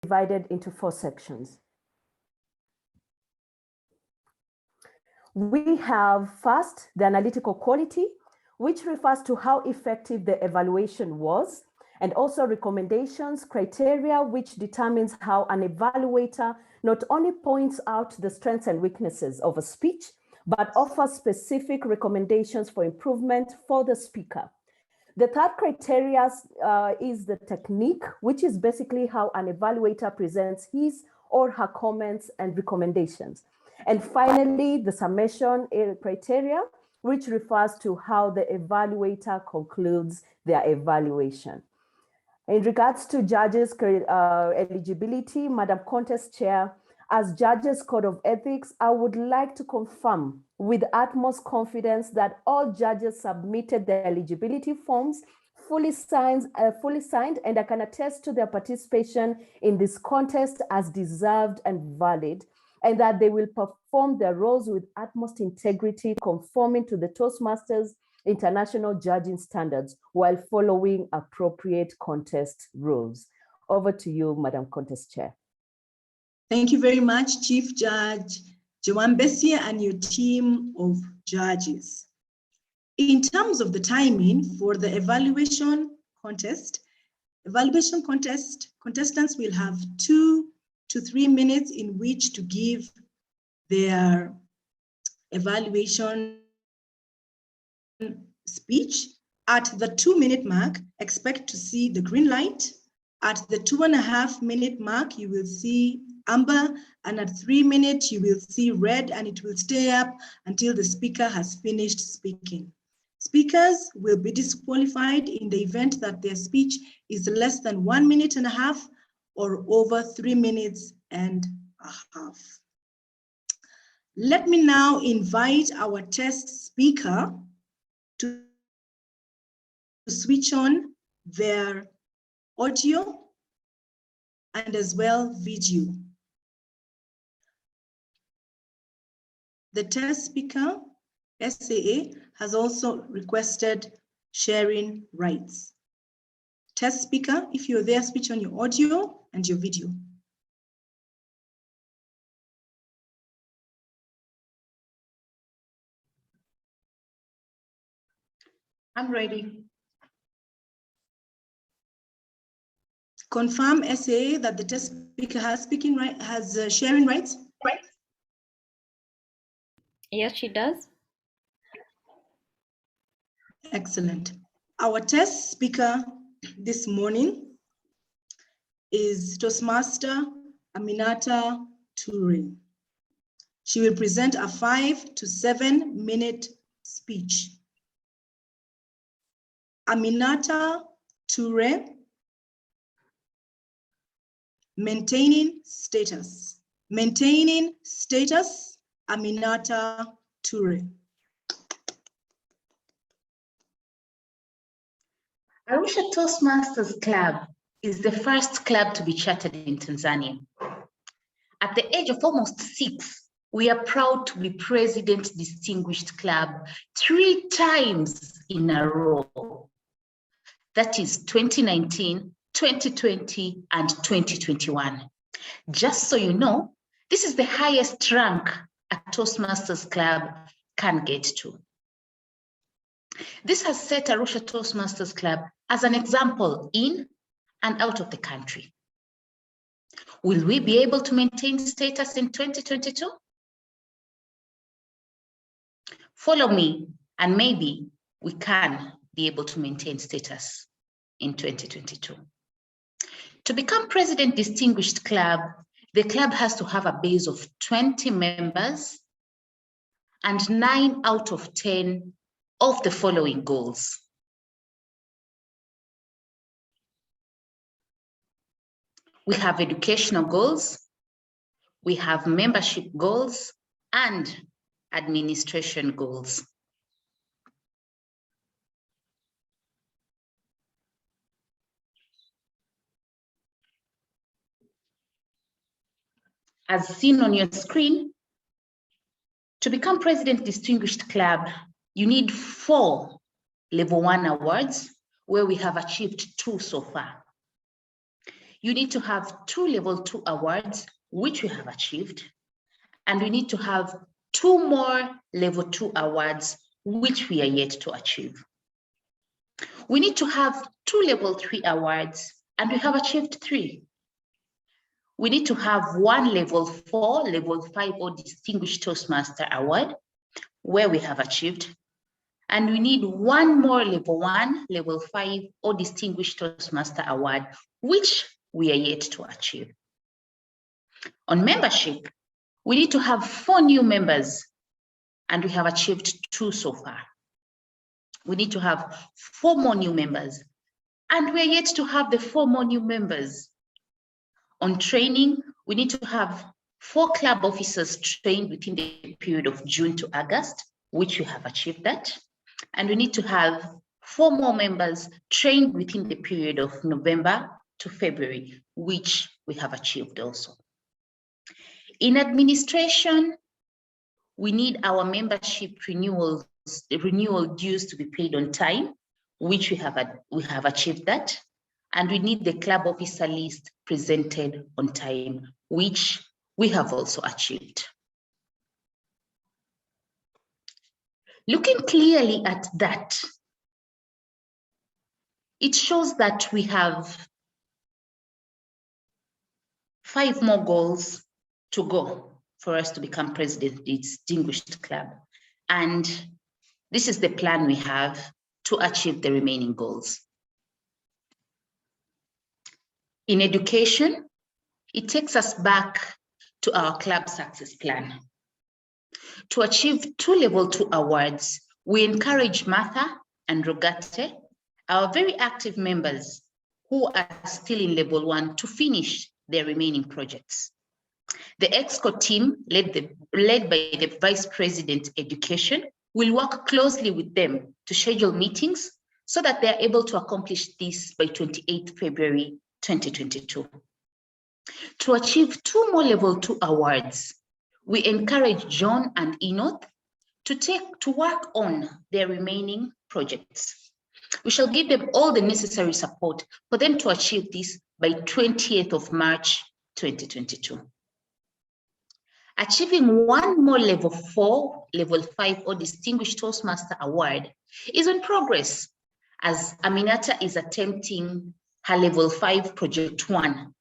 divided into 4 sections. We have first the analytical quality, which refers to how effective the evaluation was, and also recommendations, criteria, which determines how an evaluator not only points out the strengths and weaknesses of a speech, but offers specific recommendations for improvement for the speaker. The third criteria is the technique, which is basically how an evaluator presents his or her comments and recommendations. And finally, the summation criteria, which refers to how the evaluator concludes their evaluation. In regards to judges' eligibility, Madam Contest Chair, as Judges' Code of Ethics, I would like to confirm with utmost confidence that all judges submitted their eligibility forms fully signed, and I can attest to their participation in this contest as deserved and valid, and that they will perform their roles with utmost integrity, conforming to the Toastmasters international judging standards while following appropriate contest rules. Over to you, Madam Contest Chair. Thank you very much, Chief Judge Joan Bessia and your team of judges. In terms of the timing for the evaluation contest, contestants will have 2 to 3 minutes in which to give their evaluation speech. At the 2-minute mark, expect to see the green light. At the 2.5-minute mark, you will see amber, and at 3 minutes, you will see red, and it will stay up until the speaker has finished speaking. Speakers will be disqualified in the event that their speech is less than 1.5 minutes or over 3.5 minutes. Let me now invite our test speaker to switch on their audio and as well video. The test speaker, SAA, has also requested sharing rights. Test speaker, if you're there, switch on your audio and your video. I'm ready. Confirm SAA that the test speaker has sharing rights. Right? Yes, she does. Excellent. Our test speaker this morning is Toastmaster Aminata Toure. She will present a 5 to 7 minute speech. Aminata Toure, maintaining status. Maintaining status, Aminata Toure. Arusha Toastmasters Club is the first club to be chartered in Tanzania. At the age of almost 6, we are proud to be President Distinguished Club 3 times in a row. That is 2019, 2020, and 2021. Just so you know, this is the highest rank a Toastmasters Club can get to. This has set Arusha Toastmasters Club as an example in and out of the country. Will we be able to maintain status in 2022? Follow me, and maybe we can be able to maintain status in 2022. To become President Distinguished Club, the club has to have a base of 20 members and 9 out of 10 of the following goals. We have educational goals, we have membership goals, and administration goals. As seen on your screen, to become President Distinguished Club, you need 4 Level 1 awards, where we have achieved 2 so far. you need to have 2 level 2 awards, which we have achieved. And we need to have 2 more level 2 awards, which we are yet to achieve. We need to have 2 level 3 awards, and we have achieved 3. We need to have 1 level 4, level 5 or Distinguished Toastmaster award, where we have achieved. And we need 1 more level 1, level 5 or Distinguished Toastmaster award, which we are yet to achieve. On membership, we need to have 4 new members, and we have achieved 2 so far. We need to have 4 more new members, and we are yet to have the 4 more new members. On training, we need to have 4 club officers trained within the period of June to August, which we have achieved that. And we need to have 4 more members trained within the period of November to February, which we have achieved also. In administration, we need our membership renewal dues to be paid on time, which we have achieved that. And we need the club officer list presented on time, which we have also achieved. Looking clearly at that, it shows that we have 5 more goals to go for us to become president of the Distinguished Club. And this is the plan we have to achieve the remaining goals. In education, it takes us back to our club success plan. To achieve 2 level 2 awards, we encourage Martha and Rogate, our very active members who are still in level 1, to finish their remaining projects. The EXCO team, led by the Vice President Education, will work closely with them to schedule meetings so that they are able to accomplish this by 28 February 2022. To achieve 2 more level 2 awards, we encourage John and Enid to work on their remaining projects. We shall give them all the necessary support for them to achieve this by 20th of March 2022. Achieving 1 more level 4, level 5 or Distinguished Toastmaster award is in progress, as Aminata is attempting her level 5 project 1.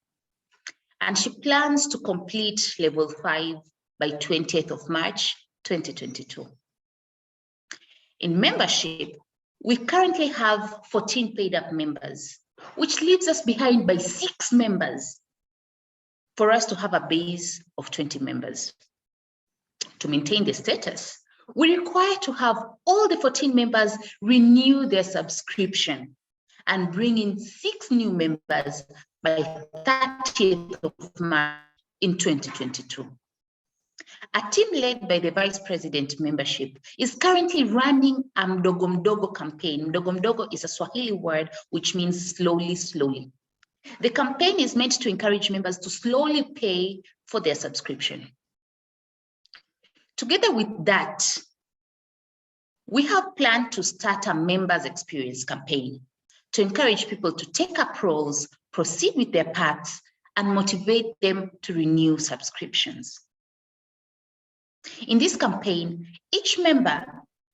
And she plans to complete level 5 by 20th of March 2022. In membership, we currently have 14 paid up members, which leaves us behind by 6 members for us to have a base of 20 members. To maintain the status, we require to have all the 14 members renew their subscription and bring in 6 new members by 30th of March in 2022. A team led by the Vice President membership is currently running a Mdogo Mdogo campaign. Mdogo Mdogo is a Swahili word which means slowly, slowly. The campaign is meant to encourage members to slowly pay for their subscription. Together with that, we have planned to start a members experience campaign to encourage people to take up roles, proceed with their paths, and motivate them to renew subscriptions. In this campaign, each member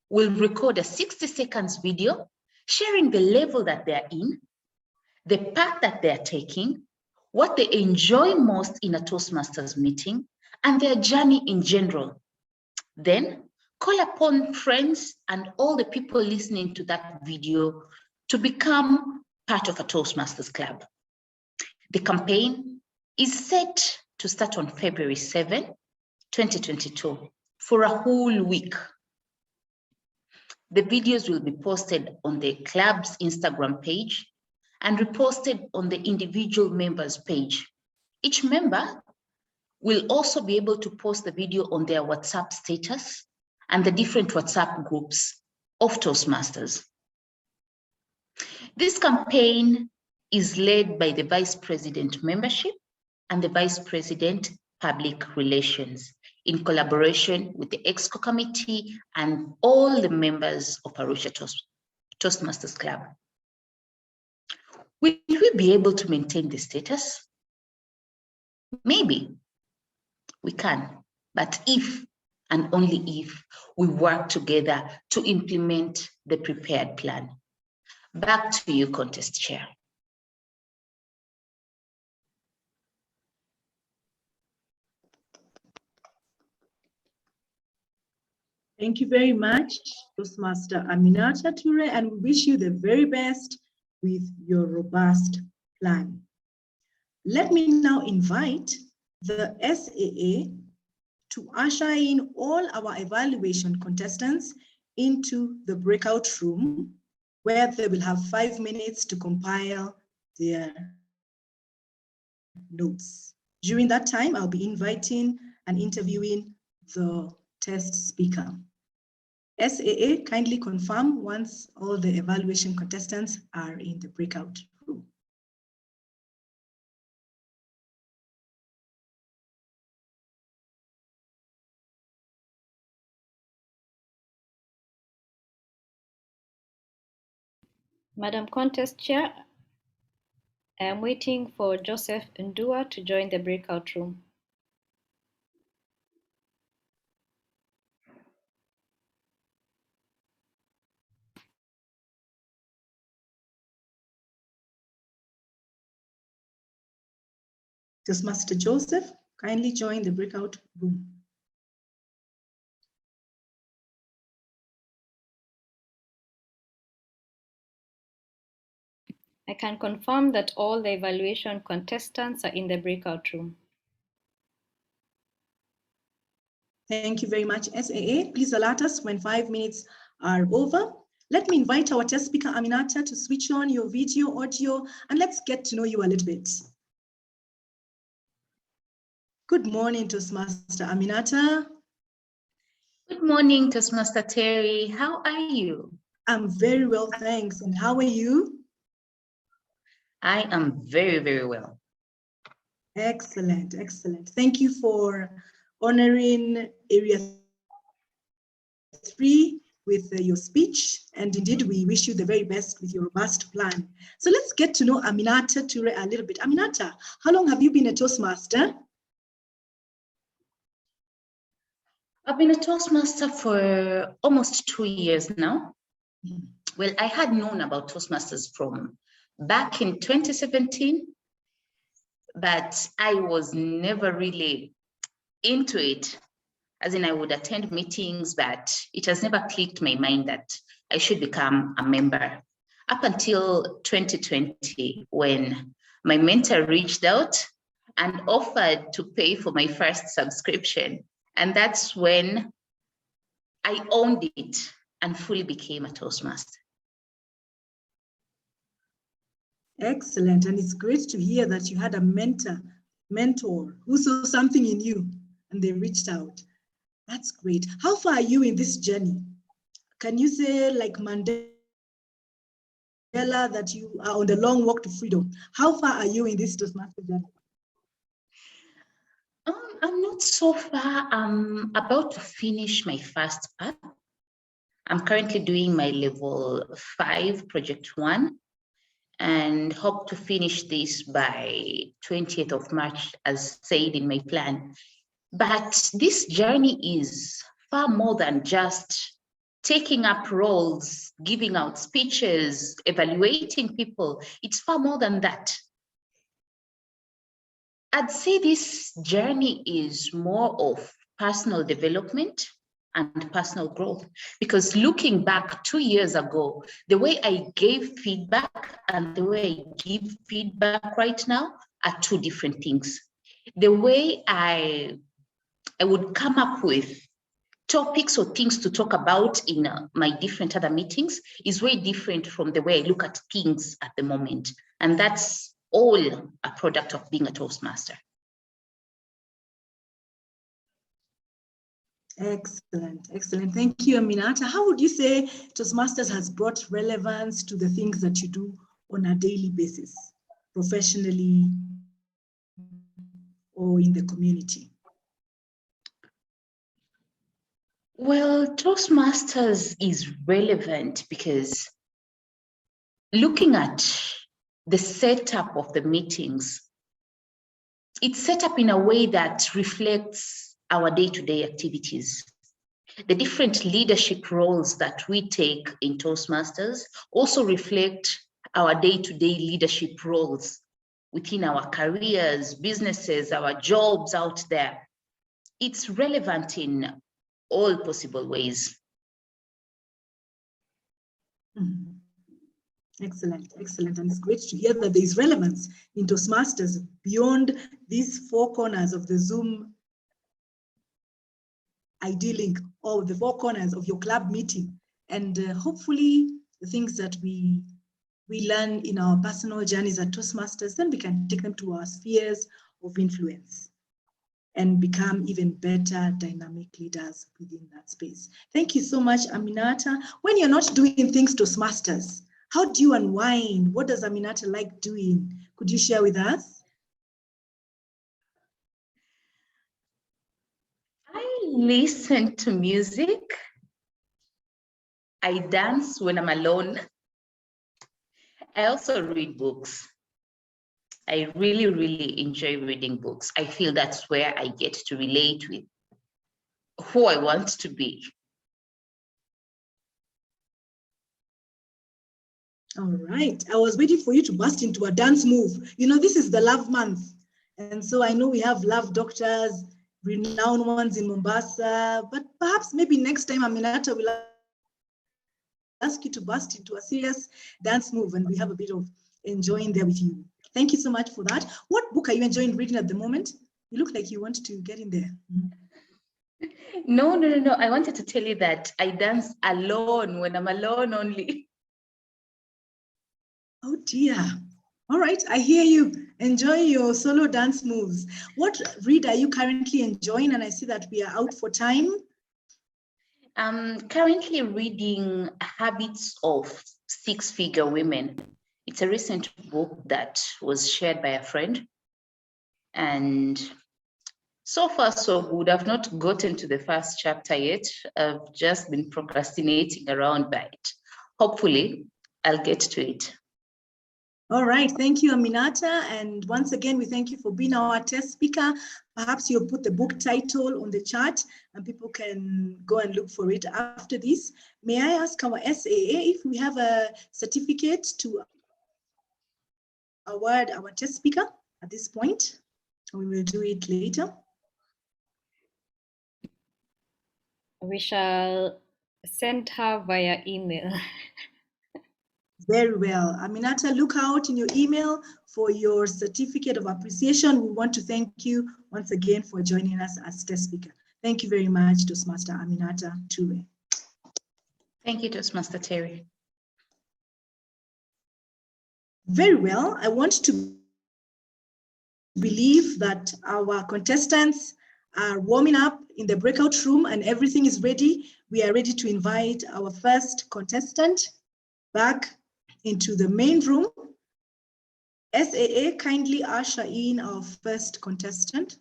will record a 60 seconds video sharing the level that they're in, the path that they're taking, what they enjoy most in a Toastmasters meeting, and their journey in general. Then call upon friends and all the people listening to that video to become part of a Toastmasters club. The campaign is set to start on February 7, 2022 for a whole week. The videos will be posted on the club's Instagram page and reposted on the individual members page. Each member will also be able to post the video on their WhatsApp status and the different WhatsApp groups of Toastmasters. This campaign is led by the Vice President membership and the Vice President Public Relations in collaboration with the EXCO committee and all the members of Arusha Toastmasters Club. Will we be able to maintain the status? Maybe we can, but if and only if we work together to implement the prepared plan. Back to you, contest chair. Thank you very much, Toastmaster Aminata Ture, and we wish you the very best with your robust plan. Let me now invite the SAA to usher in all our evaluation contestants into the breakout room, where they will have 5 minutes to compile their notes. During that time, I'll be inviting and interviewing the test speaker. SAA, kindly confirm once all the evaluation contestants are in the breakout room. Madam Contest Chair, I am waiting for Joseph Ndua to join the breakout room. Toastmaster Joseph, kindly join the breakout room. I can confirm that all the evaluation contestants are in the breakout room. Thank you very much, SAA. Please alert us when 5 minutes are over. Let me invite our test speaker, Aminata, to switch on your video, audio, and let's get to know you a little bit. Good morning, Toastmaster Aminata. Good morning, Toastmaster Terry. How are you? I'm very well, thanks. And how are you? I am very, very well. Excellent, excellent. Thank you for honoring Area 3 with your speech. And indeed, we wish you the very best with your robust plan. So let's get to know Aminata Ture a little bit. Aminata, how long have you been a Toastmaster? I've been a Toastmaster for almost 2 years now. Well, I had known about Toastmasters from back in 2017, but I was never really into it. As in, I would attend meetings, but it has never clicked my mind that I should become a member. Up until 2020, when my mentor reached out and offered to pay for my first subscription. And that's when I owned it and fully became a Toastmaster. Excellent. And it's great to hear that you had a mentor who saw something in you and they reached out. That's great. How far are you in this journey? Can you say, like Mandela, that you are on the long walk to freedom? How far are you in this Toastmaster journey? I'm not so far. I'm about to finish my first part. I'm currently doing my level 5, project 1, and hope to finish this by 20th of March, as said in my plan. But this journey is far more than just taking up roles, giving out speeches, evaluating people. It's far more than that. I'd say this journey is more of personal development and personal growth, because looking back 2 years ago, the way I gave feedback and the way I give feedback right now are 2 different things. The way I would come up with topics or things to talk about in my different other meetings is way different from the way I look at things at the moment. And that's all a product of being a Toastmaster. Excellent, excellent. Thank you, Aminata. How would you say Toastmasters has brought relevance to the things that you do on a daily basis, professionally or in the community? Well, Toastmasters is relevant because looking at the setup of the meetings, it's set up in a way that reflects our day-to-day activities. The different leadership roles that we take in Toastmasters also reflect our day-to-day leadership roles within our careers, businesses, our jobs out there. It's relevant in all possible ways. Excellent, excellent. And it's great to hear that there is relevance in Toastmasters beyond these four corners of the Zoom ID link or the four corners of your club meeting. And hopefully the things that we learn in our personal journeys at Toastmasters, then we can take them to our spheres of influence and become even better dynamic leaders within that space. Thank you so much, Aminata. When you're not doing things Toastmasters, how do you unwind? What does Aminata like doing? Could you share with us? I listen to music. I dance when I'm alone. I also read books. I really, really enjoy reading books. I feel that's where I get to relate with who I want to be. All right. I was waiting for you to burst into a dance move. You know, this is the love month. And so I know we have love doctors, renowned ones in Mombasa, but perhaps maybe next time Aminata will ask you to burst into a serious dance move and we have a bit of enjoying there with you. Thank you so much for that. What book are you enjoying reading at the moment? You look like you want to get in there. No. I wanted to tell you that I dance alone when I'm alone only. Oh dear. All right, I hear you. Enjoy your solo dance moves. What read are you currently enjoying? And I see that we are out for time. I'm currently reading Habits of Six-Figure Women. It's a recent book that was shared by a friend. And so far, so good. I've not gotten to the first chapter yet. I've just been procrastinating around by it. Hopefully, I'll get to it. All right, thank you, Aminata. And once again, we thank you for being our test speaker. Perhaps you'll put the book title on the chat and people can go and look for it after this. May I ask our SAA if we have a certificate to award our test speaker at this point? We will do it later. We shall send her via email. Very well. Aminata, look out in your email for your certificate of appreciation. We want to thank you once again for joining us as test speaker. Thank you very much, Toastmaster Aminata Ture. Thank you, Toastmaster Terry. Very well. I want to believe that our contestants are warming up in the breakout room and everything is ready. We are ready to invite our first contestant back into the main room. SAA, kindly usher in our first contestant.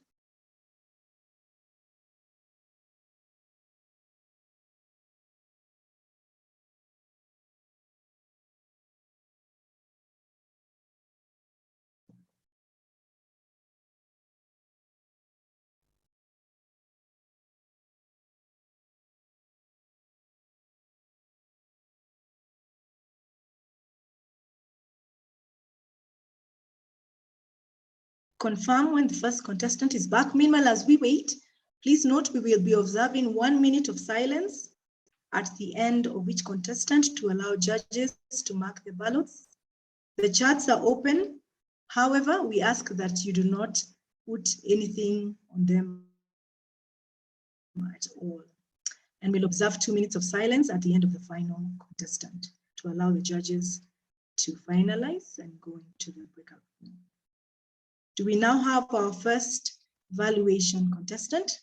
Confirm when the first contestant is back. Meanwhile, as we wait, please note we will be observing 1 minute of silence at the end of each contestant to allow judges to mark the ballots. The charts are open. However, we ask that you do not put anything on them at all. And we'll observe 2 minutes of silence at the end of the final contestant to allow the judges to finalize and go into the breakout room. Do we now have our first valuation contestant?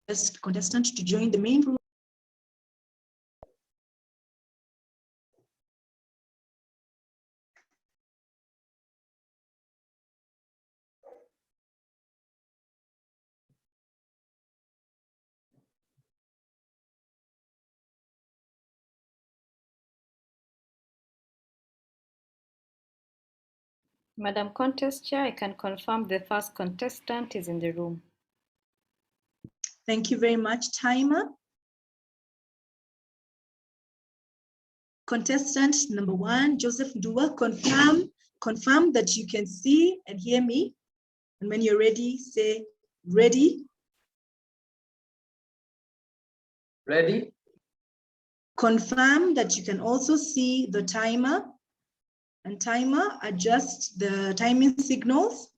request contestant to join the main room. Madam Contest Chair, I can confirm the first contestant is in the room. Thank you very much, Timer. Contestant number 1, Joseph Ndua, confirm that you can see and hear me. And when you're ready, say ready. Ready? Confirm that you can also see the timer. And timer, adjust the timing signals.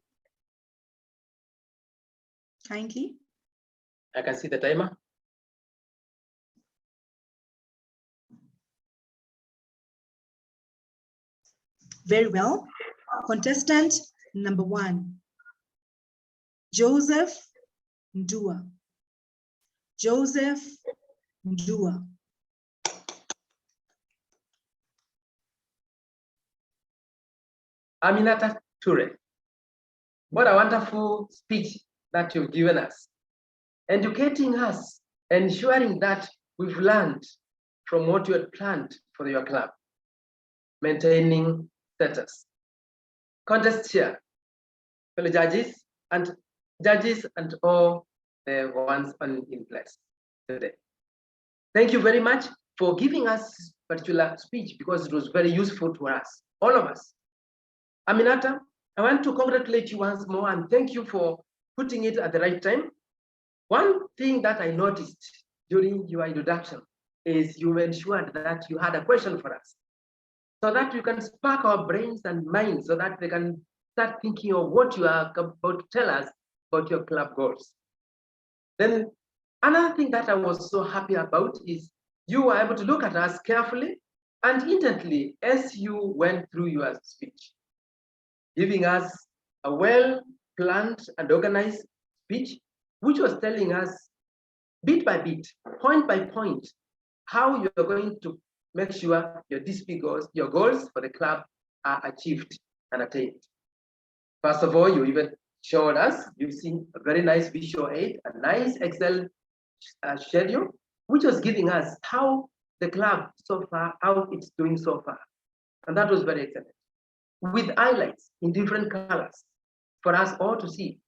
Kindly. I can see the timer. Very well. Contestant number 1, Joseph Ndua. Joseph Ndua. Aminata Ture, what a wonderful speech that you've given us, educating us, ensuring that we've learned from what you had planned for your club, maintaining status. Contest chair, fellow judges and all the ones in place today. Thank you very much for giving us this particular speech because it was very useful to us, all of us. Aminata, I want to congratulate you once more and thank you for putting it at the right time. One thing that I noticed during your introduction is you ensured that you had a question for us so that you can spark our brains and minds so that they can start thinking of what you are about to tell us about your club goals. Then another thing that I was so happy about is you were able to look at us carefully and intently as you went through your speech, giving us a well-planned and organized speech, which was telling us bit by bit, point by point, how you're going to make sure your DCP goals, your goals for the club are achieved and attained. First of all, you even showed us using a very nice visual aid, a nice Excel schedule, which was giving us how the club so far, how it's doing so far. And that was very excellent, with highlights in different colors for us all to see.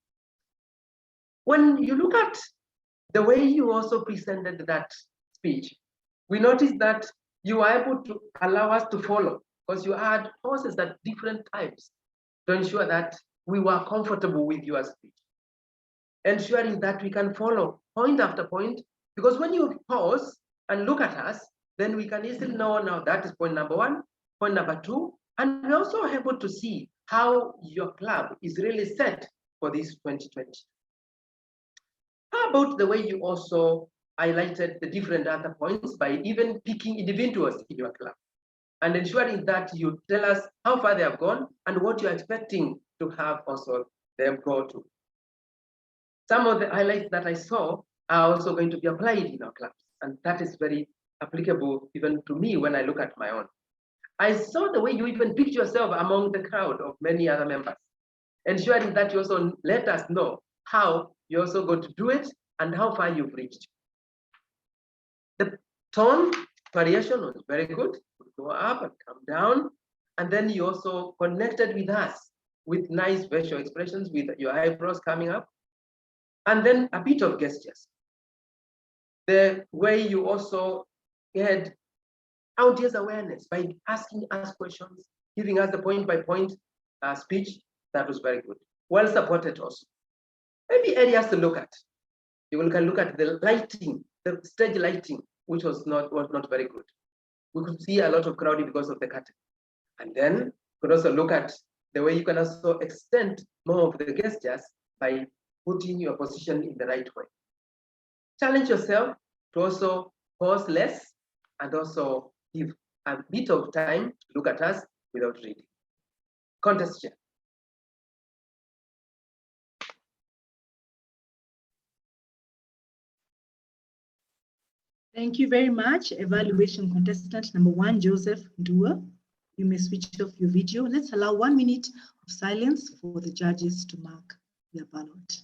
When you look at the way you also presented that speech, we noticed that you were able to allow us to follow because you had pauses at different times to ensure that we were comfortable with your speech, ensuring that we can follow point after point, because when you pause and look at us, then we can easily know now that is point number 1, point number 2, and we're also able to see how your club is really set for this 2020. How about the way you also highlighted the different other points by even picking individuals in your club and ensuring that you tell us how far they have gone and what you're expecting to have also them go to. Some of the highlights that I saw are also going to be applied in our clubs, and that is very applicable even to me when I look at my own. I saw the way you even picked yourself among the crowd of many other members, ensuring that you also let us know how you're also going to do it and how far you've reached. The tone variation was very good. Go up and come down. And then you also connected with us with nice facial expressions with your eyebrows coming up. And then a bit of gestures. The way you also had audience awareness by asking us questions, giving us the point-by-point speech, that was very good. Well supported also. Maybe areas to look at. You can look at the lighting, the stage lighting, which was not very good. We could see a lot of crowding because of the curtain. And then you could also look at the way you can also extend more of the gestures by putting your position in the right way. Challenge yourself to also pause less and also give a bit of time to look at us without reading. Contest chair. Thank you very much. Evaluation contestant number 1, Joseph Ndua. You may switch off your video. Let's allow 1 minute of silence for the judges to mark their ballot.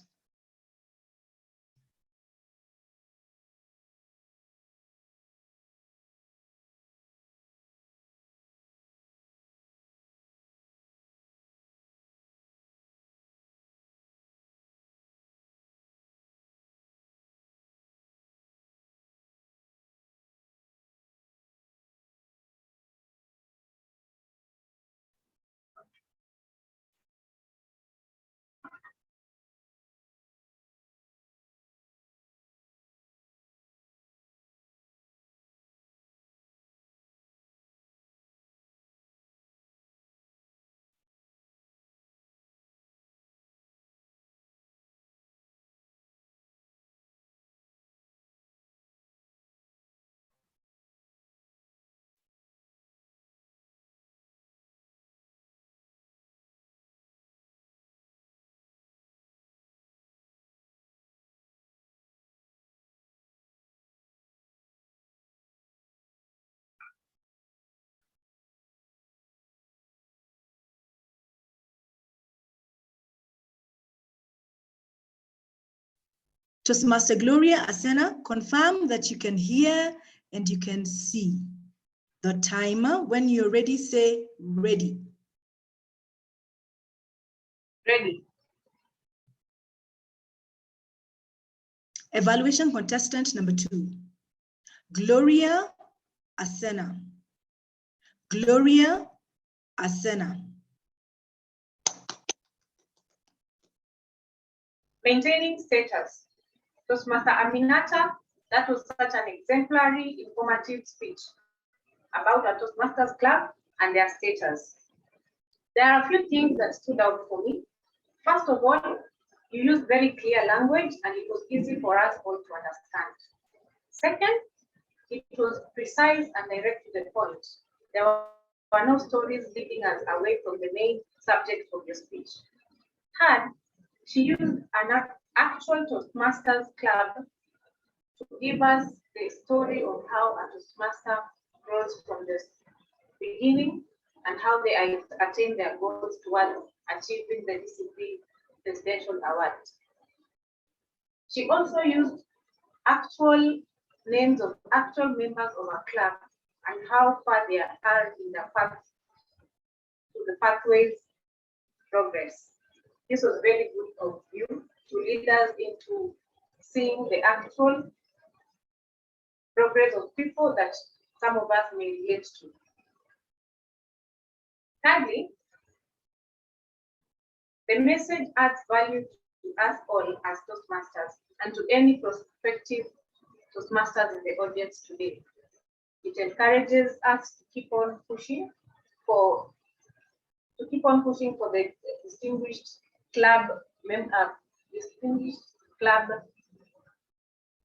Toastmaster Gloria Asena, confirm that you can hear and you can see the timer. When you're ready, say ready. Ready. Evaluation contestant number 2, Gloria Asena. Gloria Asena. Maintaining status. Toastmaster Aminata, that was such an exemplary, informative speech about our Toastmasters Club and their status. There are a few things that stood out for me. First of all, you used very clear language and it was easy for us all to understand. Second, it was precise and direct to the point. There were no stories leading us away from the main subject of your speech. Third, she used an actual Toastmasters Club to give us the story of how a Toastmaster grows from the beginning and how they attain their goals towards achieving the discipline presidential award. She also used actual names of actual members of our club and how far they are in the path to the pathways progress. This was very good of you to lead us into seeing the actual progress of people that some of us may relate to. Thirdly, the message adds value to us all as Toastmasters and to any prospective Toastmasters in the audience today. It encourages us to keep on pushing for the distinguished club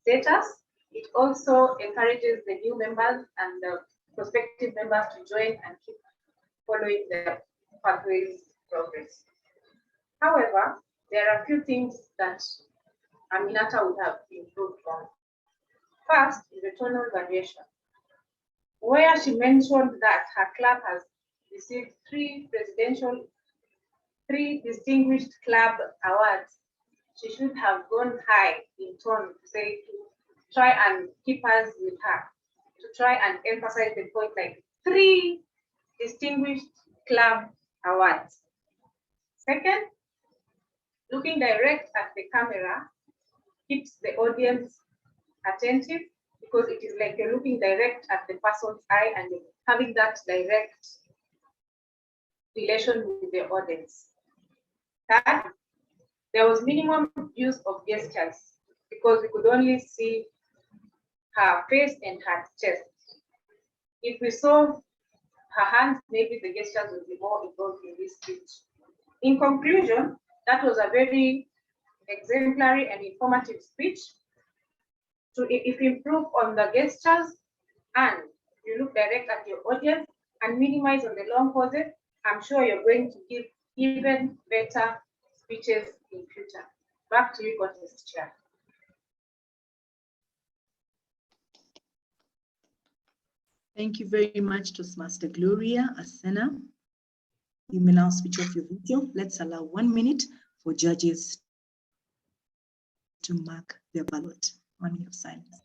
status. It also encourages the new members and the prospective members to join and keep following the pathways progress. However, there are a few things that Aminata would have improved on. First is the tonal variation, where she mentioned that her club has received three distinguished club awards. She should have gone high in tone to say to try and keep us with her, to try and emphasize the point like 3 distinguished club awards. Second, looking direct at the camera keeps the audience attentive because it is like you're looking direct at the person's eye and you're having that direct relation with the audience. Third, there was minimum use of gestures because we could only see her face and her chest. If we saw her hands, maybe the gestures would be more involved in this speech. In conclusion, that was a very exemplary and informative speech. So if you improve on the gestures and you look direct at your audience and minimize on the long pauses, I'm sure you're going to give even better speeches in future. Back to you, Contest Chair. Thank you very much, Toastmaster Gloria Asena. You may now switch off your video. Let's allow 1 minute for judges to mark their ballot. 1 minute of silence.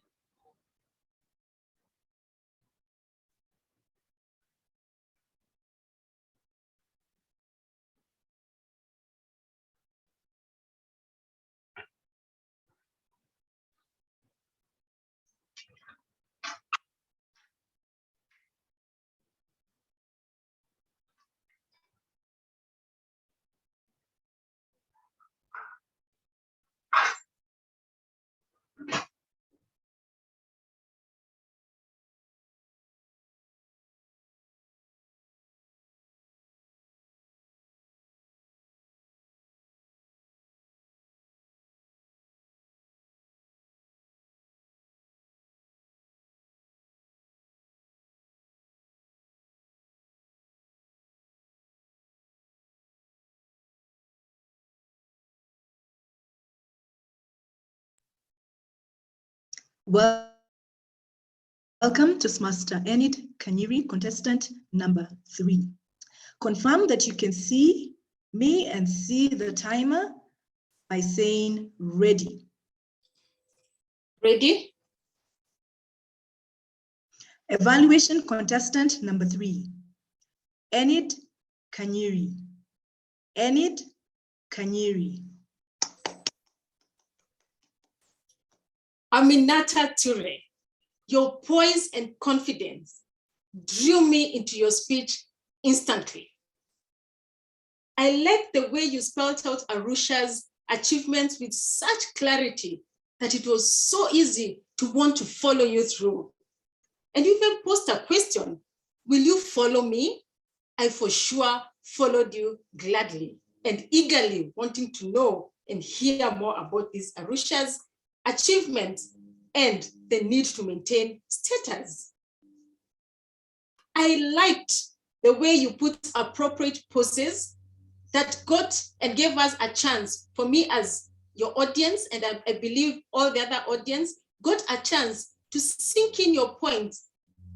Welcome Toastmaster Enid Kanyiri, contestant number 3. Confirm that you can see me and see the timer by saying ready. Ready? Evaluation contestant number 3, Enid Kanyiri. Enid Kanyiri. Aminata Ture, your poise and confidence drew me into your speech instantly. I liked the way you spelled out Arusha's achievements with such clarity that it was so easy to want to follow you through. And you even posed a question, will you follow me? I for sure followed you gladly and eagerly wanting to know and hear more about these Arusha's achievements and the need to maintain status. I liked the way you put appropriate poses that got and gave us a chance, for me as your audience, and I believe all the other audience, got a chance to sink in your points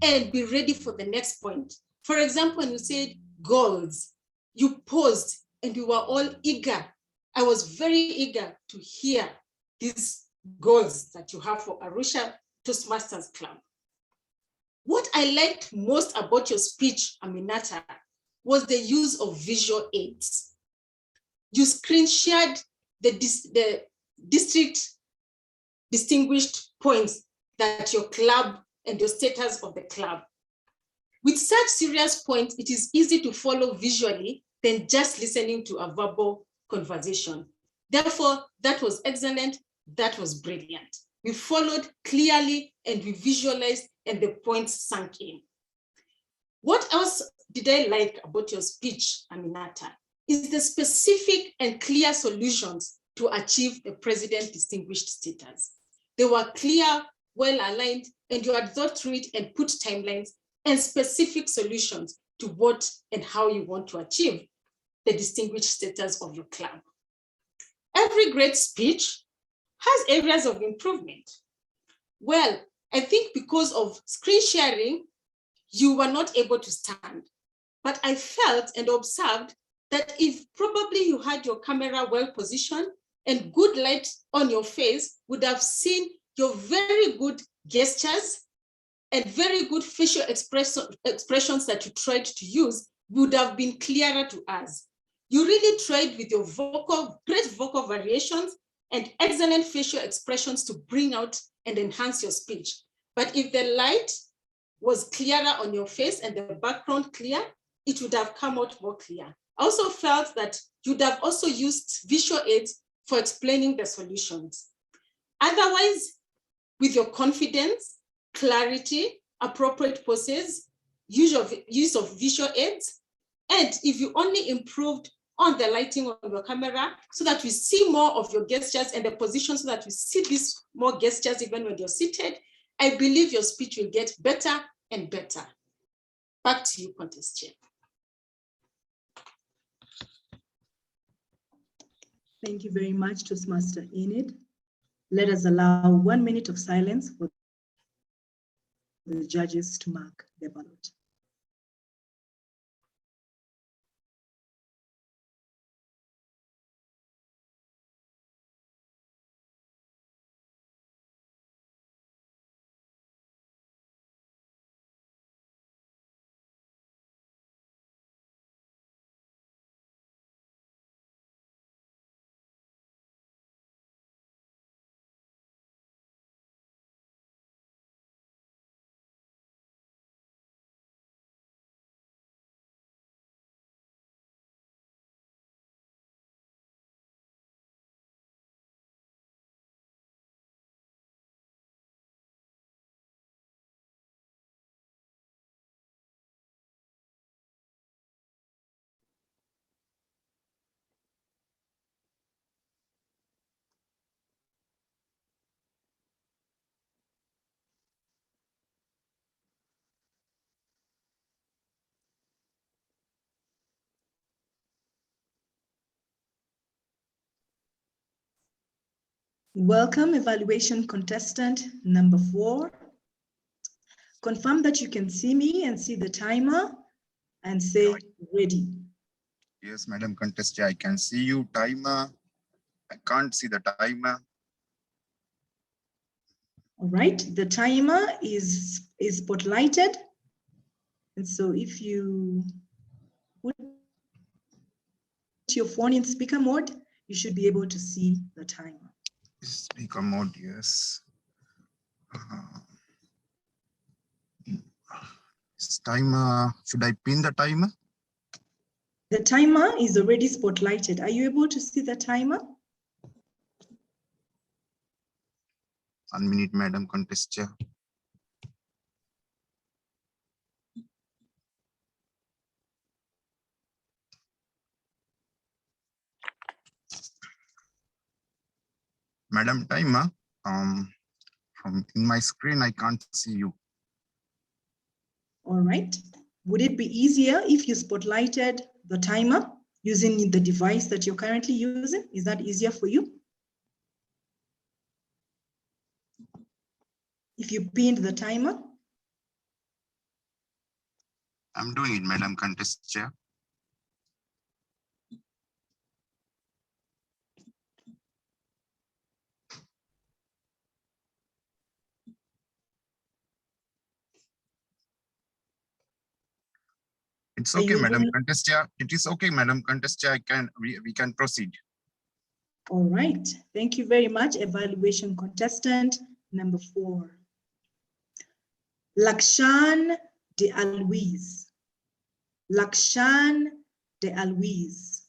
and be ready for the next point. For example, when you said goals, you paused and we were all eager. I was very eager to hear these goals that you have for Arusha Toastmasters Club. What I liked most about your speech, Aminata, was the use of visual aids. You screen shared the district distinguished points that your club and your status of the club. With such serious points, it is easy to follow visually than just listening to a verbal conversation. Therefore, that was excellent, that was brilliant. We followed clearly and we visualized and the points sank in. What else did I like about your speech, Aminata, is the specific and clear solutions to achieve the president distinguished status. They were clear, well aligned, and you had thought through it and put timelines and specific solutions to what and how you want to achieve the distinguished status of your club. Every great speech has areas of improvement. Well, I think because of screen sharing, you were not able to stand. But I felt and observed that if probably you had your camera well positioned and good light on your face, would have seen your very good gestures and very good facial expressions that you tried to use would have been clearer to us. You really tried with your great vocal variations and excellent facial expressions to bring out and enhance your speech. But if the light was clearer on your face and the background clear, it would have come out more clear. I also felt that you'd have also used visual aids for explaining the solutions. Otherwise, with your confidence, clarity, appropriate poses, use of visual aids, and if you only improved on the lighting of your camera so that we see more of your gestures and the position so that we see these more gestures even when you're seated, I believe your speech will get better and better. Back to you, Contest Chair. Thank you very much, Toastmaster Enid. Let us allow 1 minute of silence for the judges to mark their ballot. Welcome, evaluation contestant number 4. Confirm that you can see me and see the timer and say ready. Yes, Madam Contestant, I can see you. Timer. I can't see the timer. All right, the timer is spotlighted. And so if you put your phone in speaker mode, you should be able to see the timer. Speaker mode, yes. Timer, should I pin the timer? The timer is already spotlighted. Are you able to see the timer? 1 minute, Madam Contestant. Madam Timer, from in my screen, I can't see you. All right. Would it be easier if you spotlighted the timer using the device that you're currently using? Is that easier for you? If you pinned the timer? I'm doing it, Madam Contestant. It's okay, Madam Contestant. It is okay, Madam Contestant. We can proceed. All right. Thank you very much, evaluation contestant number 4. Lakshan de Alwiz. Lakshan de Alwiz.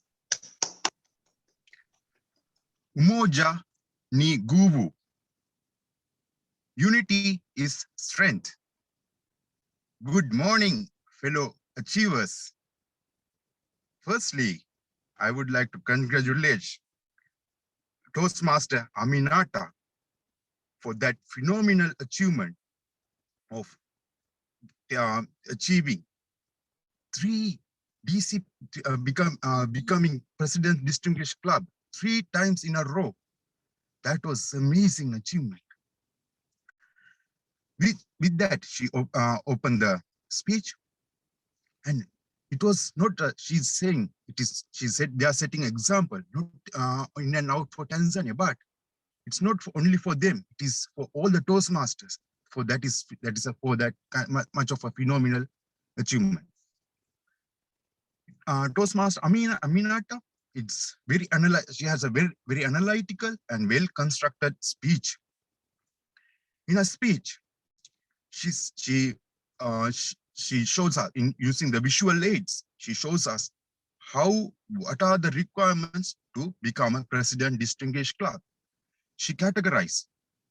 Umoja ni nguvu. Unity is strength. Good morning, fellow achievers. Firstly, I would like to congratulate Toastmaster Aminata for that phenomenal achievement of achieving 3 DC becoming President Distinguished Club 3 times in a row. That was amazing achievement. With that, she opened the speech, and it was not she's saying it is. She said they are setting example, not in and out for Tanzania, but it's not only for them. It is for all the Toastmasters. For that is for that much of a phenomenal achievement. Toastmaster Aminata, it's very she has a very analytical and well constructed speech. In a speech, she shows us in using the visual aids. She shows us what are the requirements to become a President Distinguished Club. She categorized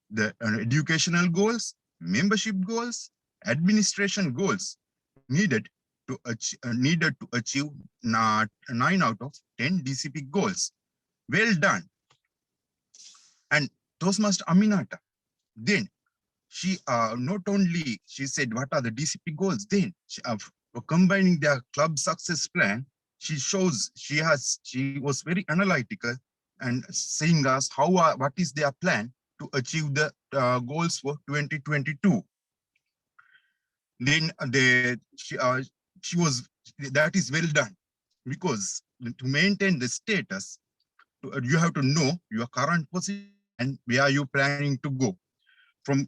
the educational goals, membership goals, administration goals needed to achieve 9 out of 10 DCP goals. Well done. And Toastmaster Aminata, then she not only she said what are the DCP goals, then she, combining their club success plan, she was very analytical and saying us what is their plan to achieve the goals for 2022. then that is well done, because to maintain the status, you have to know your current position and where you're planning to go. From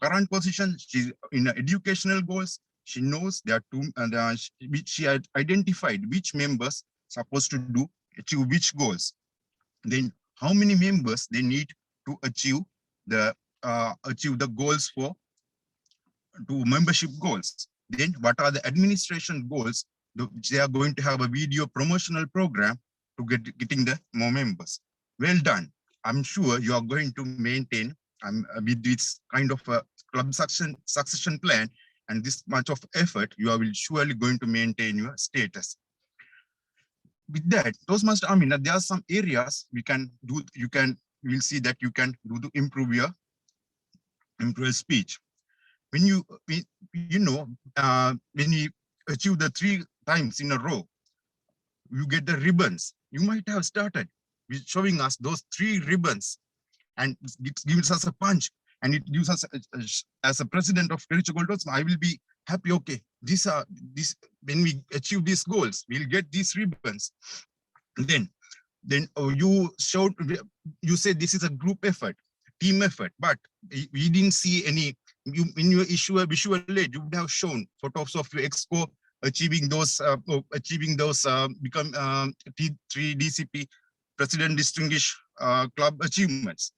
current position, she's in educational goals. She knows there are two, and she had identified which members supposed to achieve which goals. Then how many members they need to achieve the goals to membership goals. Then what are the administration goals? They are going to have a video promotional program to getting the more members. Well done. I'm sure you are going to maintain with this kind of a club succession plan and this much of effort, you are surely going to maintain your status. With that, Toastmaster Amina, there are some areas we can do. We'll see that you can do to improve your speech. When you achieve the 3 times in a row, you get the ribbons. You might have started with showing us those 3 ribbons, and it gives us a punch, and it gives us as a president of Spiritual Toastmasters, I will be happy. Okay, when we achieve these goals, we'll get these ribbons. Then you said this is a group effort, team effort, but we didn't see any. In your visual aid, you would have shown photos of your exco achieving those become 3 DCP President Distinguished Club achievements.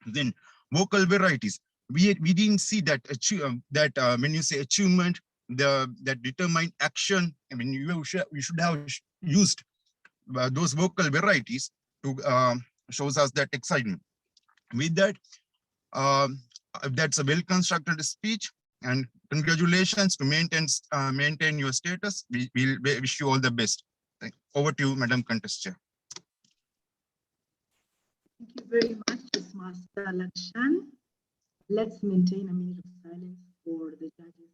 Then vocal varieties. We didn't see that when you say achievement, that determined action. I mean, you should have used those vocal varieties to shows us that excitement. With that, that's a well-constructed speech, and congratulations to maintain your status. We wish you all the best. Over to you, Madam Contest Chair. Thank you very much, Toastmaster Lakshan. Let's maintain a minute of silence for the judges.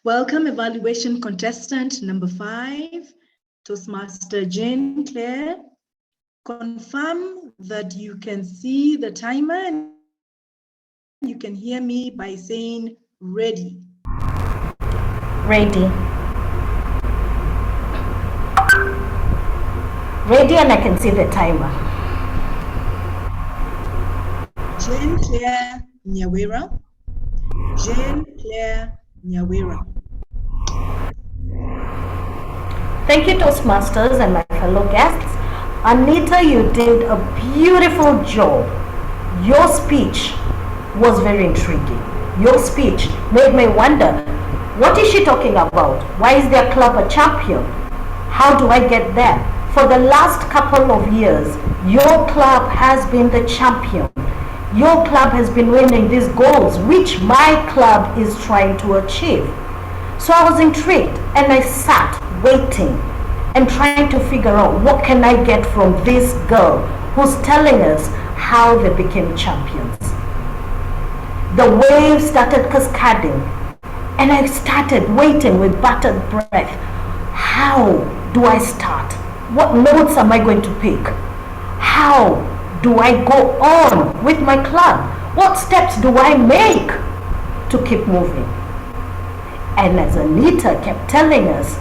Welcome, evaluation contestant number 5, Toastmaster Jane Claire. Confirm that you can see the timer and you can hear me by saying ready. Ready. Ready, and I can see the timer. Jane Claire Nyawira. Jane Claire Nyawira. Thank you, Toastmasters and my fellow guests. Anita, you did a beautiful job. Your speech was very intriguing. Your speech made me wonder, what is she talking about? Why is their club a champion? How do I get there? For the last couple of years, your club has been the champion. Your club has been winning these goals, which my club is trying to achieve. So I was intrigued, and I sat waiting and trying to figure out what can I get from this girl who's telling us how they became champions. The waves started cascading, and I started waiting with bated breath. How do I start? What notes am I going to pick? How do I go on with my club? What steps do I make to keep moving? And as Anita kept telling us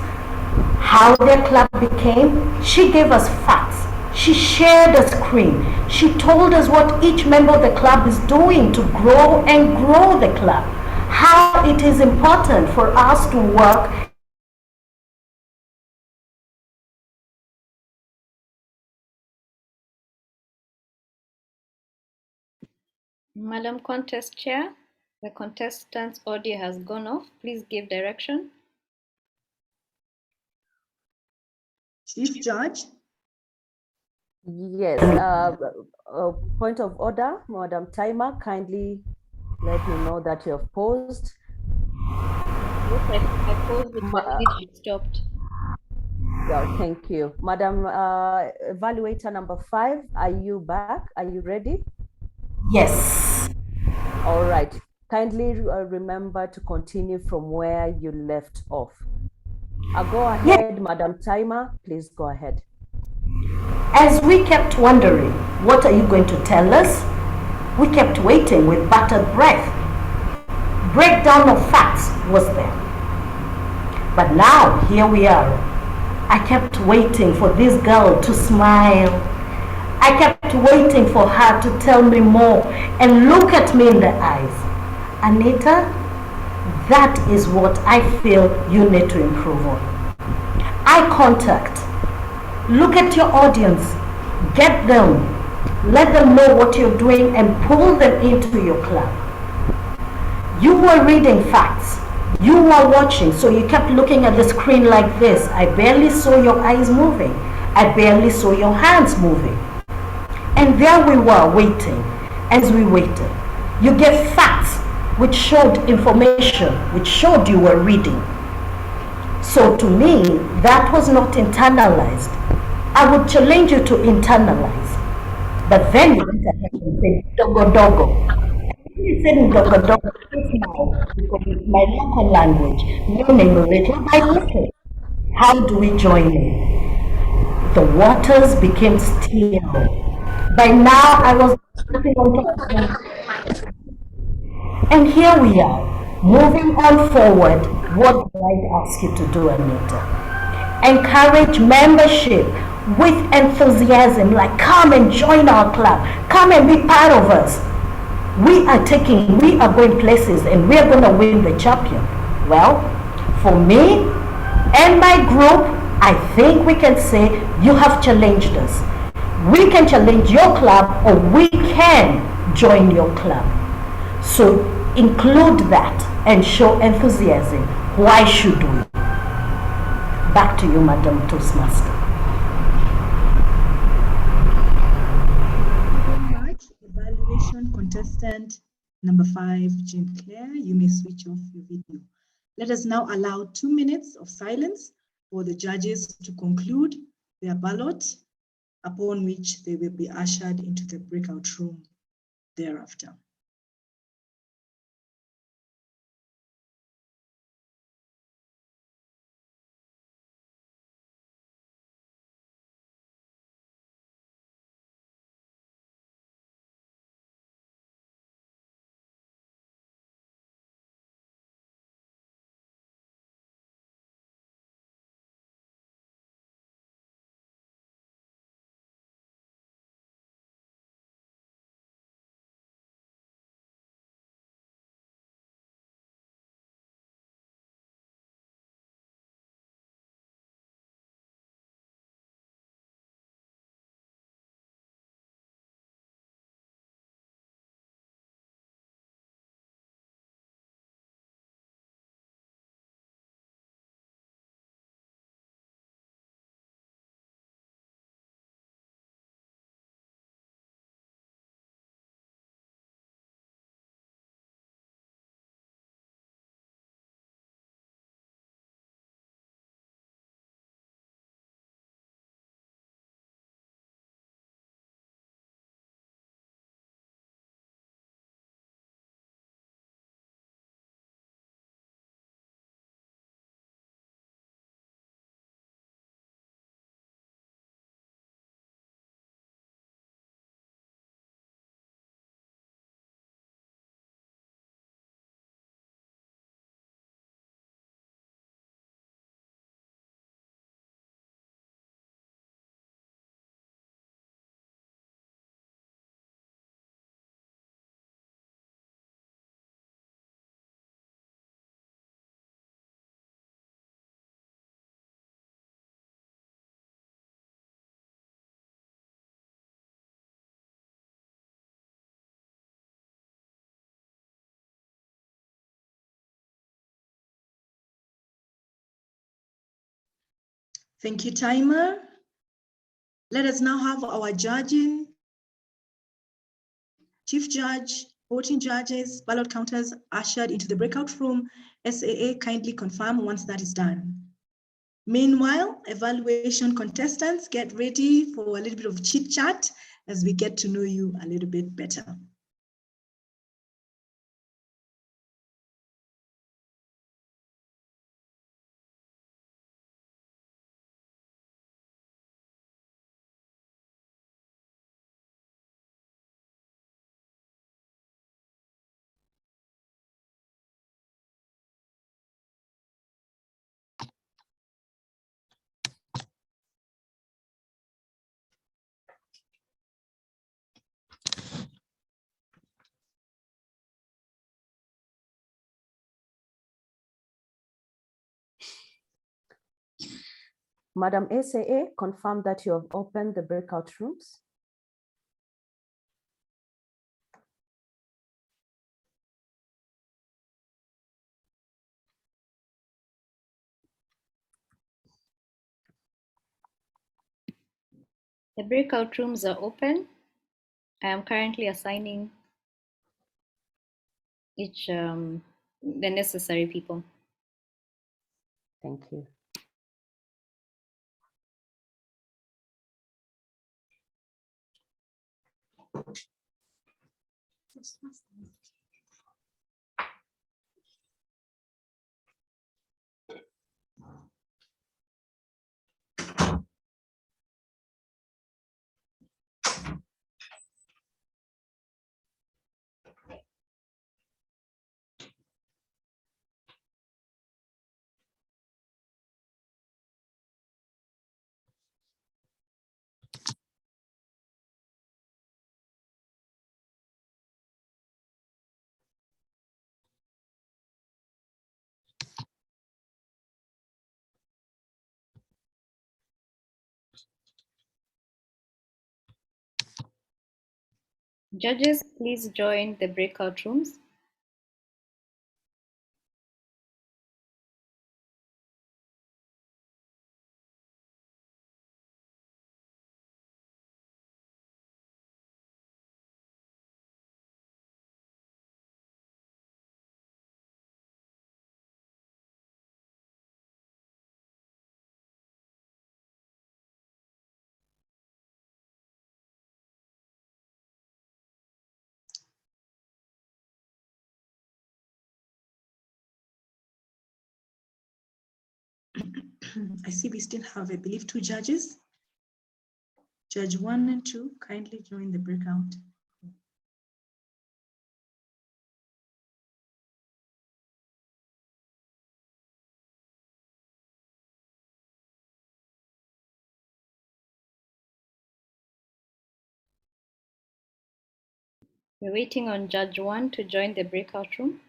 how their club became, she gave us facts She shared a screen. She told us what each member of the club is doing to grow and grow the club. How it is important for us to work. Madam Contest Chair, the contestant's audio has gone off. Please give direction. Chief Judge? Yes, point of order, Madam Timer, kindly let me know that you have paused. Yes, I paused it, but it stopped. Yeah, thank you. Madam Evaluator number 5, are you back? Are you ready? Yes. All right. Kindly remember to continue from where you left off. Go ahead, Madam Timer. Please go ahead. As we kept wondering, what are you going to tell us? We kept waiting with bated breath. Breakdown of facts was there. But now, here we are. I kept waiting for this girl to smile. I kept waiting for her to tell me more and look at me in the eyes. Anita, that is what I feel you need to improve on. Eye contact. Look at your audience. Get them. Let them know what you're doing and pull them into your club. You were reading facts. You were watching, so you kept looking at the screen like this. I barely saw your eyes moving. I barely saw your hands moving. And there we were waiting. As we waited, you gave facts which showed information, which showed you were reading. So to me, that was not internalized. I would challenge you to internalize. But then you went ahead and said, dogo dogo. You said dogo dogo because it's my local language, meaning little by little. How do we join in? The waters became still. By now, I was sitting on top of them. And here we are, moving on forward. What do I ask you to do, Anita? Encourage membership with enthusiasm, like come and join our club, come and be part of us. We are going places and we are going to win the champion. Well, for me and my group, I think we can say you have challenged us. We can challenge your club or we can join your club. So include that and show enthusiasm. Why should we? Back to you, Madam Toastmaster. Thank you very much. Evaluation contestant number 5, Jean Claire, you may switch off your video. Let us now allow 2 minutes of silence for the judges to conclude their ballot, upon which they will be ushered into the breakout room thereafter. Thank you, timer. Let us now have our judging, chief judge, voting judges, ballot counters ushered into the breakout room. SAA, kindly confirm once that is done. Meanwhile, evaluation contestants, get ready for a little bit of chit chat as we get to know you a little bit better. Madam SAA, confirm that you have opened the breakout rooms. The breakout rooms are open. I am currently assigning each the necessary people. Thank you. Judges, please join the breakout rooms. I see we still have, I believe, 2 judges. Judge 1 and 2, kindly join the breakout. We're waiting on Judge 1 to join the breakout room.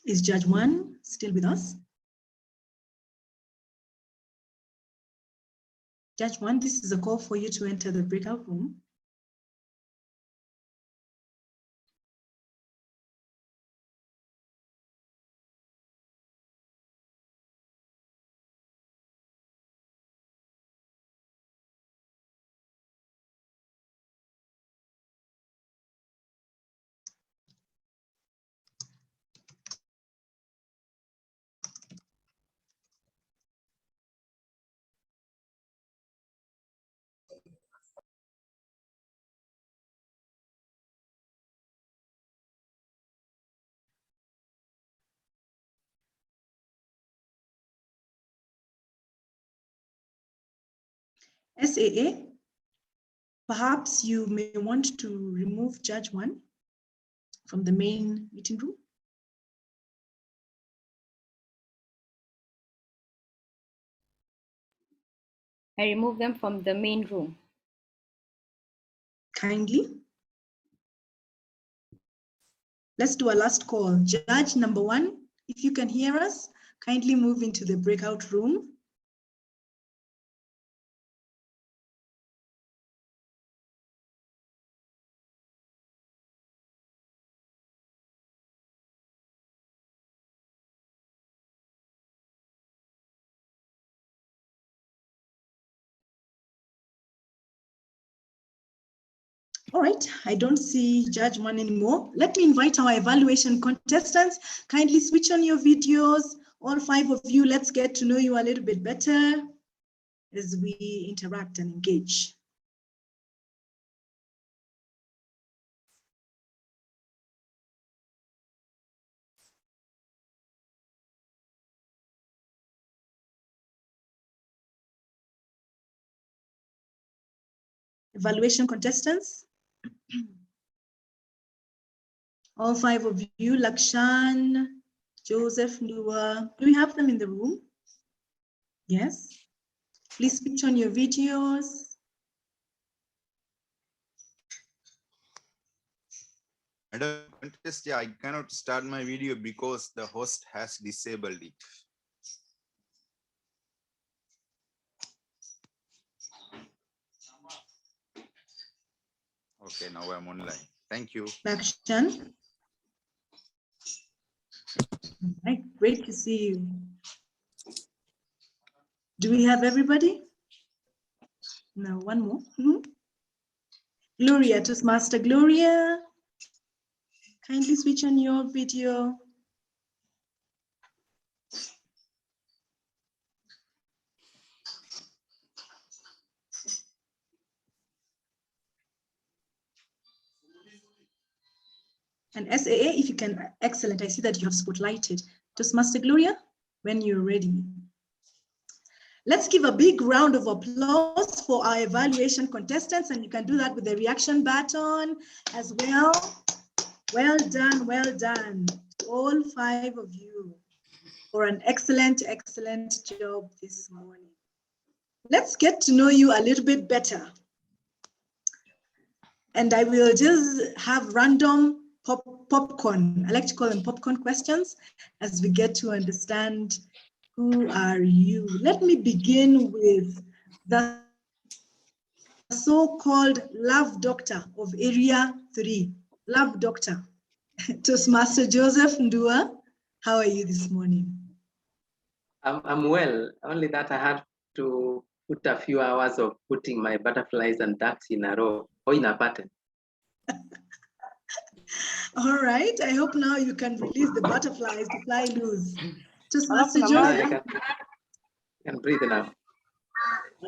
Is Judge 1 still with us? Judge 1, this is a call for you to enter the breakout room. SAA, perhaps you may want to remove Judge 1 from the main meeting room. I remove them from the main room. Kindly. Let's do a last call. Judge number 1, if you can hear us, kindly move into the breakout room. All right, I don't see Judge 1 anymore. Let me invite our evaluation contestants. Kindly switch on your videos. All 5 of you, let's get to know you a little bit better as we interact and engage. Evaluation contestants. All 5 of you, Lakshan, Joseph, Ndua, do we have them in the room? Yes. Please switch on your videos. Madam Contest, I cannot start my video because the host has disabled it. Okay, now I'm online. Thank you. Lakshan. All right, great to see you. Do we have everybody? No, one more. Gloria, Toastmaster Gloria. Kindly switch on your video. And SAA, if you can, excellent. I see that you have spotlighted. Toastmaster Gloria, when you're ready. Let's give a big round of applause for our evaluation contestants, and you can do that with the reaction button as well. Well done, all 5 of you for an excellent, excellent job this morning. Let's get to know you a little bit better. And I will just have random popcorn. I like to call them popcorn questions as we get to understand who are you. Let me begin with the so-called love doctor of Area 3. Love doctor. Toastmaster Joseph Ndua, how are you this morning? I'm well, only that I had to put a few hours of putting my butterflies and ducks in a row or in a pattern. All right, I hope now you can release the butterflies to fly loose. Toastmaster Joseph. I can breathe now.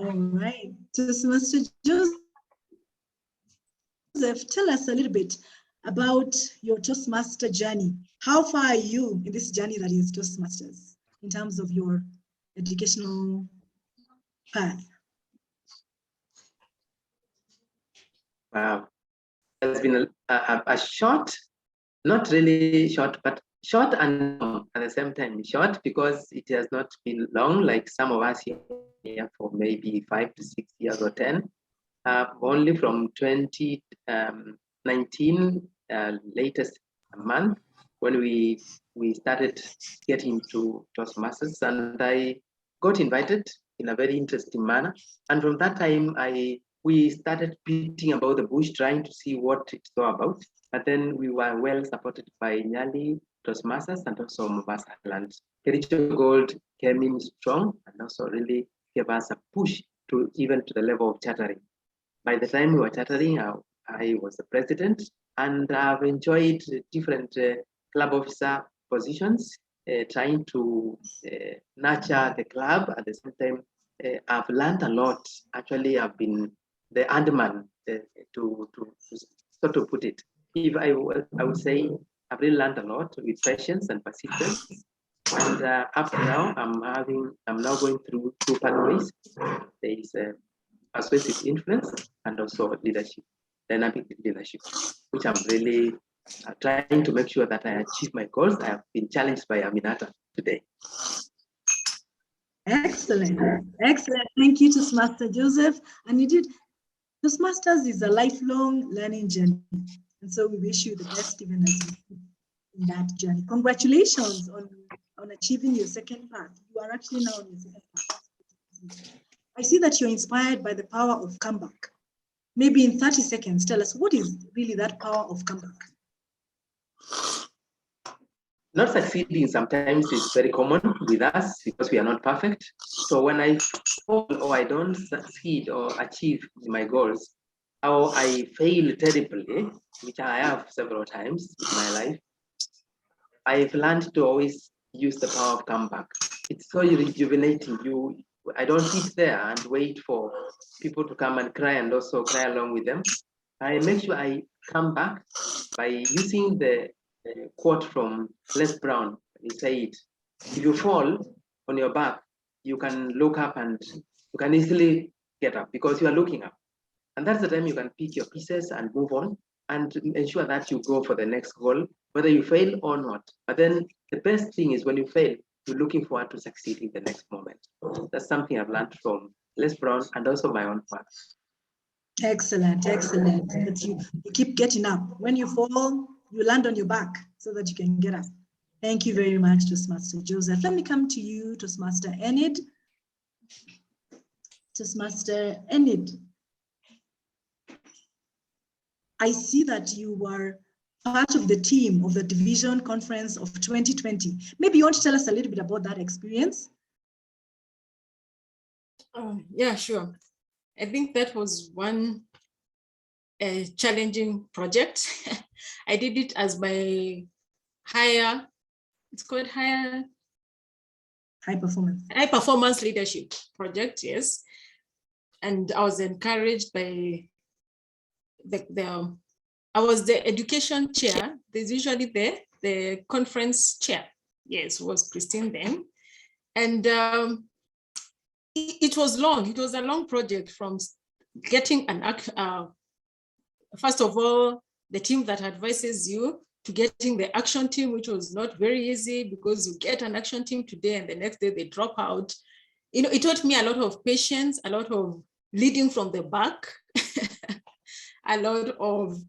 All right, Toastmaster Joseph, tell us a little bit about your Toastmaster journey. How far are you in this journey that is Toastmasters in terms of your educational path? Wow, it's been a short, not really short, but short and long at the same time. Short because it has not been long like some of us here for maybe 5 to 6 years or 10. Only from 2019, latest month, when we started getting to Toastmasters, and I got invited in a very interesting manner. And from that time, we started beating about the bush, trying to see what it's all about. But then we were well supported by Nyali, Toastmasters, and also Mombasa Land. Kericho Gold came in strong and also really gave us a push to even to the level of chartering. By the time we were chartering, I was the president, and I've enjoyed different club officer positions, trying to nurture the club. At the same time, I've learned a lot. Actually, I've been the underman, to sort of put it. If I would say I've really learned a lot with patience and persistence. And up to now, I'm now going through 2 pathways. There is persuasive influence and also leadership, dynamic leadership, which I'm really trying to make sure that I achieve my goals. I have been challenged by Aminata today. Excellent, excellent. Thank you, Toastmaster Joseph. And you did Toastmasters is a lifelong learning journey. And so we wish you the best even as you in that journey. Congratulations on achieving your second part. You are actually now on your second part. I see that you're inspired by the power of comeback. Maybe in 30 seconds, tell us what is really that power of comeback? Not succeeding sometimes is very common with us because we are not perfect. So when I fall or I don't succeed or achieve my goals, or I fail terribly, which I have several times in my life, I've learned to always use the power of comeback. It's so rejuvenating. I don't sit there and wait for people to come and cry and also cry along with them. I make sure I come back by using the quote from Les Brown. He said, if you fall on your back, you can look up and you can easily get up because you are looking up. And that's the time you can pick your pieces and move on and ensure that you go for the next goal, whether you fail or not. But then the best thing is when you fail, you're looking forward to succeeding the next moment. That's something I've learned from Les Brown and also my own path. Excellent, excellent. That you keep getting up. When you fall, you land on your back so that you can get up. Thank you very much, Toastmaster Joseph. Let me come to you, Toastmaster Enid. Toastmaster Enid, I see that you were part of the team of the Division Conference of 2020. Maybe you want to tell us a little bit about that experience? Yeah, sure. I think that was one challenging project. I did it as my high performance leadership project, yes. And I was encouraged by I was the education chair. There's usually the conference chair. Yes, was Christine then. And it was long. It was a long project from getting first of all, the team that advises you to getting the action team, which was not very easy because you get an action team today and the next day they drop out. You know, it taught me a lot of patience, a lot of leading from the back, a lot of,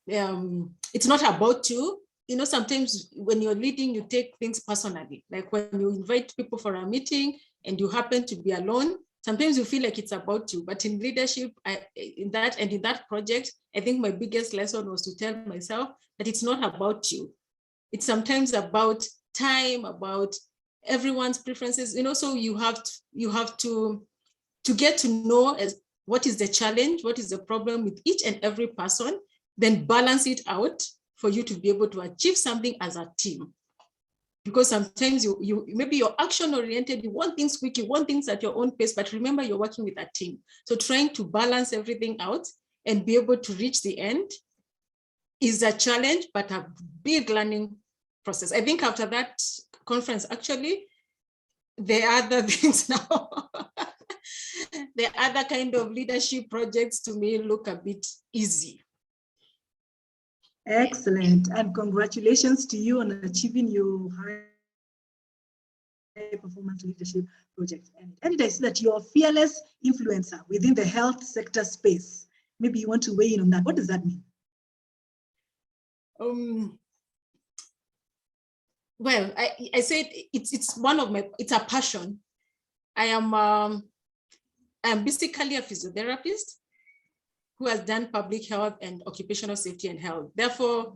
it's not about you. You know, sometimes when you're leading, you take things personally. Like when you invite people for a meeting and you happen to be alone, sometimes you feel like it's about you. But in leadership, in that project, I think my biggest lesson was to tell myself that it's not about you. It's sometimes about time, about everyone's preferences. You know, so you have to get to know what is the challenge, what is the problem with each and every person, then balance it out for you to be able to achieve something as a team. Because sometimes you maybe you're action oriented, you want things quick, you want things at your own pace, but remember you're working with a team. So trying to balance everything out and be able to reach the end is a challenge, but a big learning process. I think after that conference, actually, there are other things now. The other kind of leadership projects to me look a bit easy. Excellent, and congratulations to you on achieving your high performance leadership project. And I see that you're a fearless influencer within the health sector space. Maybe you want to weigh in on that. What does that mean? Well, I said it's one of my, it's a passion. I'm basically a physiotherapist who has done public health and occupational safety and health. Therefore,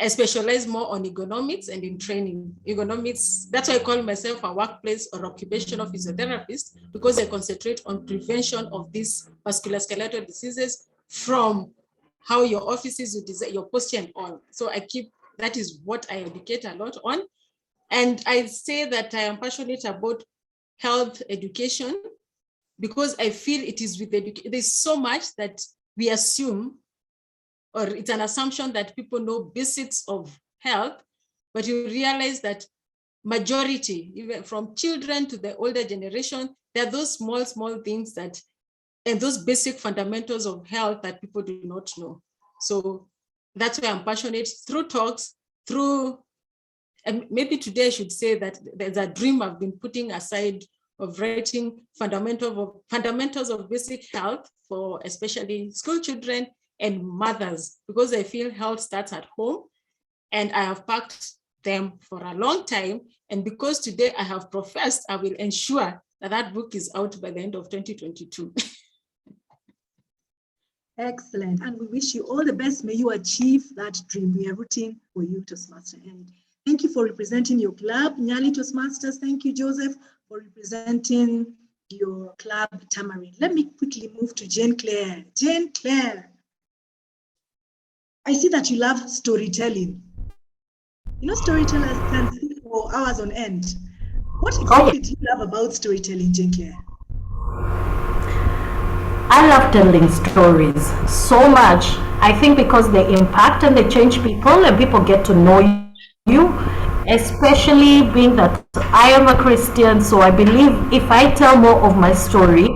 I specialize more on ergonomics and in training. Ergonomics, that's why I call myself a workplace or occupational physiotherapist, because I concentrate on prevention of these musculoskeletal diseases from how your offices, you design your posture and all. So that is what I educate a lot on. And I say that I am passionate about health education because I feel it is with education. There's so much that we assume, or it's an assumption that people know basics of health, but you realize that majority, even from children to the older generation, there are those small things that, and those basic fundamentals of health that people do not know. So that's why I'm passionate through talks, and maybe today I should say that there's a dream I've been putting aside of writing fundamentals of basic health for especially school children and mothers, because I feel health starts at home, and I have packed them for a long time. And because today I have professed, I will ensure that that book is out by the end of 2022. Excellent. And we wish you all the best. May you achieve that dream. We are rooting for you, Toastmaster. And thank you for representing your club, Nyali Toastmasters. Thank you, Joseph, for representing your club, Tamarind. Let me quickly move to Jane Claire. Jane Claire, I see that you love storytelling. You know, storytellers can speak for hours on end. What exactly do you love about storytelling, Jane Claire? I love telling stories so much. I think because they impact and they change people and people get to know you, especially being that I am a Christian. So I believe if I tell more of my story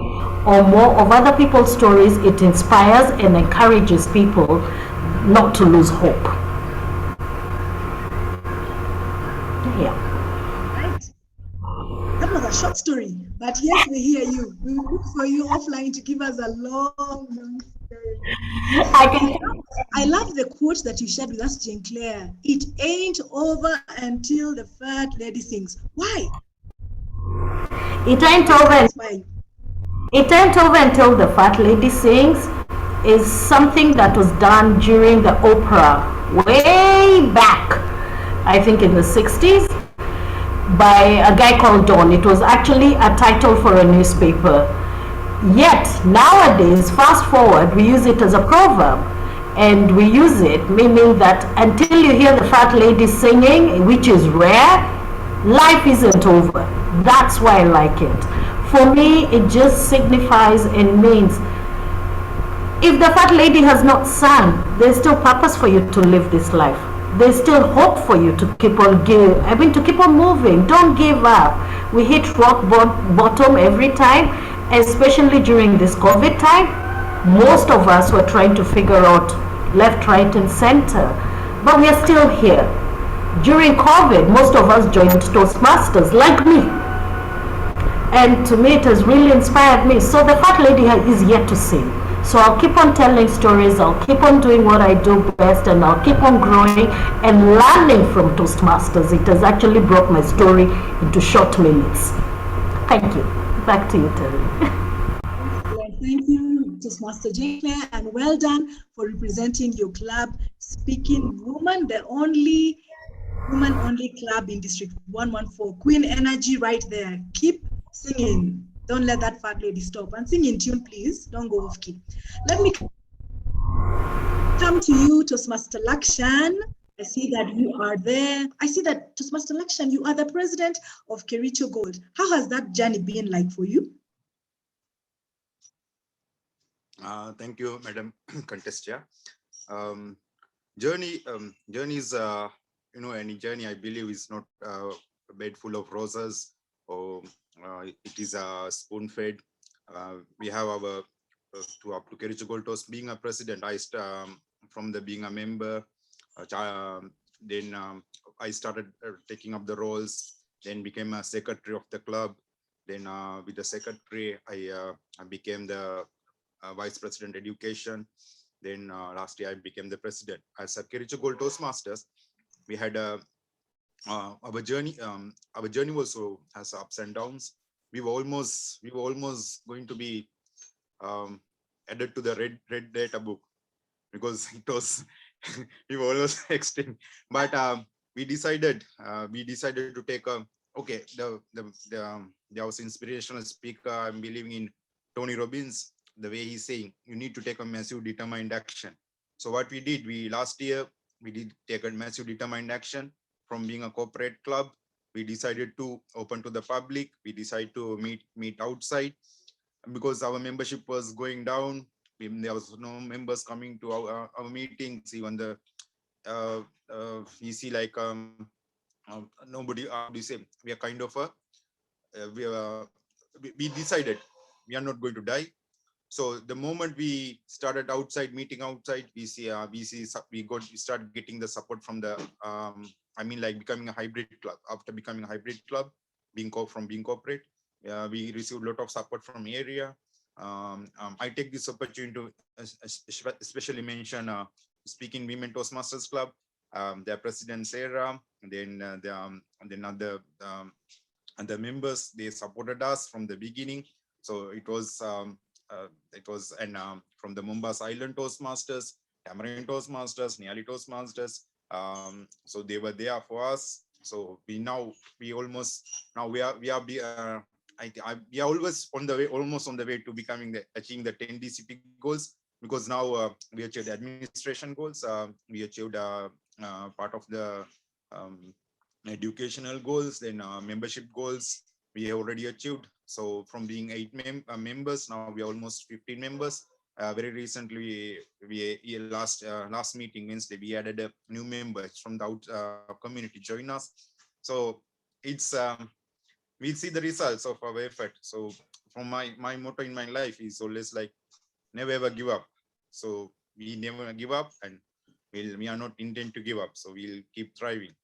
or more of other people's stories, it inspires and encourages people not to lose hope. Yeah. That was a short story, but yes, we hear you. We will look for you offline to give us a long story. I love the quote that you shared with us, Jane Claire. It ain't over until the fat lady sings. Why? It ain't over. It ain't over until the fat lady sings is something that was done during the opera way back, I think in the 60s, by a guy called Don. It was actually a title for a newspaper. Yet nowadays, fast forward, we use it as a proverb, and we use it meaning that until you hear the fat lady singing, which is rare, life isn't over. That's why I like it. For me, it just signifies and means if the fat lady has not sung, there's still purpose for you to live this life. There's still hope for you to keep on to keep on moving. Don't give up. We hit rock bottom every time, especially during this COVID time. Most of us were trying to figure out left, right, and center, but we are still here. During COVID, most of us joined Toastmasters, like me. And to me, it has really inspired me. So the fat lady is yet to sing. So I'll keep on telling stories, I'll keep on doing what I do best, and I'll keep on growing and learning from Toastmasters. It has actually brought my story into short minutes. Thank you. Back to you, Terry. Thank you, Toastmaster Jane Claire, and well done for representing your club, Speaking Woman, the only woman-only club in District 114. Queen Energy right there. Keep singing. Don't let that fat lady stop. And sing in tune, please. Don't go off key. Let me come to you, Toastmaster Lakshan. I see that you are there. I see that, Toastmaster Lakshan, you are the president of Kericho Gold. How has that journey been like for you? Thank you, Madam Contestia. Journey is, any journey, I believe, is not a bed full of roses, or it is a spoon fed. We have our up to Kericho Gold Toast. Being a president, I from the being a member, then I started taking up the roles, then became a secretary of the club. Then with the secretary, I became the vice president education. Then last year I became the president. As a Kericho Gold Toastmasters, we had our journey. Our journey also has ups and downs. We were almost going to be added to the red data book, because it was we were almost extinct. But we decided to take a there was inspirational speaker. I'm believing in Tony Robbins. The way he's saying, you need to take a massive determined action. So what we did, last year we did take a massive determined action. From being a corporate club, we decided to open to the public. We decided to meet outside, because our membership was going down. There was no members coming to our meetings. Even the we see like nobody. How do you say? We are kind of we decided we are not going to die. So the moment we started meeting outside, we started getting the support from the, becoming a hybrid club. After becoming a hybrid club, being corporate, We received a lot of support from area. I take this opportunity to especially mention Speaking Women Toastmasters Club, their president Sarah, and then other members. They supported us from the beginning. So it was from the Mombasa Island Toastmasters, Tamarind Toastmasters, Nyali Toastmasters. So they were there for us. So we are always on the way, almost on the way to achieving the 10 DCP goals, because now we achieved administration goals. We achieved part of the educational goals, then membership goals we have already achieved. So from being 8 members, now we are almost 15 members. Very recently, last meeting Wednesday, we added a new member from the community join us. So it's we'll see the results of our effort. So from my motto in my life is always like, never ever give up. So we never give up, and we are not intend to give up. So we'll keep thriving.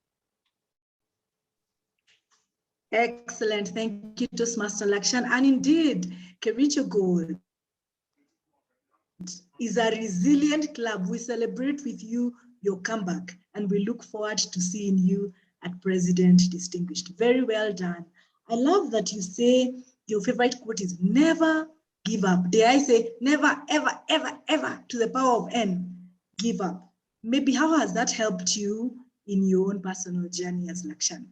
Excellent. Thank you, Toastmaster Lakshan. And indeed, Kericho Gold is a resilient club. We celebrate with you your comeback, and we look forward to seeing you at President Distinguished. Very well done. I love that you say your favorite quote is never give up. Dare I say never, ever, ever, ever to the power of N, give up. Maybe how has that helped you in your own personal journey as Lakshan?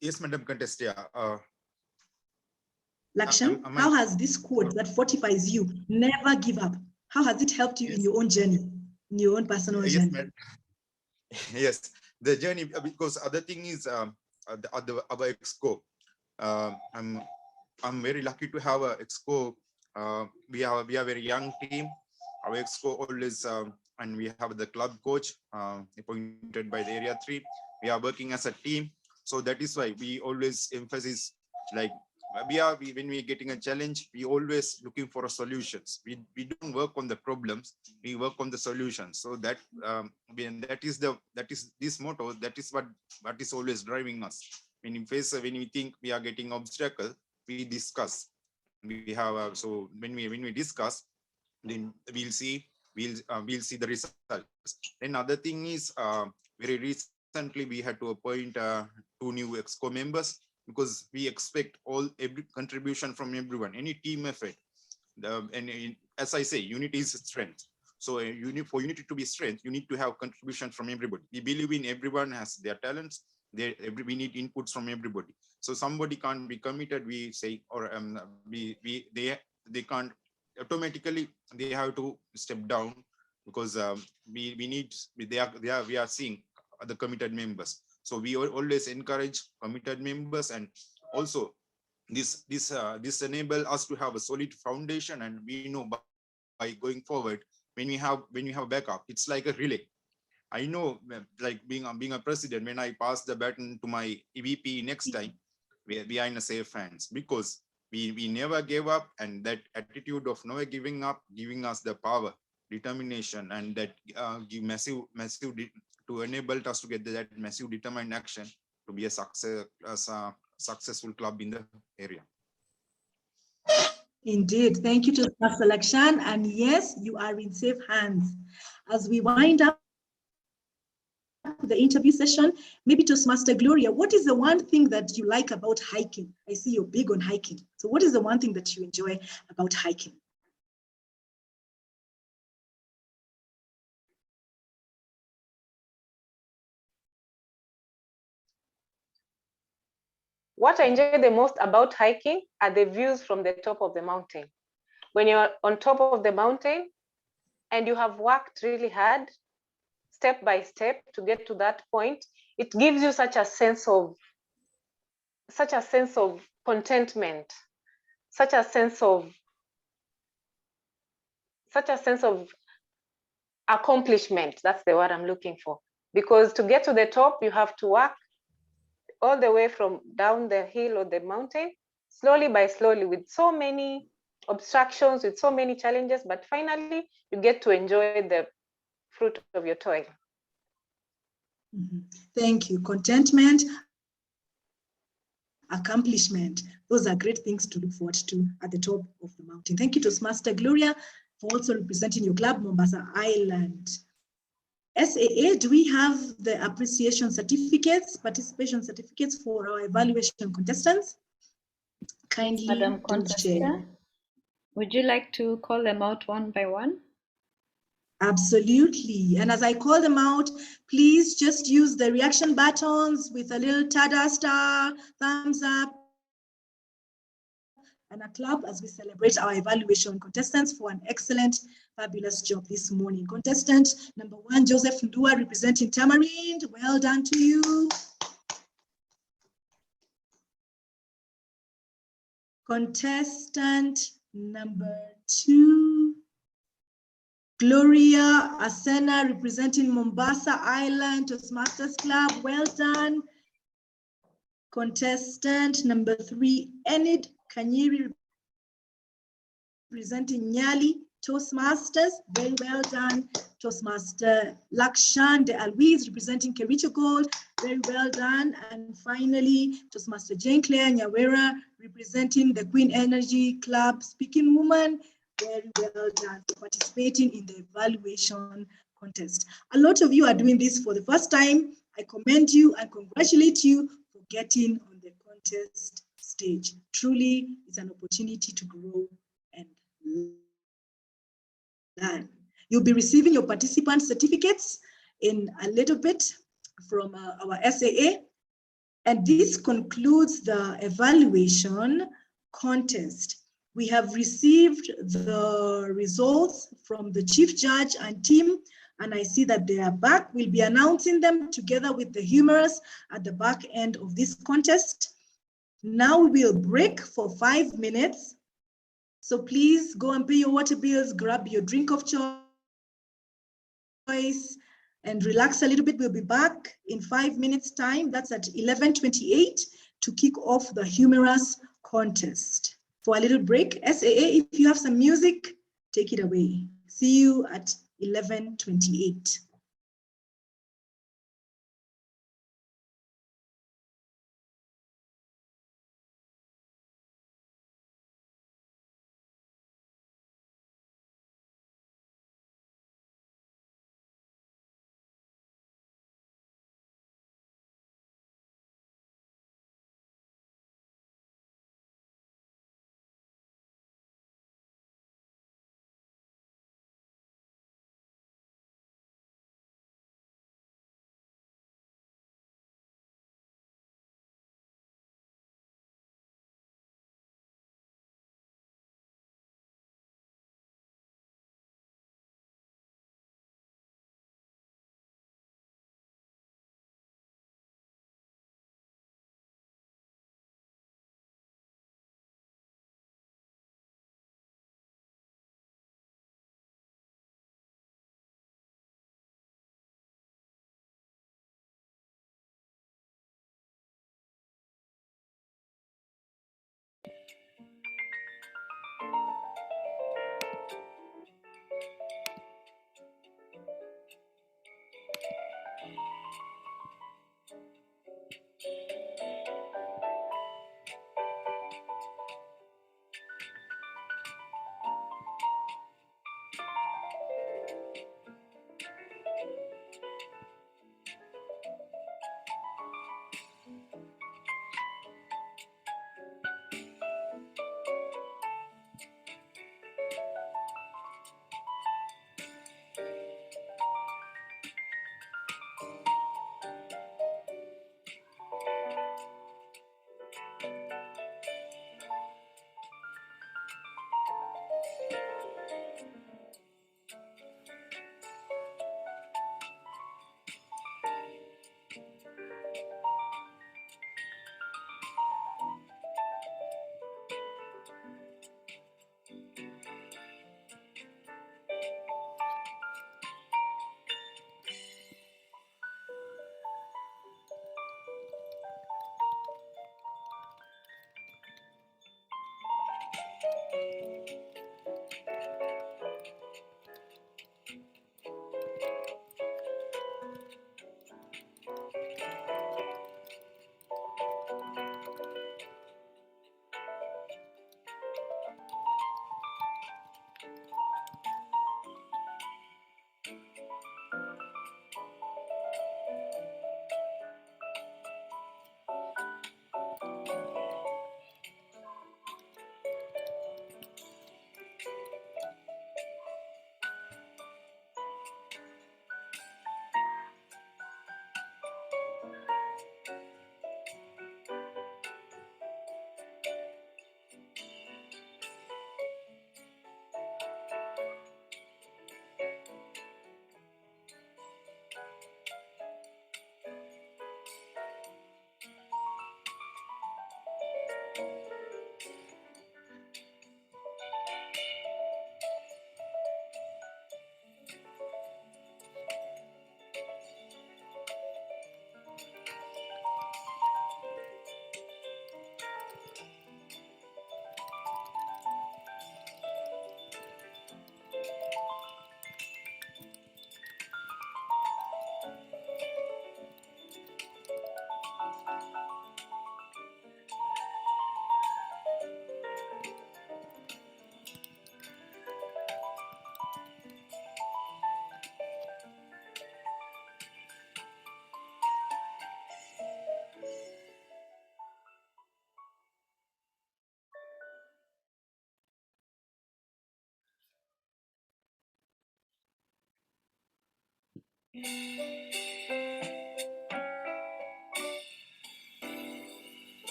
Yes, Madam Contestia. Lakshan, how has this quote that fortifies you, never give up, how has it helped you in your own journey, in your own personal journey? Yes, the journey, because other thing is our exco. I'm very lucky to have a exco. We are a very young team. Our exco always, and we have the club coach appointed by the Area 3. We are working as a team. So that is why we always emphasize, like, when we're getting a challenge, we always looking for solutions. We don't work on the problems, we work on the solutions. So that that is this motto. That is what is always driving us. When we think we are getting obstacle, we discuss. We have so when we discuss, then we'll see the results. Another thing is very recently we had to appoint 2 new exco members, because we expect every contribution from everyone, any team effort. As I say, unity is strength. So for unity to be strength, you need to have contribution from everybody. We believe in everyone has their talents. We need inputs from everybody. So somebody can't be committed, we say, or they can't automatically, they have to step down, because we are seeing the committed members. So we always encourage committed members, and also this enable us to have a solid foundation. And we know by going forward, when you have backup, it's like a relay. I know, like being a president, when I pass the baton to my EVP next time, we are in a safe hands, because we never gave up, and that attitude of never giving up, giving us the power, determination, and that give massive to enable us to get that massive determined action to be a successful club in the area. Indeed, thank you to Toastmaster Lakshan, and yes, you are in safe hands. As we wind up the interview session, maybe Toastmaster Gloria, what is the one thing that you like about hiking? I see you're big on hiking. So what is the one thing that you enjoy about hiking? What I enjoy the most about hiking are the views from the top of the mountain. When you're on top of the mountain and you have worked really hard, step by step, to get to that point, it gives you such a sense of contentment, such a sense of accomplishment. That's the word I'm looking for. Because to get to the top, you have to work all the way from down the hill or the mountain, slowly by slowly, with so many obstructions, with so many challenges, but finally you get to enjoy the fruit of your toil. Thank you. Contentment, accomplishment. Those are great things to look forward to at the top of the mountain. Thank you, Toastmaster Gloria, for also representing your club, Mombasa Island. SAA, do we have the appreciation certificates, participation certificates for our evaluation contestants? Kindly Madam do share. Contester, would you like to call them out one by one? Absolutely. And as I call them out, please just use the reaction buttons with a little tada star, thumbs up, and a clap as we celebrate our evaluation contestants for an excellent, fabulous job this morning. Contestant number 1, Joseph Ndua, representing Tamarind. Well done to you. Contestant number 2, Gloria Asena, representing Mombasa Island Toastmasters Club. Well done. Contestant number 3, Enid Kanyiri, representing Nyali Toastmasters. Very well done. Toastmaster Lakshan De Alwiz, representing Kericho Gold. Very well done. And finally, Toastmaster Jane Claire Nyawera, representing the Queen Energy Club Speaking Woman. Very well done for participating in the evaluation contest. A lot of you are doing this for the first time. I commend you and congratulate you for getting on the contest stage. Truly, it's an opportunity to grow and learn. You'll be receiving your participant certificates in a little bit from our SAA. And this concludes the evaluation contest. We have received the results from the chief judge and team, and I see that they are back. We'll be announcing them together with the Humorous at the back end of this contest. Now we will break for 5 minutes. So please go and pay your water bills, grab your drink of choice, and relax a little bit. We'll be back in 5 minutes time. That's at 11:28 to kick off the Humorous contest. For a little break, SAA, if you have some music, take it away. See you at 11:28.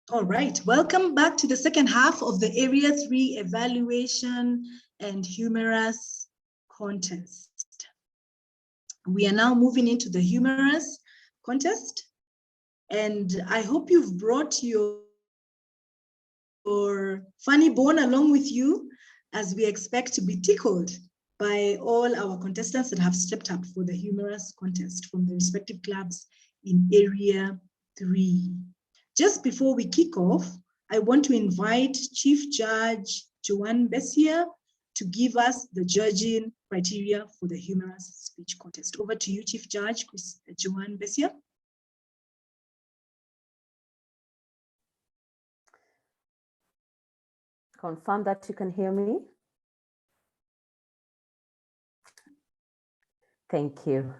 All right, welcome back to the second half of the Area 3 Evaluation and Humorous contest. We are now moving into the Humorous contest, and I hope you've brought your funny bone along with you, as we expect to be tickled by all our contestants that have stepped up for the Humorous contest from the respective clubs in Area 3. Just before we kick off, I want to invite Chief Judge Joanne Bessia to give us the judging criteria for the Humorous speech contest. Over to you, Chief Judge Joanne Bessia. Confirm that you can hear me. Thank you.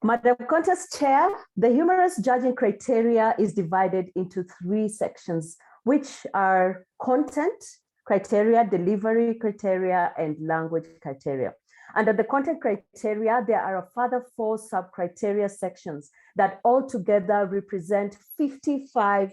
Madam Contest Chair, the Humorous judging criteria is divided into 3 sections, which are content criteria, delivery criteria, and language criteria. Under the content criteria, there are a further 4 sub-criteria sections that altogether represent 55%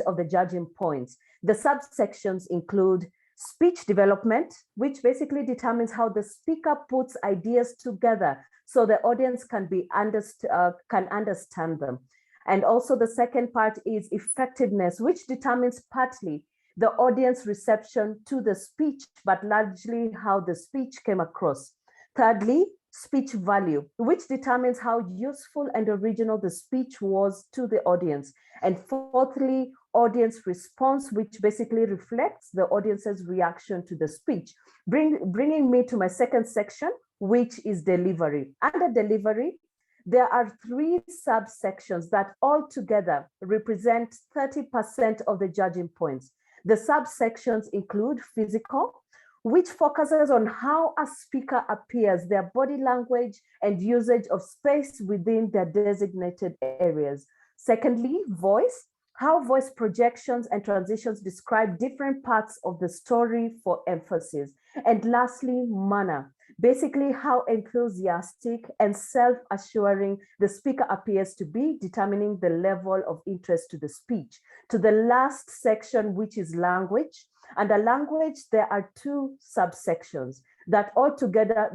of the judging points. The subsections include speech development, which basically determines how the speaker puts ideas together so the audience can understand them. And also the second part is effectiveness, which determines partly the audience reception to the speech, but largely how the speech came across. Thirdly, speech value, which determines how useful and original the speech was to the audience. And fourthly, audience response, which basically reflects the audience's reaction to the speech. Bringing me to my second section, which is delivery. Under delivery, there are 3 subsections that altogether represent 30% of the judging points. The subsections include physical, which focuses on how a speaker appears, their body language and usage of space within their designated areas. Secondly, voice, how voice projections and transitions describe different parts of the story for emphasis. And lastly, manner, basically how enthusiastic and self-assuring the speaker appears to be, determining the level of interest to the speech. To the last section, which is language. Under language, there are 2 subsections that altogether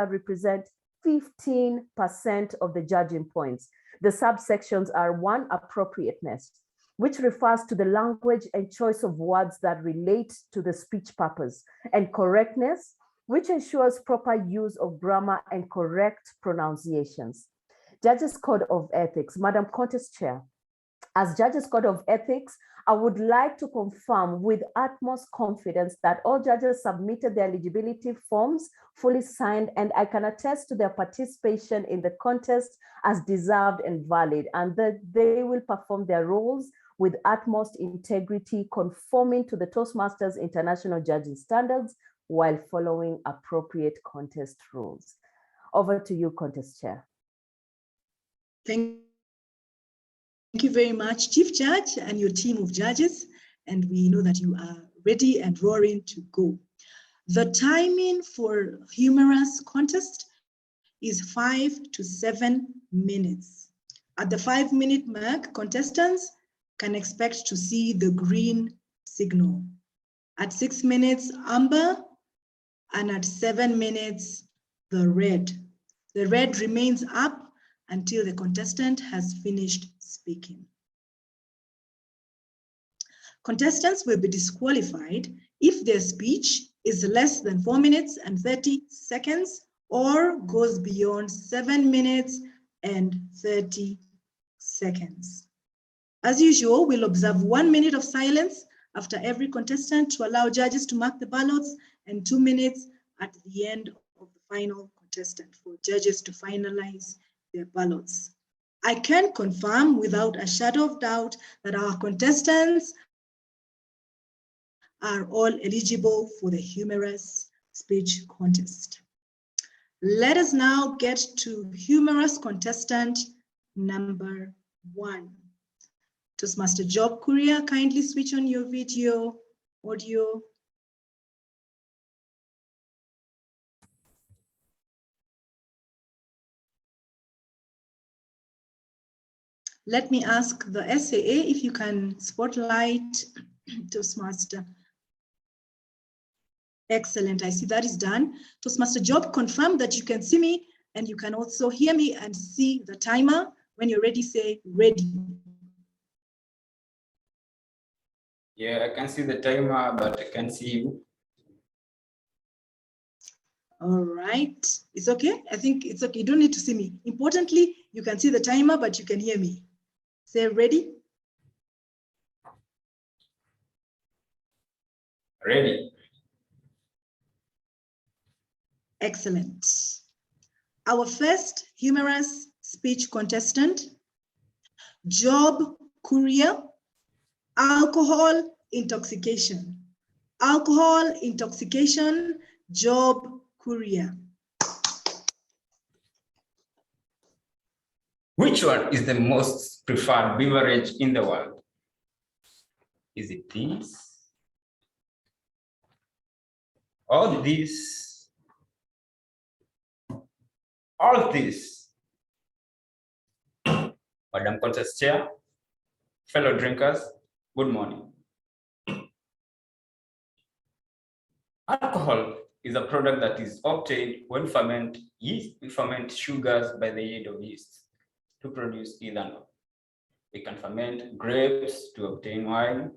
represent 15% of the judging points. The subsections are 1, appropriateness, which refers to the language and choice of words that relate to the speech purpose, and correctness, which ensures proper use of grammar and correct pronunciations. Judges Code of Ethics. Madam Contest Chair, as Judges Code of Ethics, I would like to confirm with utmost confidence that all judges submitted their eligibility forms fully signed, and I can attest to their participation in the contest as deserved and valid, and that they will perform their roles with utmost integrity, conforming to the Toastmasters International Judging Standards while following appropriate contest rules. Over to you, Contest Chair. Thank you very much, Chief Judge and your team of judges, and we know that you are ready and roaring to go. The timing for Humorous contest is 5 to 7 minutes. At the 5-minute mark, contestants can expect to see the green signal. At 6 minutes, amber, and at 7 minutes, the the red. The red remains up until the contestant has finished speaking. Contestants will be disqualified if their speech is less than 4 minutes and 30 seconds or goes beyond 7 minutes and 30 seconds. As usual, we'll observe 1 minute of silence after every contestant to allow judges to mark the ballots, and 2 minutes at the end of the final contestant for judges to finalize their ballots. I can confirm without a shadow of doubt that our contestants are all eligible for the humorous speech contest. Let us now get to humorous contestant number 1. Toastmaster Job Courier, kindly switch on your video, audio. Let me ask the SAA if you can spotlight Toastmaster. Excellent, I see that is done. Toastmaster Job, confirm that you can see me and you can also hear me and see the timer. When you're ready, say ready. Yeah, I can see the timer, but I can't see you. All right, it's okay. I think it's okay. You don't need to see me. Importantly, you can see the timer, but you can hear me. Say ready. Ready. Excellent. Our first humorous speech contestant, Job Courier, alcohol intoxication. Alcohol intoxication, Job Courier. Which one is the most preferred beverage in the world? Is it this? Or this? All this? Madam Contest Chair, fellow drinkers, good morning. Alcohol is a product that is obtained when we ferment sugars by the aid of yeast to produce ethanol. We can ferment grapes to obtain wine,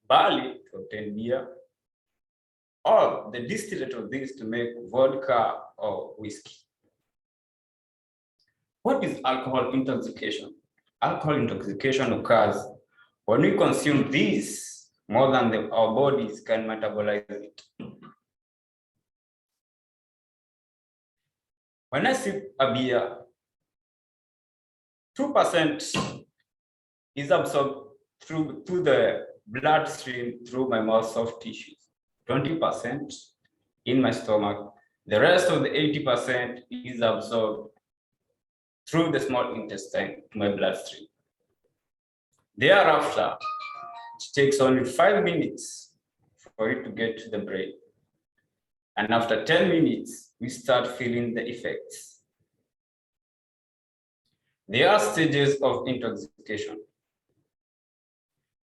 barley to obtain beer, or the distillate of this to make vodka or whiskey. What is alcohol intoxication? Alcohol intoxication occurs when we consume this more than our bodies can metabolize it. When I sip a beer, 2% is absorbed through the bloodstream through my mouth soft tissues, 20% in my stomach. The rest of the 80% is absorbed through the small intestine to my bloodstream. Thereafter, it takes only 5 minutes for it to get to the brain. And after 10 minutes, we start feeling the effects. There are stages of intoxication.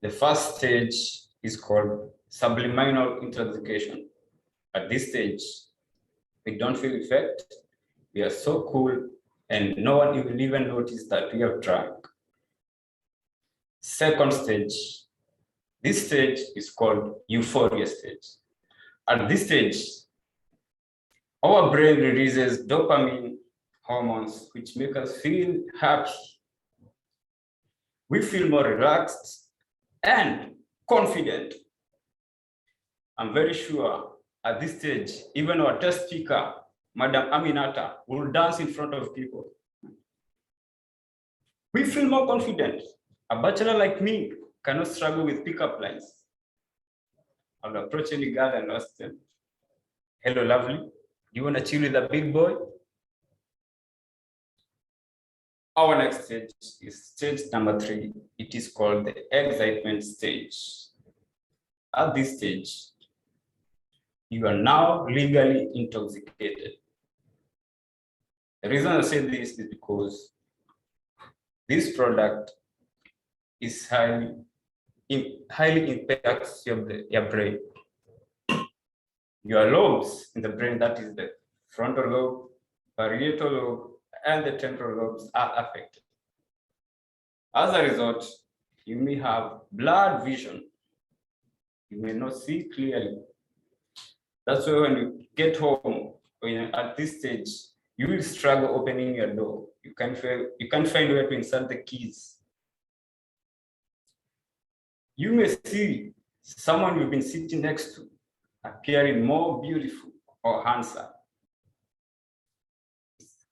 The first stage is called subliminal intoxication. At this stage, we don't feel effect. We are so cool and no one will even notice that we have drunk. Second stage. This stage is called Euphoria Stage. At this stage, our brain releases dopamine hormones, which make us feel happy. We feel more relaxed and confident. I'm very sure at this stage, even our test speaker, Madam Aminata, will dance in front of people. We feel more confident. A bachelor like me cannot struggle with pickup lines. I'll approach any girl and ask them, hello, lovely. Do you want to chill with a big boy? Our next stage is stage number 3. It is called the excitement stage. At this stage, you are now legally intoxicated. The reason I say this is because this product is highly impacts your brain. Your lobes in the brain, that is the frontal lobe, parietal lobe, and the temporal lobes are affected. As a result, you may have blurred vision. You may not see clearly. That's why when you get home, at this stage, you will struggle opening your door. You can't find where to insert the keys. You may see someone you've been sitting next to appearing more beautiful or handsome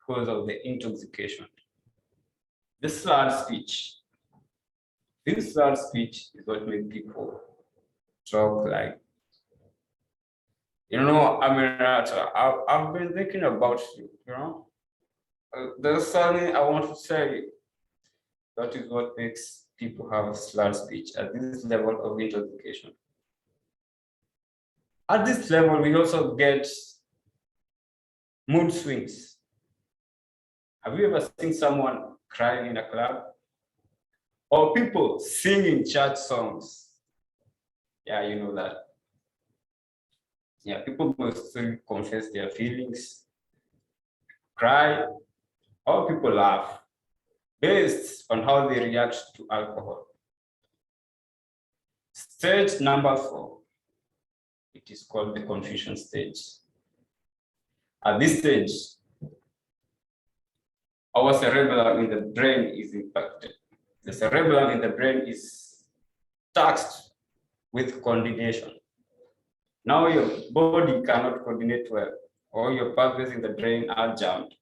because of the intoxication. The slurred speech. This slurred speech is what makes people talk like, Aminata, I've been thinking about you, There's something I want to say. That is what makes people have slurred speech at this level of intoxication. At this level, we also get mood swings. Have you ever seen someone crying in a club? Or people singing church songs? Yeah, you know that. Yeah, people must confess their feelings, cry, or people laugh based on how they react to alcohol. Stage number 4, it is called the confusion stage. At this stage, our cerebellum in the brain is impacted. The cerebellum in the brain is taxed with coordination. Now your body cannot coordinate well, or your pathways in the brain are jammed.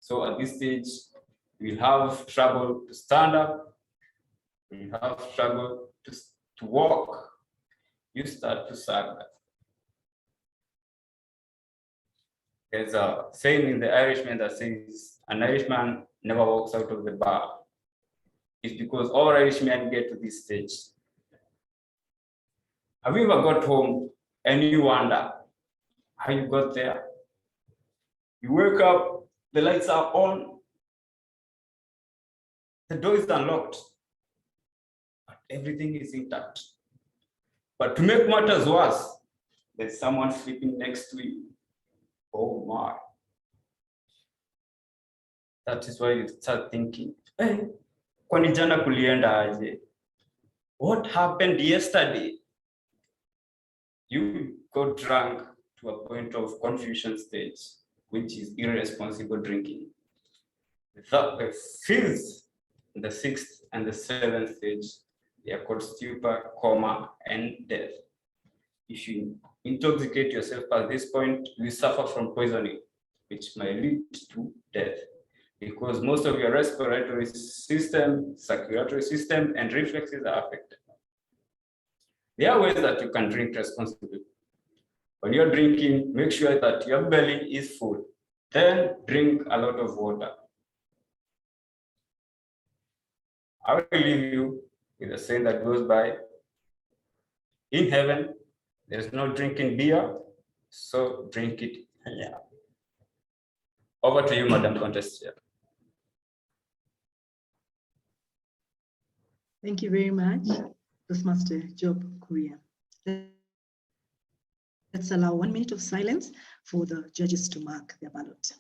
So at this stage, you'll have trouble to stand up, you'll have trouble to walk, you start to sag. There's a saying in the Irishman that says, an Irishman never walks out of the bar. It's because all Irishmen get to this stage. Have you ever got home and you wonder how you got there? You wake up, the lights are on, the door is unlocked, but everything is intact. But to make matters worse, there's someone sleeping next to you. Oh my. That is why you start thinking, hey, kwani jana kulienda aje? What happened yesterday? You got drunk to a point of confusion stage, which is irresponsible drinking. The 5th, the 6th, and the 7th stage, they are called stupor, coma, and death. If you intoxicate yourself at this point, you suffer from poisoning, which might lead to death, because most of your respiratory system, circulatory system, and reflexes are affected. There are ways that you can drink responsibly. When you're drinking, make sure that your belly is full. Then drink a lot of water. I will leave you with a saying that goes by, in heaven, there's no drinking beer, so drink it here. Over to you, Madam Contest Chair. Thank you very much, Toastmaster Job Korea. Let's allow 1 minute of silence for the judges to mark their ballot.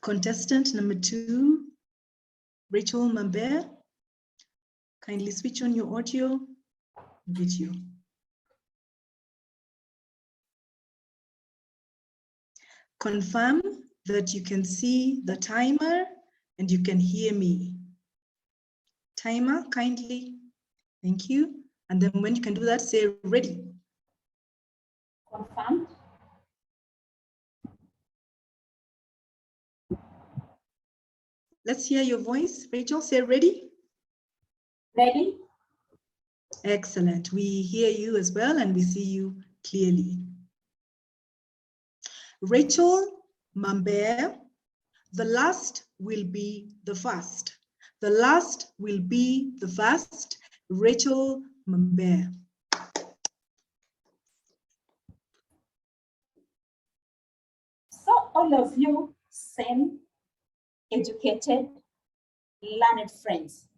Contestant number 2, Rachel Mamber, kindly switch on your audio and video. confirm that you can see the timer and you can hear me. Timer, kindly. Thank you. And then when you can do that, say ready. Confirmed. Let's hear your voice. Rachel, say ready. Ready? Excellent. We hear you as well and we see you clearly. Rachel Mamber, the last will be the first. The last will be the first. Rachel Mamber. So all of you same educated, learned friends,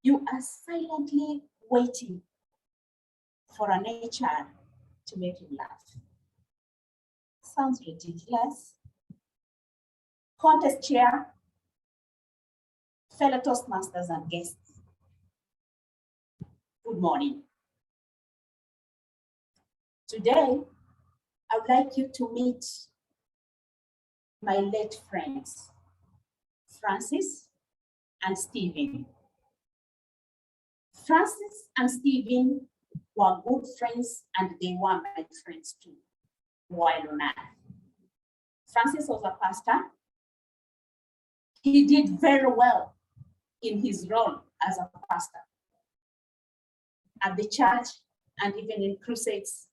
you are silently waiting for an HR to make you laugh. Sounds ridiculous. Contest chair, fellow Toastmasters and guests, good morning. Today, I would like you to meet my late friends, Francis and Stephen. Francis and Stephen were good friends and they were my friends too, while on earth. Francis was a pastor. He did very well in his role as a pastor at the church and even in crusades.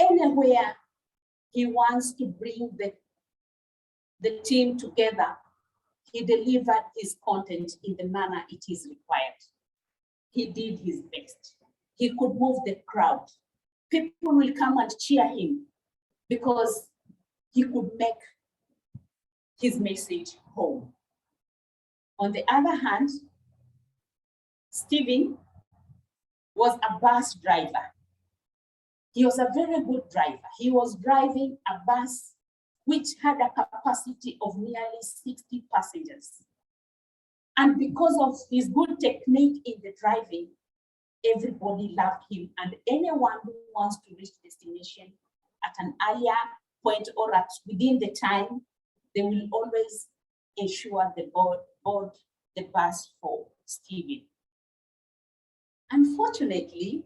Anywhere he wants to bring the team together, he delivered his content in the manner it is required. He did his best. He could move the crowd. People will come and cheer him because he could make his message home. On the other hand, Stephen was a bus driver. He was a very good driver. He was driving a bus which had a capacity of nearly 60 passengers. And because of his good technique in the driving, everybody loved him. And anyone who wants to reach destination at an earlier point or within the time, they will always ensure they board the bus for Stephen. Unfortunately,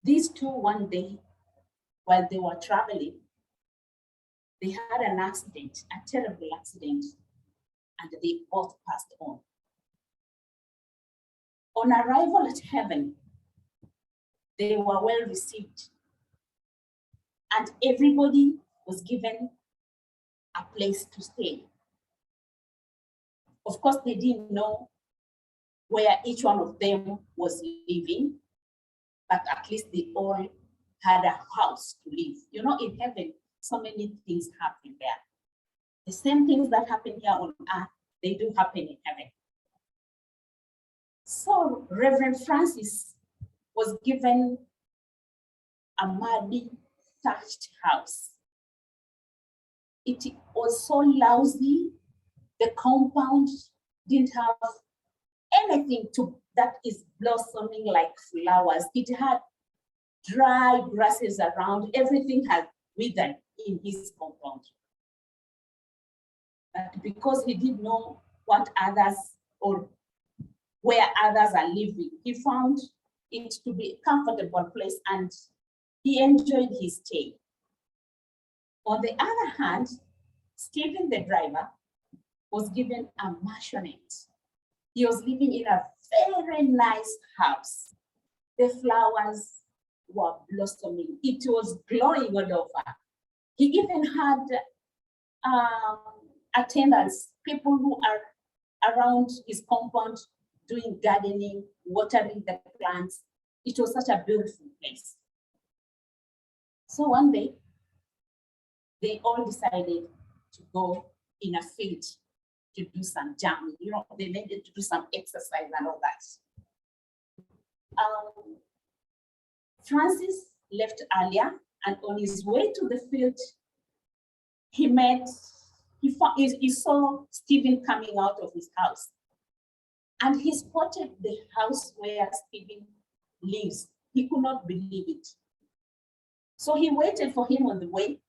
these two one day, while they were traveling, they had an accident, a terrible accident, and they both passed on. On arrival at heaven, they were well received, and everybody was given a place to stay. Of course, they didn't know where each one of them was living, but at least they all had a house to live. You know, in heaven, so many things happen there. The same things that happen here on earth, they do happen in heaven. So Reverend Francis was given a muddy, thatched house. It was so lousy. The compound didn't have anything that is blossoming like flowers. It had dry grasses around. Everything had withered in his compound. But because he didn't know what others or where others are living, he found it to be a comfortable place and he enjoyed his stay. On the other hand, Stephen, the driver, was given a mansionette. He was living in a very nice house. The flowers were blossoming. It was glowing all over. He even had attendants, people who are around his compound doing gardening, watering the plants. It was such a beautiful place. So one day, they all decided to go in a field to do some jamming. You know, they needed to do some exercise and all that. Francis left earlier, and on his way to the field, he saw Stephen coming out of his house. And he spotted the house where Stephen lives. He could not believe it. So he waited for him on the way,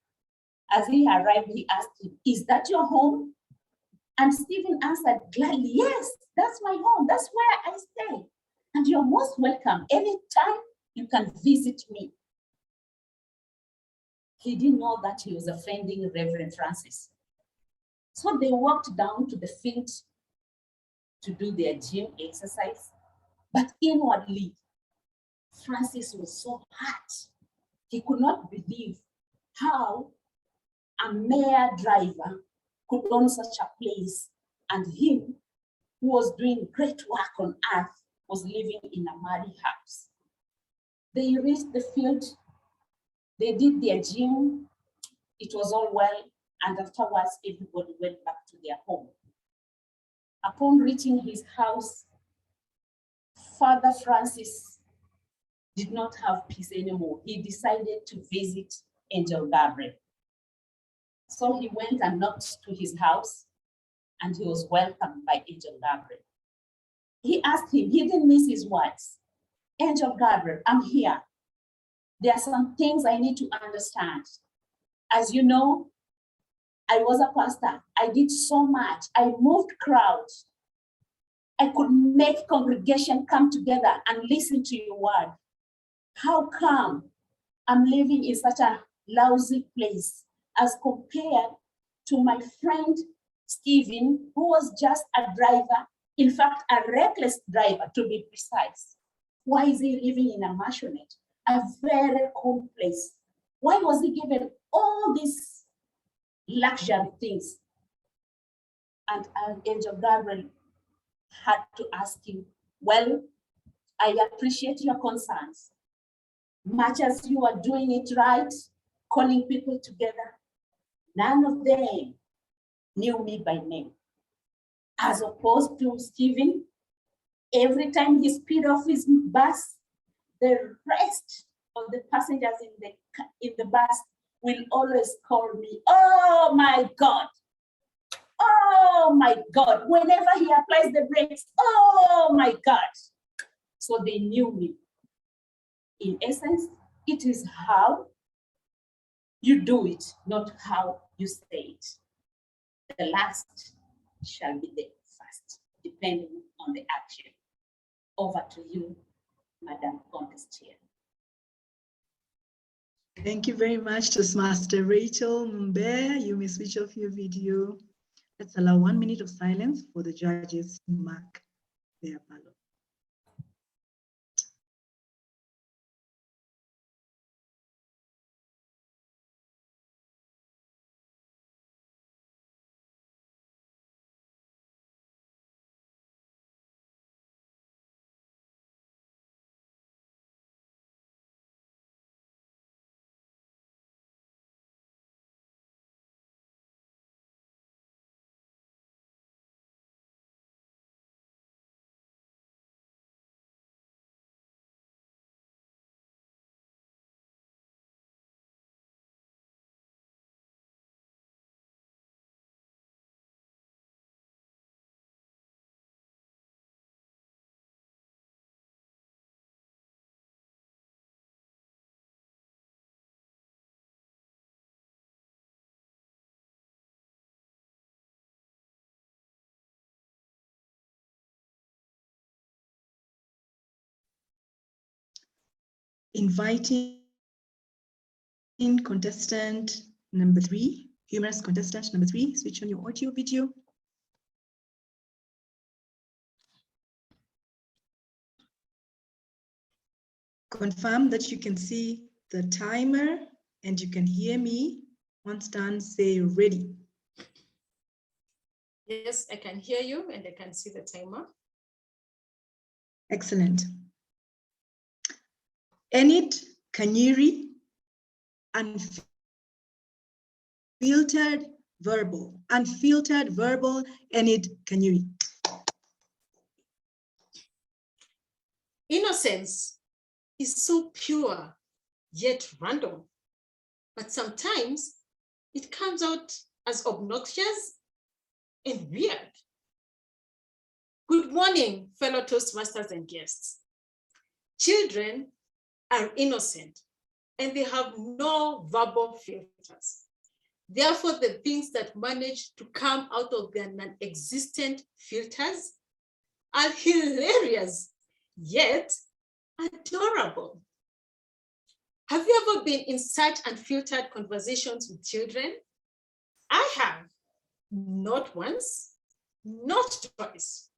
As he arrived, he asked him, "Is that your home?" And Stephen answered gladly, "Yes, that's my home. That's where I stay. And you're most welcome. Anytime you can visit me." He didn't know that he was offending Reverend Francis. So they walked down to the field to do their gym exercise. But inwardly, Francis was so hurt. He could not believe how a mere driver could own such a place, and him, who was doing great work on earth, was living in a muddy house. They reached the field, they did their gym, it was all well, and afterwards everybody went back to their home. Upon reaching his house, Father Francis did not have peace anymore. He decided to visit Angel Gabriel. So he went and knocked to his house, and he was welcomed by Angel Gabriel. He asked him, he didn't miss his words. "Angel Gabriel, I'm here. There are some things I need to understand. As you know, I was a pastor. I did so much. I moved crowds. I could make congregation come together and listen to your word. How come I'm living in such a lousy place as compared to my friend Stephen, who was just a driver, in fact, a reckless driver to be precise? Why is he living in a mansionette, a very cool place? Why was he given all these luxury things?" And Angel Gabriel had to ask him, "Well, I appreciate your concerns. Much as you are doing it right, calling people together, none of them knew me by name. As opposed to Stephen, every time he speed off his bus, the rest of the passengers in the bus will always call me, 'Oh my God. Oh my God.' Whenever he applies the brakes, 'Oh my God.' So they knew me. In essence, it is how you do it, not how you say it. The last shall be the first, depending on the action. Over to you, Madam Contest Chair. Thank you very much, Toastmaster Rachel Mbe. You may switch off your video. Let's allow 1 minute of silence for the judges to mark their ballot. Inviting contestant number 3, humorous contestant number 3, switch on your audio video. Confirm that you can see the timer and you can hear me. Once done, say ready. Yes, I can hear you and I can see the timer. Excellent. Enid, Kanyiri, unfiltered verbal, Enid, Kanyiri. Innocence is so pure, yet random, but sometimes it comes out as obnoxious and weird. Good morning, fellow Toastmasters and guests. Children are innocent and they have no verbal filters. Therefore, the things that manage to come out of their non-existent filters are hilarious, yet adorable. Have you ever been in such unfiltered conversations with children? I have, not once, not twice.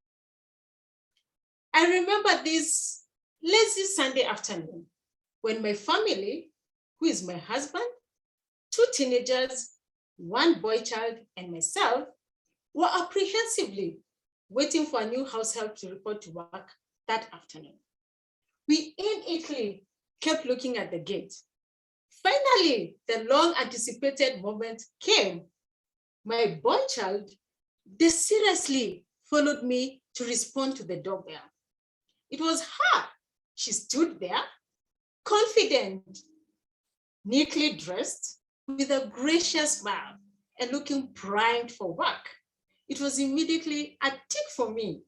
I remember this lazy Sunday afternoon when my family, who is my husband, 2 teenagers, 1 boy child, and myself, were apprehensively waiting for a new house help to report to work that afternoon. We innately kept looking at the gate. Finally, the long anticipated moment came. My boy child seriously followed me to respond to the doorbell. It was her. She stood there, confident, neatly dressed, with a gracious smile and looking primed for work. It was immediately a tick for me.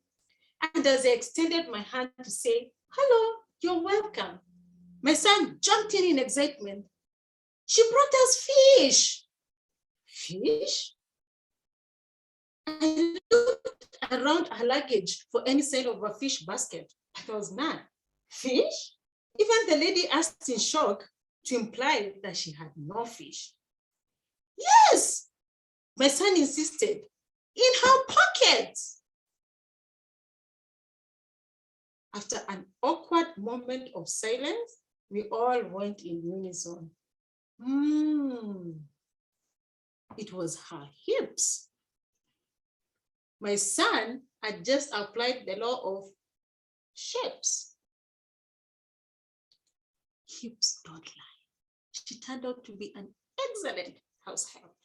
And as I extended my hand to say, "Hello, you're welcome," my son jumped in excitement. "She brought us fish." Fish? I looked around her luggage for any sign of a fish basket, but there was none. Fish? Even the lady asked in shock to imply that she had no fish. "Yes," my son insisted, "in her pocket." After an awkward moment of silence, we all went in unison. It was her hips. My son had just applied the law of shapes. Hips don't lie. She turned out to be an excellent house help.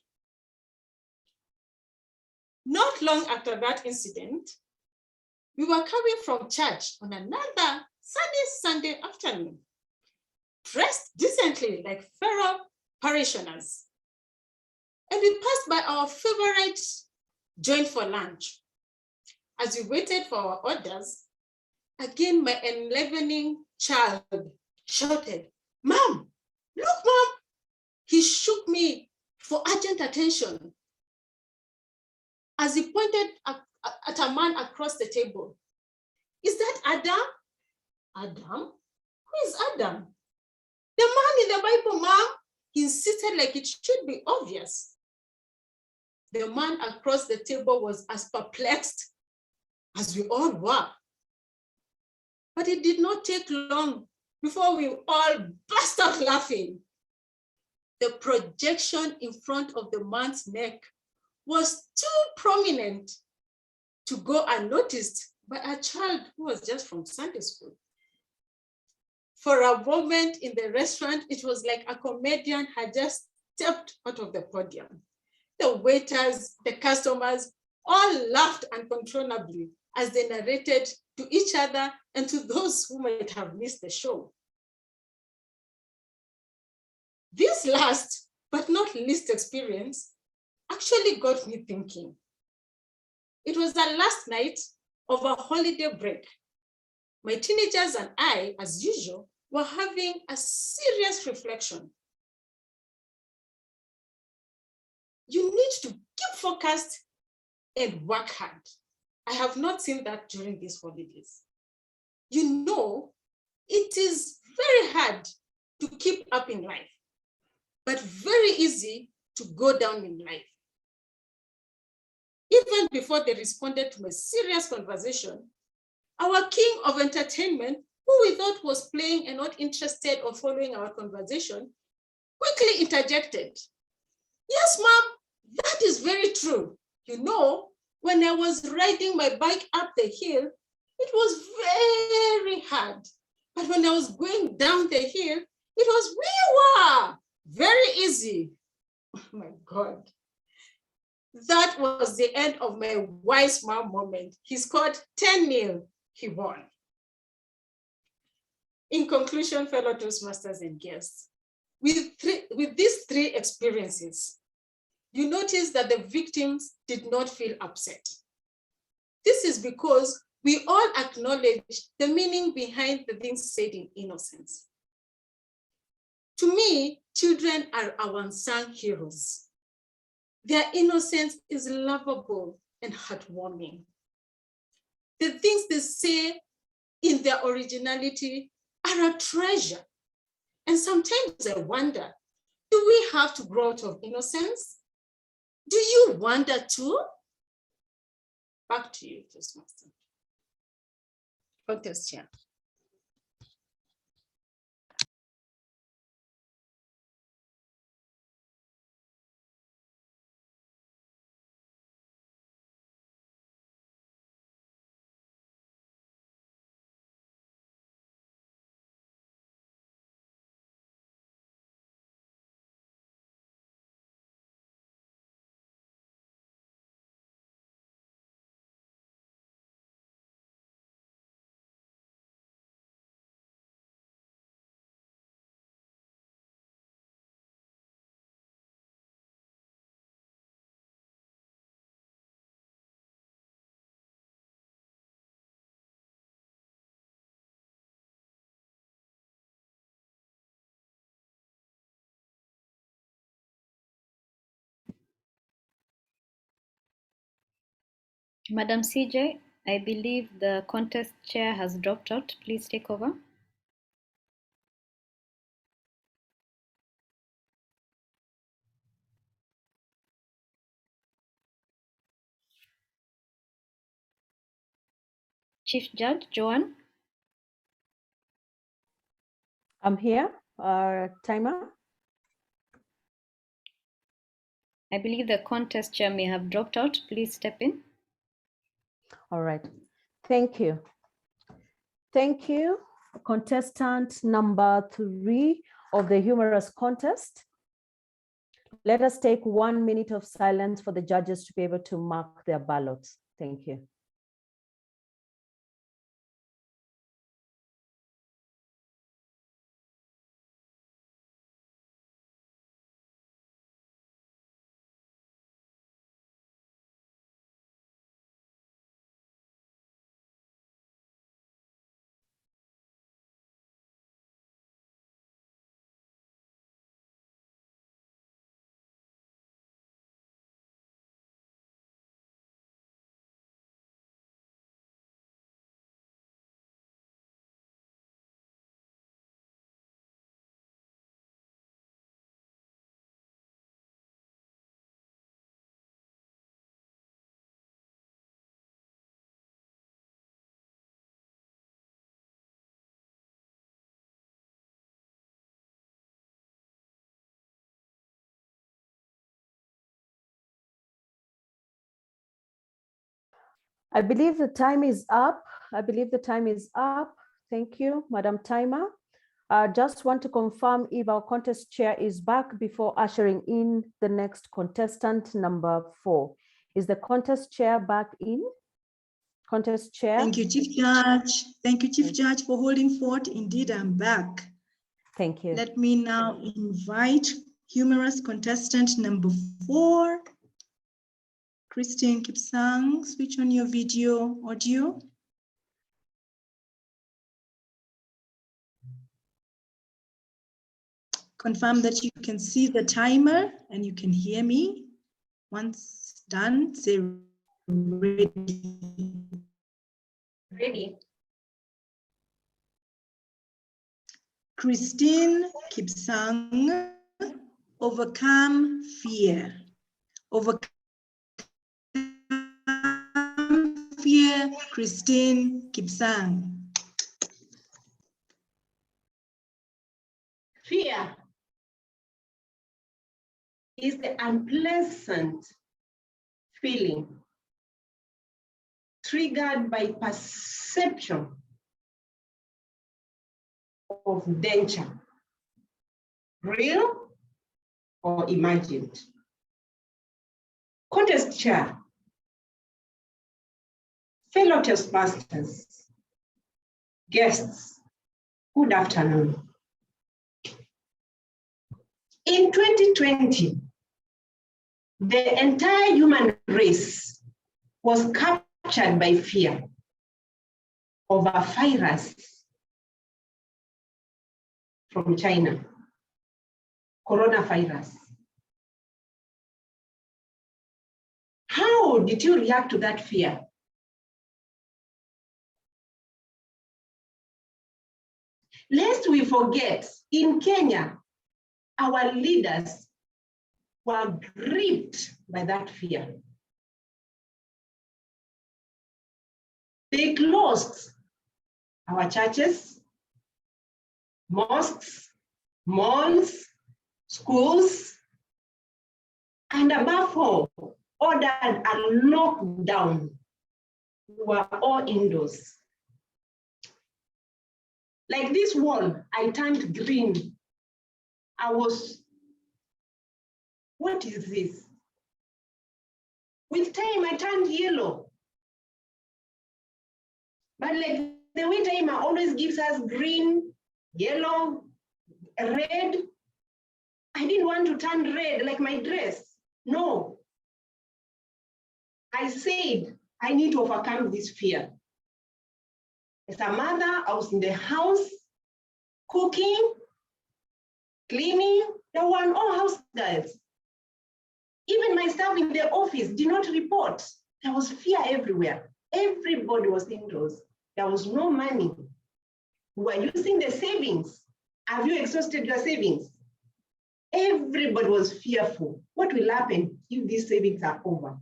Not long after that incident, we were coming from church on another sunny Sunday afternoon, dressed decently like fellow parishioners. And we passed by our favorite joint for lunch. As we waited for our orders, again my enlivening child shouted, "Mom, look, Mom." He shook me for urgent attention as he pointed at a man across the table. "Is that Adam?" "Adam? Who is Adam?" "The man in the Bible, Mom." He insisted like it should be obvious. The man across the table was as perplexed as we all were. But it did not take long before we all burst out laughing. The projection in front of the man's neck was too prominent to go unnoticed by a child who was just from Sunday school. For a moment in the restaurant, it was like a comedian had just stepped out of the podium. The waiters, the customers, all laughed uncontrollably as they narrated to each other and to those who might have missed the show. This last but not least experience actually got me thinking. It was the last night of a holiday break. My teenagers and I, as usual, were having a serious reflection. You need to keep focused and work hard. I have not seen that during these holidays. You know, it is very hard to keep up in life, but very easy to go down in life. Even before they responded to my serious conversation, our king of entertainment, who we thought was playing and not interested or following our conversation, quickly interjected. "Yes, Mom, that is very true. You know, when I was riding my bike up the hill, it was very hard. But when I was going down the hill, it was very easy." Oh my God. That was the end of my wise mom moment. He scored 10-0, he won. In conclusion, fellow Toastmasters and guests, with these 3 experiences, you notice that the victims did not feel upset. This is because we all acknowledge the meaning behind the things said in innocence. To me, children are our unsung heroes. Their innocence is lovable and heartwarming. The things they say in their originality are a treasure. And sometimes I wonder, do we have to grow out of innocence? Do you wonder too? Back to you, Toastmaster. Contest chair. Madam CJ, I believe the contest chair has dropped out. Please take over. Chief Judge, Joanne. I'm here. Timer. I believe the contest chair may have dropped out. Please step in. All right. Thank you. Thank you. Contestant number 3 of the humorous contest. Let us take 1 minute of silence for the judges to be able to mark their ballots. Thank you. I believe the time is up. I believe the time is up. Thank you, Madam Timer. I just want to confirm if our contest chair is back before ushering in the next contestant, number 4. Is the contest chair back in? Contest chair. Thank you, Chief Judge. Thank you, Chief Judge, for holding fort. Indeed, I'm back. Thank you. Let me now invite humorous contestant number 4. Christine Kipsang, switch on your video audio. Confirm that you can see the timer and you can hear me. Once done, say ready. Ready. Christine Kipsang, overcome fear. Overcome fear, Christine Kipsang. Fear is the unpleasant feeling triggered by perception of danger, real or imagined. Contest chair, fellow Toastmasters, guests, good afternoon. In 2020, the entire human race was captured by fear of a virus from China, coronavirus. How did you react to that fear? Lest we forget, in Kenya, our leaders were gripped by that fear. They closed our churches, mosques, malls, schools, and above all, ordered a lockdown. We were all indoors. Like this wall, I turned green. I was, what is this? With time, I turned yellow. But like the way time always gives us green, yellow, red, I didn't want to turn red like my dress. No. I said, I need to overcome this fear. As a mother, I was in the house, cooking, cleaning. There were all house girls. Even my staff in the office did not report. There was fear everywhere. Everybody was indoors. There was no money. We were using the savings. Have you exhausted your savings? Everybody was fearful. What will happen if these savings are over?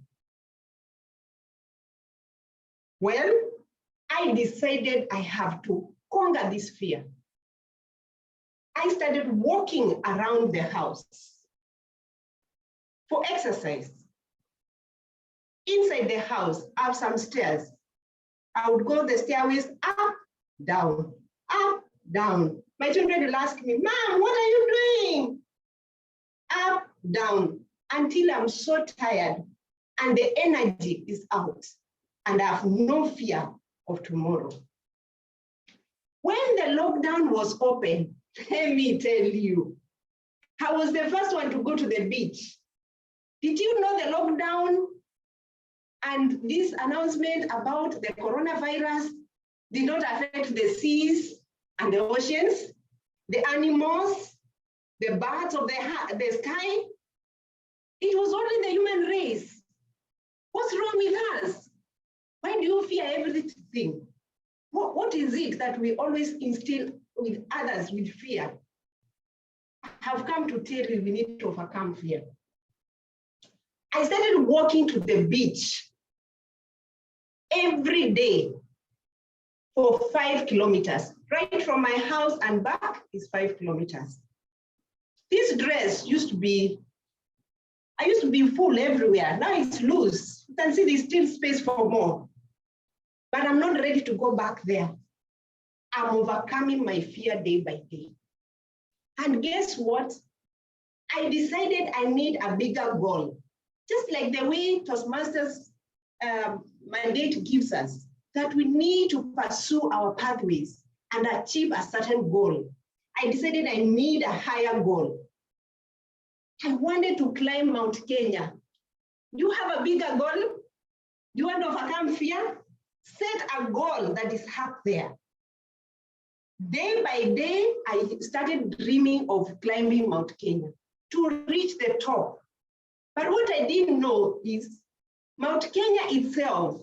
Well, I decided I have to conquer this fear. I started walking around the house for exercise. Inside the house, I have some stairs. I would go the stairways up, down, up, down. My children will ask me, Mom, what are you doing? Up, down, until I'm so tired and the energy is out and I have no fear of tomorrow. When the lockdown was open, let me tell you, I was the first one to go to the beach. Did you know the lockdown and this announcement about the coronavirus did not affect the seas and the oceans, the animals, the birds of the sky? It was only the human race. What's wrong with us? Why do you fear everything? What is it that we always instill with others with fear? I have come to tell you we need to overcome fear. I started walking to the beach every day for 5 kilometers. Right from my house and back is 5 kilometers. This dress used to be, I used to be full everywhere. Now it's loose. You can see there's still space for more. But I'm not ready to go back there. I'm overcoming my fear day by day. And guess what? I decided I need a bigger goal. Just like the way Toastmasters mandate gives us, that we need to pursue our pathways and achieve a certain goal. I decided I need a higher goal. I wanted to climb Mount Kenya. Do you have a bigger goal? Do you want to overcome fear? Set a goal that is up there. Day by day, I started dreaming of climbing Mount Kenya to reach the top. But what I didn't know is Mount Kenya itself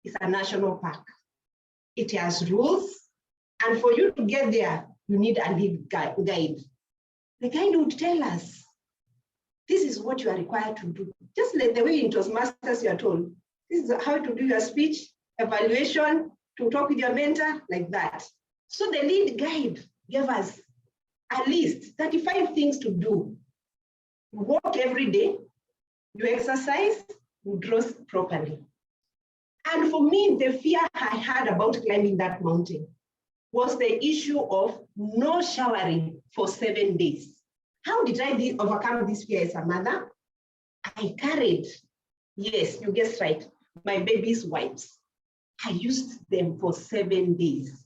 is a national park. It has rules, and for you to get there, you need a lead guide. The guide would tell us, this is what you are required to do. Just like the way in Toastmasters you are told, this is how to do your speech, evaluation, to talk with your mentor, like that. So the lead guide gave us at least 35 things to do. You walk every day, you exercise, you dress properly. And for me, the fear I had about climbing that mountain was the issue of no showering for 7 days. How did I overcome this fear as a mother? I carried, yes, you guessed right, my baby's wipes. I used them for 7 days.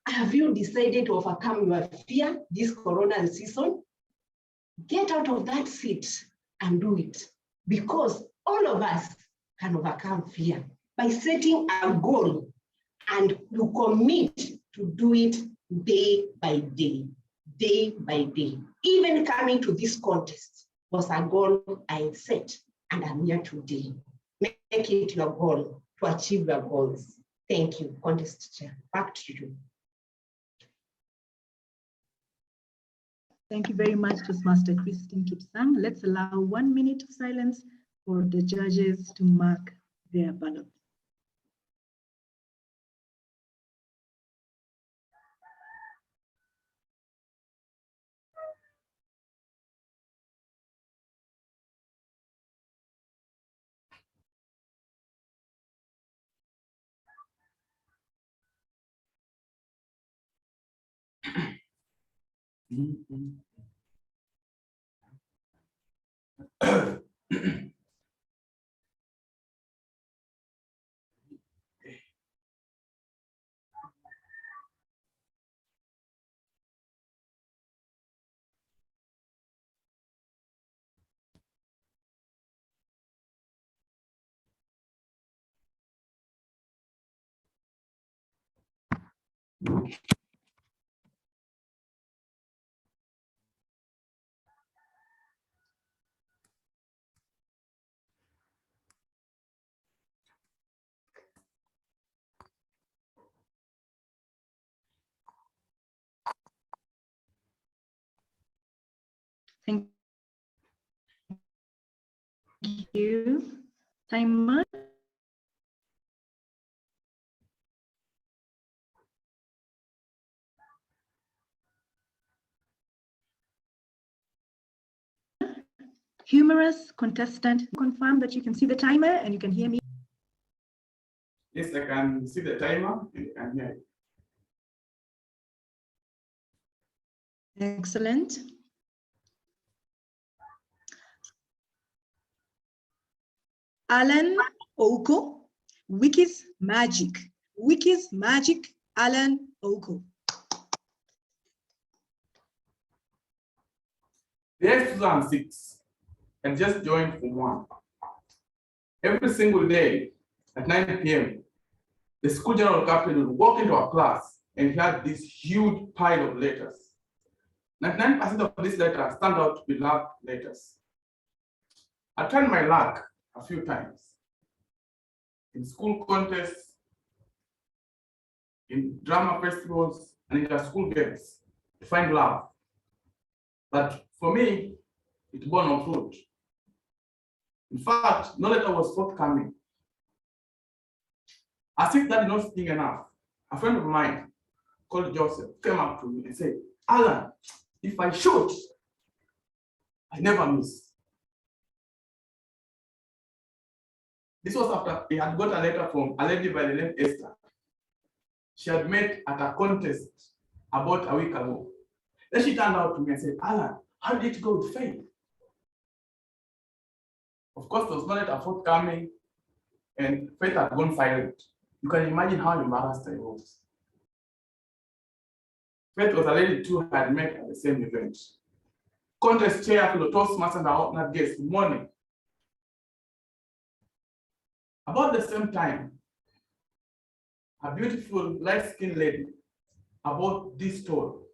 Have you decided to overcome your fear this corona season? Get out of that seat and do it, because all of us can overcome fear by setting a goal and you commit to do it day by day, day by day. Even coming to this contest was a goal I set. and I'm here today. Make it your goal to achieve your goals. Thank you, Contest Chair. Back to you. Thank you very much, Toastmaster Christine Kipsang. Let's allow 1 minute of silence for the judges to mark their ballots. Thank you. Timer. Humorous contestant, confirm that you can see the timer and you can hear me. Yes, I can see the timer and I can hear it. Excellent. Alan Oko, Wiki's Magic. Wiki's Magic, Alan Oko. The year 2006, I just joined Form 1. Every single day at 9 p.m., the school general captain would walk into our class and he had this huge pile of letters. 99% of these letters stand out to be love letters. I tried my luck a few times in school contests, in drama festivals, and in the school games to find love. But for me, it bore no fruit. In fact, no letter was forthcoming. As if that did not sting enough, a friend of mine called Joseph came up to me and said, Alan, if I shoot, I never miss. This was after he had got a letter from a lady by the name Esther. She had met at a contest about a week ago. Then she turned out to me and said, Alan, how did it go with Faith? Of course, there was no letter forthcoming, and Faith had gone silent. You can imagine how embarrassed I was. Faith was a lady too had met at the same event. Contest chair for the Toastmaster and our honored guest, good morning. About the same time, a beautiful light-skinned lady about this tall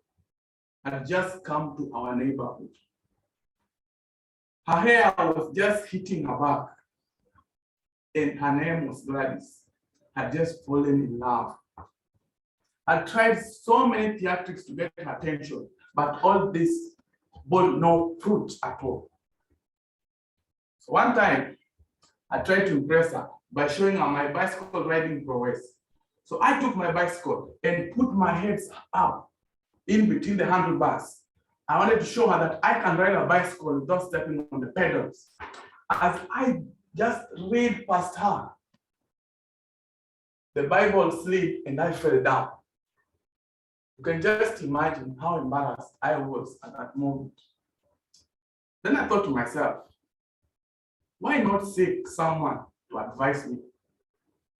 had just come to our neighborhood. Her hair was just hitting her back, and her name was Gladys. Had just fallen in love. I tried so many theatrics to get her attention, but all this bore no fruit at all. So one time, I tried to impress her by showing her my bicycle riding prowess. So I took my bicycle and put my heads up in between the handlebars. I wanted to show her that I can ride a bicycle without stepping on the pedals. As I just read past her, the Bible slid and I fell down. You can just imagine how embarrassed I was at that moment. Then I thought to myself, why not seek someone to advise me?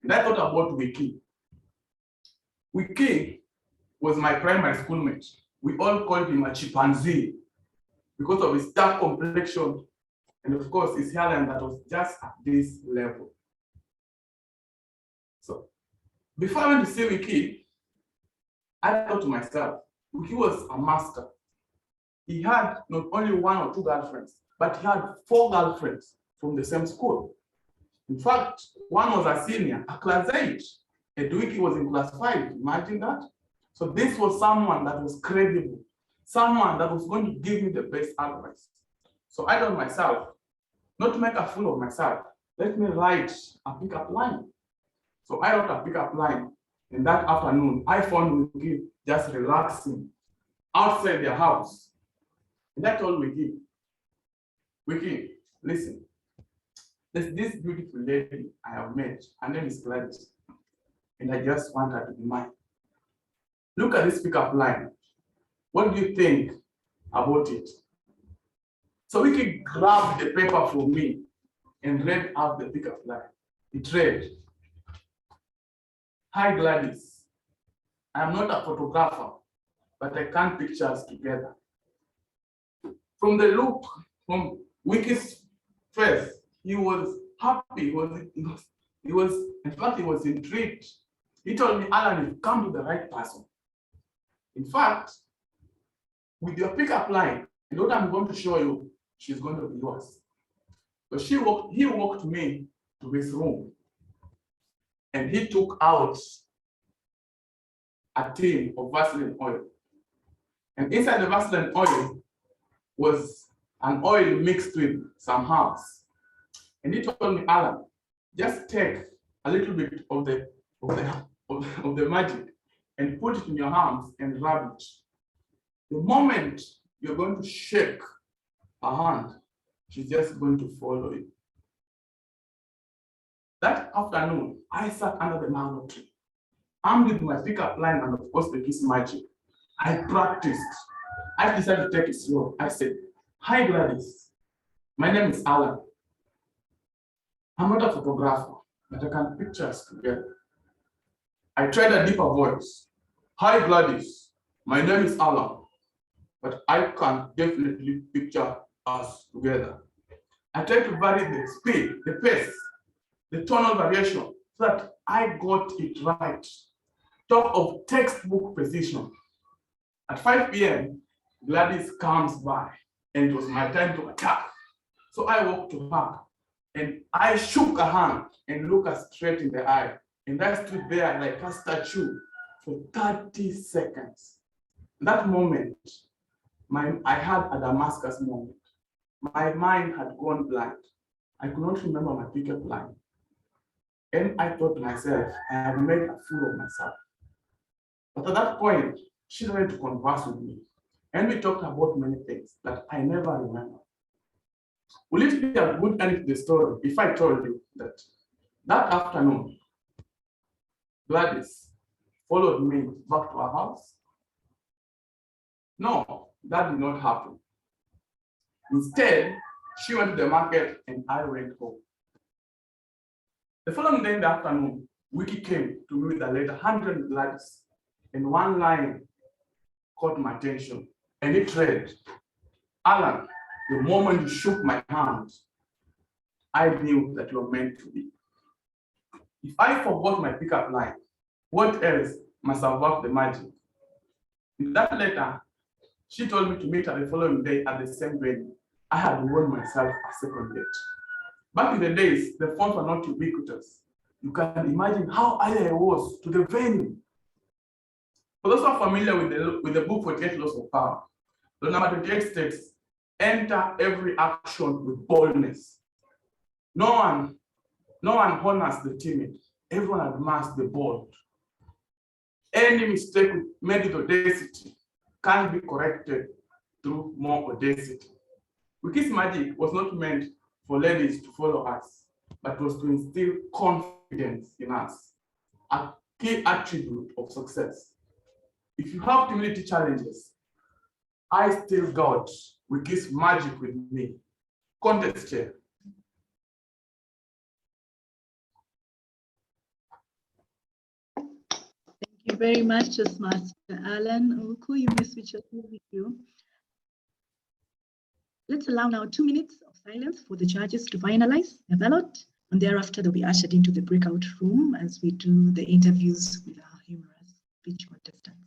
And I thought about Wiki. Wiki was my primary schoolmate. We all called him a chimpanzee because of his dark complexion and of course his hairline that was just at this level. So before I went to see Wiki, I thought to myself, Wiki was a master. He had not only one or two girlfriends, but he had 4 girlfriends from the same school. In fact, one was a senior, a class 8, and Wiki was in class 5. Imagine that. So this was someone that was credible, someone that was going to give me the best advice. So I told myself, not to make a fool of myself, let me write a pickup line. So I wrote a pickup line, and that afternoon, I found Wiki just relaxing outside their house. And I told Wiki, listen, there's this beautiful lady I have met. Her name is Gladys, and I just want her to be mine. Look at this pickup line. What do you think about it? So Wiki grabbed the paper from me and read out the pickup line. It read, "Hi Gladys, I am not a photographer, but I can picture us together." From the look from Wiki's face, he was happy. He was, in fact, he was intrigued. He told me, "Alan, you've come to the right person. In fact, with your pickup line, and what I'm going to show you, she's going to be yours." So he walked me to his room, and he took out a tin of Vaseline oil. And inside the Vaseline oil was an oil mixed with some herbs. And he told me, "Alan, just take a little bit of the magic and put it in your hands and rub it. The moment you're going to shake her hand, she's just going to follow you." That afternoon, I sat under the mango tree, armed with my pickup line and of course the kiss magic. I practiced. I decided to take it slow. I said, "Hi Gladys, my name is Alan. I'm not a photographer, but I can picture us together." I tried a deeper voice. "Hi Gladys, my name is Alan, but I can definitely picture us together." I tried to vary the speed, the pace, the tonal variation, so that I got it right. Talk of textbook precision. At 5 p.m., Gladys comes by, and it was my time to attack. So I walked to her, and I shook her hand and looked her straight in the eye. And I stood there like a statue for 30 seconds. In that moment, I had a Damascus moment. My mind had gone blank. I could not remember my pickup line. And I thought to myself, I have made a fool of myself. But at that point, she started to converse with me. And we talked about many things that I never remember. Will it be a good end to the story if I told you that that afternoon, Gladys followed me back to her house? No, that did not happen. Instead, she went to the market and I went home. The following day in the afternoon, Wiki came to me with a letter, 100 Gladys, and one line caught my attention, and it read, "Alan, the moment you shook my hand, I knew that you were meant to be." If I forgot my pickup line, what else must have worked the magic? In that letter, she told me to meet her the following day at the same venue. I had won myself a second date. Back in the days, the phones were not ubiquitous. You can imagine how early I was to the venue. For those who are familiar with the book 48 Laws of Power, the number 28 states, "Enter every action with boldness." No one honors the timid. Everyone admires the bold. Any mistake made with audacity can be corrected through more audacity. Wiki's magic was not meant for ladies to follow us, but was to instill confidence in us, a key attribute of success. If you have community challenges, I still got Wiki's magic with me. Contest chair. Thank you very much, Toastmaster Alan Oku. You may switch your video. Let's allow now 2 minutes of silence for the judges to finalize the ballot, and thereafter they'll be ushered into the breakout room as we do the interviews with our humorous speech contestants.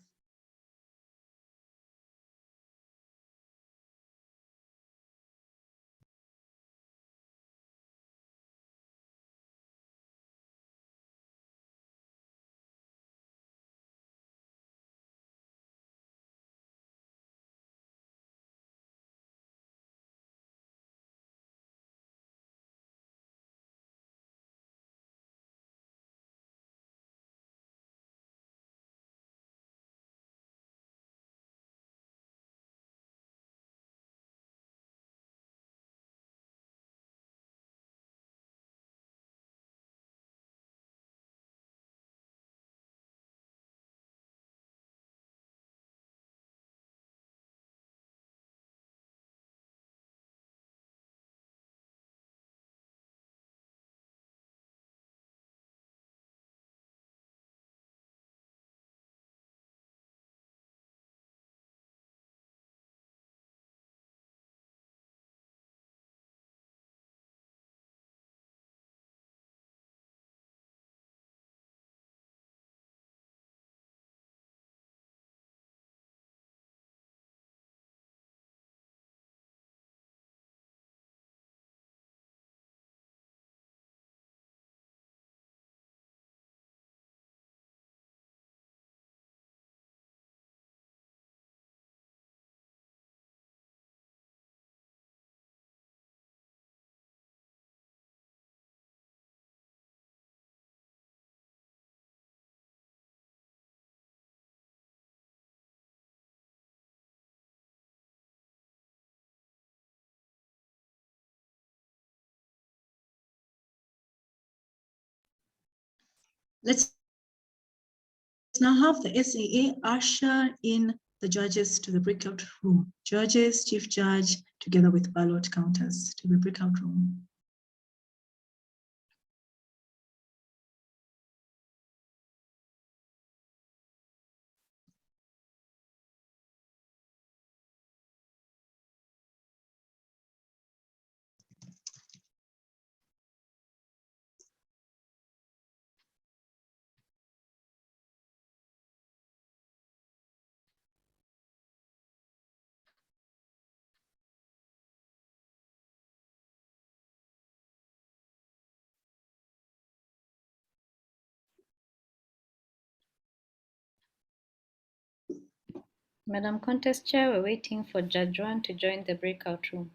Let's now have the SAA usher in the judges to the breakout room. Judges, chief judge, together with ballot counters to the breakout room. Madam Contest Chair, we're waiting for Judge 1 to join the breakout room.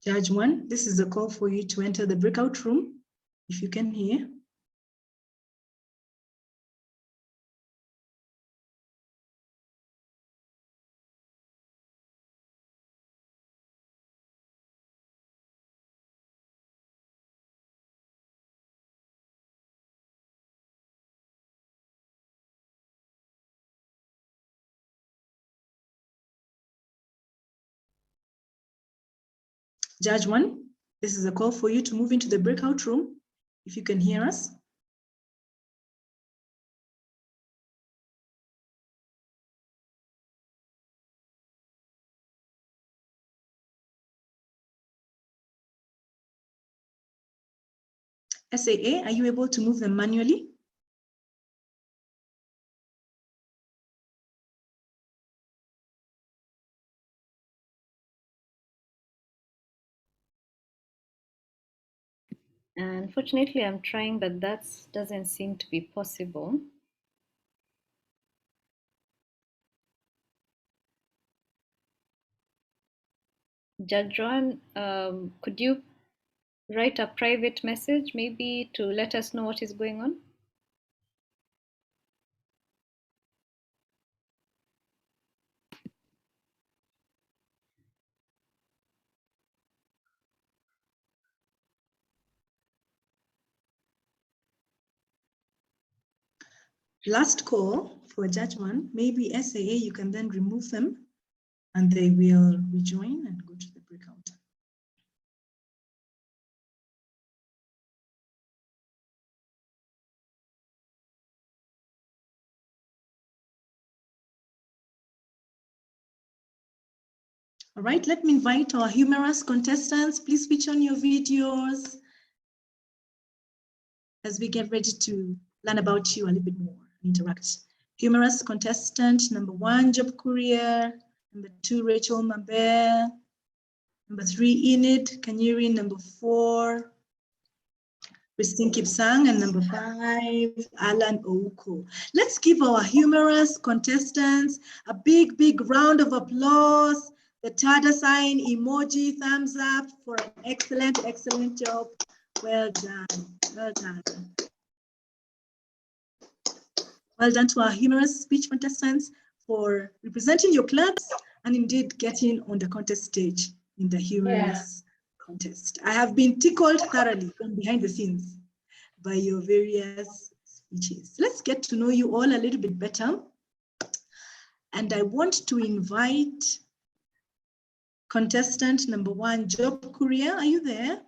Judge 1, this is a call for you to enter the breakout room, if you can hear. Judge 1, this is a call for you to move into the breakout room, if you can hear us. SAA, are you able to move them manually? Unfortunately, I'm trying, but that doesn't seem to be possible. Judge 1, could you write a private message maybe to let us know what is going on? Last call for Judge 1, maybe SAA, you can then remove them and they will rejoin and go to the breakout. All right, let me invite our humorous contestants. Please switch on your videos as we get ready to learn about you a little bit more, interact. Humorous contestant number 1, Job Courier. Number 2, Rachel Mabel. Number 3, Enid. Kanyiri, number 4. Christine Kipsang, and number 5, Alan Ouko. Let's give our humorous contestants a big, big round of applause. The Tada sign, emoji, thumbs up for an excellent, excellent job. Well done, well done. Well done to our humorous speech contestants for representing your clubs and indeed getting on the contest stage in the humorous contest. I have been tickled thoroughly from behind the scenes by your various speeches. Let's get to know you all a little bit better. And I want to invite contestant number 1, Job Courier. Are you there?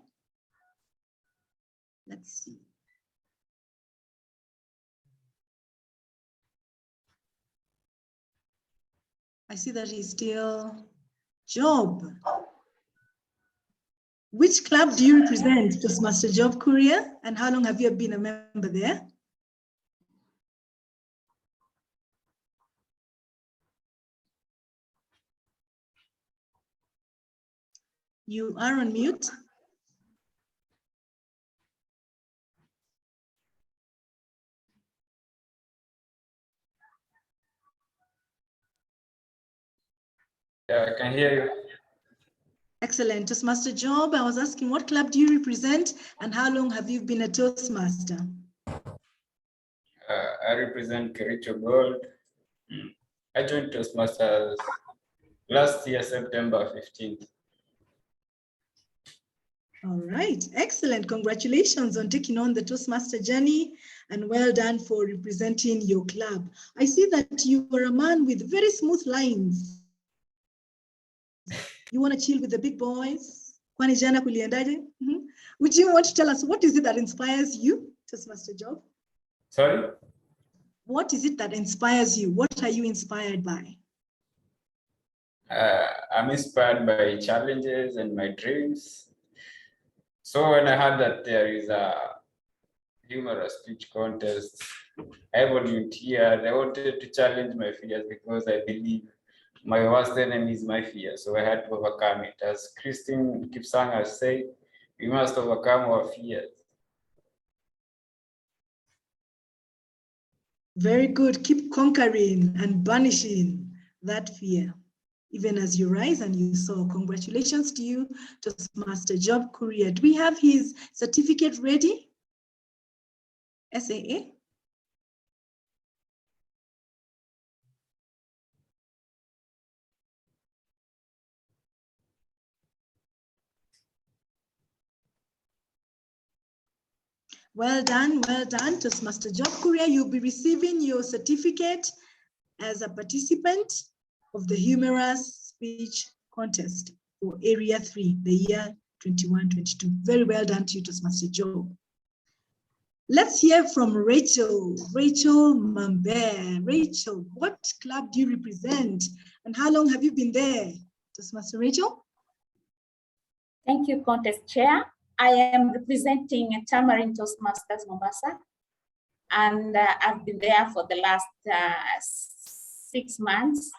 Let's see. I see that he's still Job. Which club do you represent, Toastmaster Job Courier, and how long have you been a member there? You are on mute. Yeah, I can hear you. Excellent. Toastmaster Job, I was asking, what club do you represent and how long have you been a Toastmaster? I represent Kericho Gold. I joined Toastmasters last year, September 15th. All right, excellent. Congratulations on taking on the Toastmaster journey and well done for representing your club. I see that you are a man with very smooth lines. You want to chill with the big boys? Kwani jana kuliendaje? Would you want to tell us what is it that inspires you, Toastmaster Job? Sorry? What is it that inspires you? What are you inspired by? I'm inspired by challenges and my dreams. So when I heard that there is a humorous speech contest, I volunteered. I wanted to challenge my fears because I believe my worst enemy is my fear. So I had to overcome it. As Christine Kipsang has said, we must overcome our fears. Very good. Keep conquering and banishing that fear, even as you rise and you soar. Congratulations to you, Toastmaster Job Courier. Do we have his certificate ready? SAA? Well done, Toastmaster Job Courier. You'll be receiving your certificate as a participant of the Humorous Speech Contest for Area 3, the year 21-22. Very well done to you, Toastmaster Job. Let's hear from Rachel Mambe. Rachel, what club do you represent and how long have you been there? Toastmaster Rachel? Thank you, Contest Chair. I am representing Tamarind Toastmasters Mombasa, and I've been there for the last 6 months.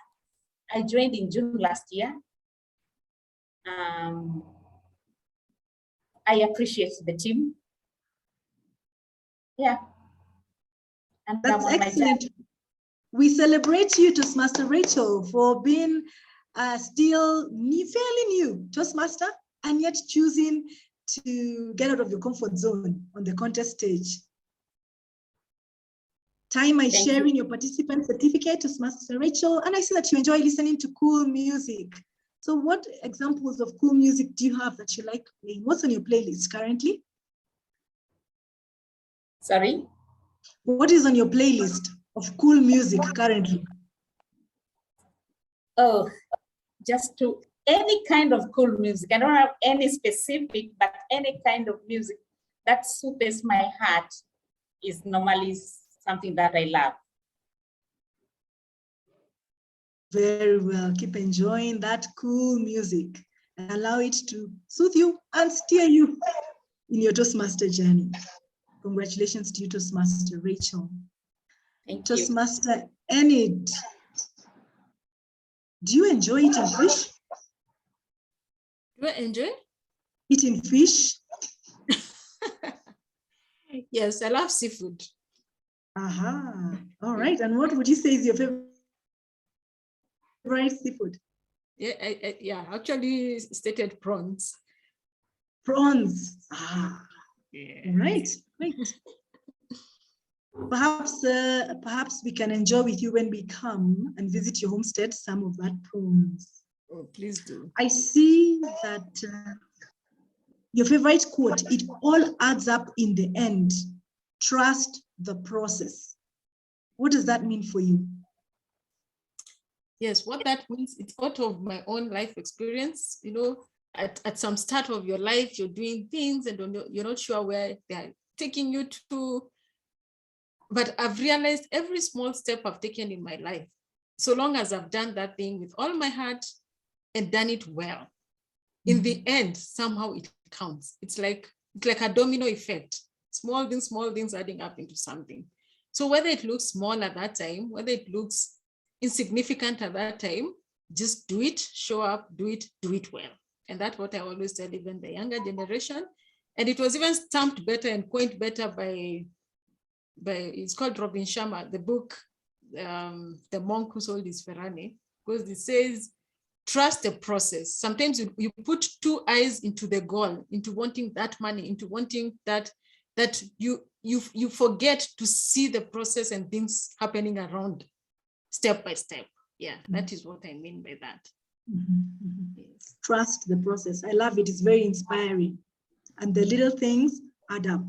I joined in June last year. I appreciate the team. Yeah. And that's excellent. We celebrate you, Toastmaster Rachel, for being still fairly new Toastmaster and yet choosing to get out of your comfort zone on the contest stage. Time is sharing your participant certificate, Toastmaster Rachel, and I see that you enjoy listening to cool music. So what examples of cool music do you have that you like playing? What's on your playlist currently? Sorry? What is on your playlist of cool music currently? Oh, just to any kind of cool music. I don't have any specific, but any kind of music that soothes my heart is normally something that I love. Very well. Keep enjoying that cool music and allow it to soothe you and steer you in your Toastmaster journey. Congratulations to you, Toastmaster Rachel. Thank Toastmaster Enid. Do you enjoy eating fish? Do I enjoy? Eating fish? Yes, I love seafood. Aha. All right. And what would you say is your favorite seafood? Yeah, actually stated prawns. Prawns. Ah. Yeah. Right. Great. Perhaps we can enjoy with you when we come and visit your homestead some of that prawns. Oh, please do. I see that your favorite quote, it all adds up in the end. Trust the process. What does that mean for you? Yes, what that means, it's out of my own life experience. You know, at some start of your life, you're doing things and you're not sure where they're taking you to. But I've realized every small step I've taken in my life, so long as I've done that thing with all my heart and done it well, in the end, somehow it counts. It's like a domino effect. Small things adding up into something. So whether it looks small at that time, whether it looks insignificant at that time, just do it, show up, do it well. And that's what I always tell even the younger generation. And it was even stamped better and coined better by it's called Robin Sharma, the book, The Monk Who Sold His Ferrari, because it says, trust the process. Sometimes you put two eyes into the goal, into wanting that money, into wanting that that you forget to see the process and things happening around step by step. Yeah, that is what I mean by that. Yes. Trust the process. I love it. It's very inspiring. And the little things add up.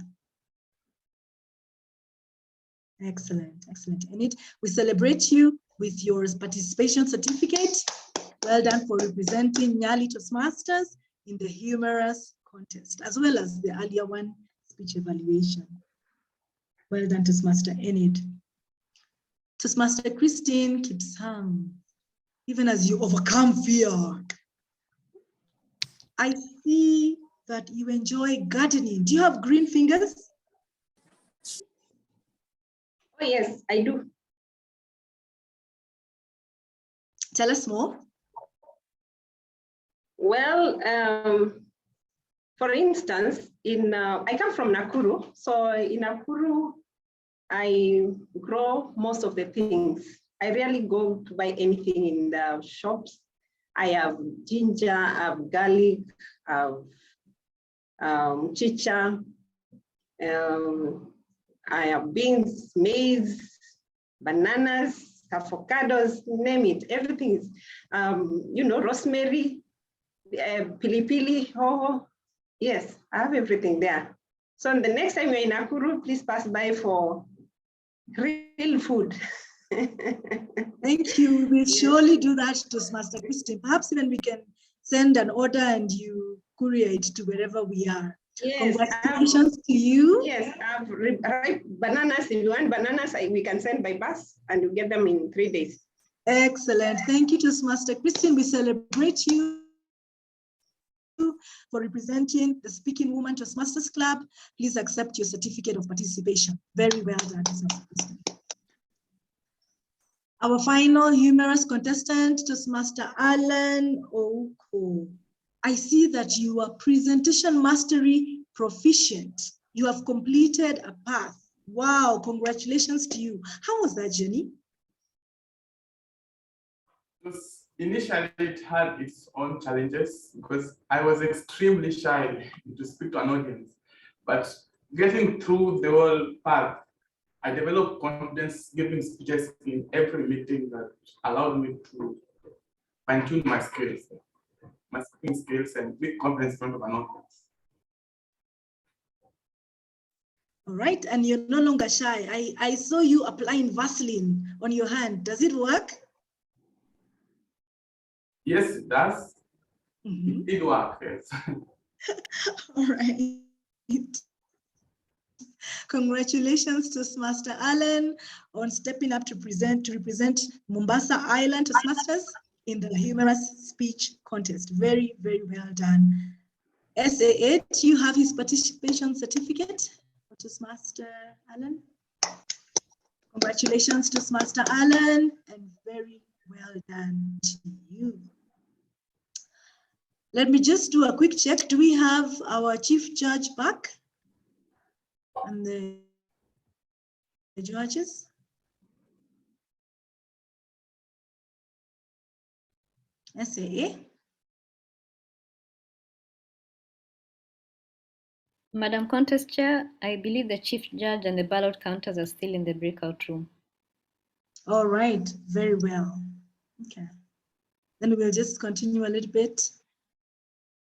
Excellent, excellent. Enid, we celebrate you with your participation certificate. Well done for representing Nyali Toastmasters in the Humorous contest, as well as the earlier one, speech evaluation. Well done, Toastmaster Enid. Toastmaster Christine keeps hum, even as you overcome fear. I see that you enjoy gardening. Do you have green fingers? Oh, yes, I do. Tell us more. Well, for instance, I come from Nakuru. So in Nakuru, I grow most of the things. I rarely go to buy anything in the shops. I have ginger, I have garlic, I have chicha, I have beans, maize, bananas, avocados, name it. Everything is, rosemary, pili-pili, hoho. Yes, I have everything there. So the next time you're in Nakuru, please pass by for real food. Thank you. We'll surely do that, Toastmaster Christine. Perhaps even we can send an order and you courier it to wherever we are. Yes, congratulations to you. Yes, I've ripe bananas. If you want bananas, we can send by bus and you get them in 3 days. Excellent. Thank you, Toastmaster Christine. We celebrate you for representing the Speaking Woman Toastmasters Club. Please accept your certificate of participation. Very well done, Toastmaster Christine. Our final humorous contestant, Toastmaster Alan Oko. I see that you are presentation mastery proficient. You have completed a path. Wow, congratulations to you. How was that journey? Initially, it had its own challenges because I was extremely shy to speak to an audience. But getting through the whole path, I developed confidence giving speeches in every meeting that allowed me to fine-tune my skills, my speaking skills, and build confidence in front of an audience. All right, and you're no longer shy. I saw you applying Vaseline on your hand. Does it work? Yes, it does. It did work, yes. All right. Congratulations to Toastmaster Allen on stepping up to represent Mombasa Island Toastmasters in the humorous speech contest. Very, very well done. SA8, you have his participation certificate for Toastmaster Allen. Congratulations to Toastmaster Allen and very well done to you. Let me just do a quick check. Do we have our Chief Judge back? And the judges? SAA? Madam Contest Chair, I believe the Chief Judge and the ballot counters are still in the breakout room. All right, very well. Okay. Then we'll just continue a little bit.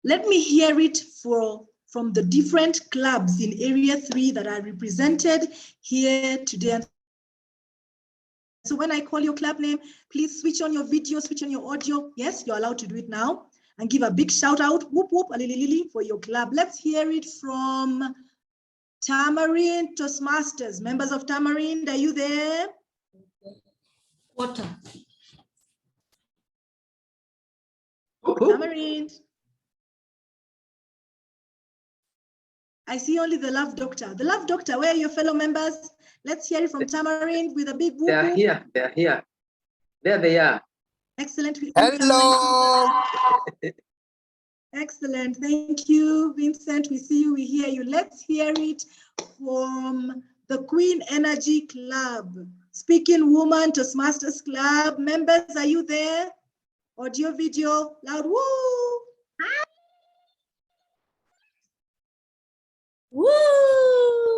Let me hear it from the different clubs in Area 3 that are represented here today. So when I call your club name, please switch on your video, switch on your audio. Yes, you're allowed to do it now. And give a big shout out, whoop, whoop, alilili, for your club. Let's hear it from Tamarind Toastmasters. Members of Tamarind, are you there? Water. Tamarind. I see only the Love Doctor. The Love Doctor, where are your fellow members? Let's hear it from Tamarind with a big whoop. They are here, they are here. There they are. Excellent. Hello. Excellent. Thank you, Vincent. We see you, we hear you. Let's hear it from the Queen Energy Club. Speaking Woman Toastmasters Club. Members, are you there? Audio, video, loud, woo! Woo!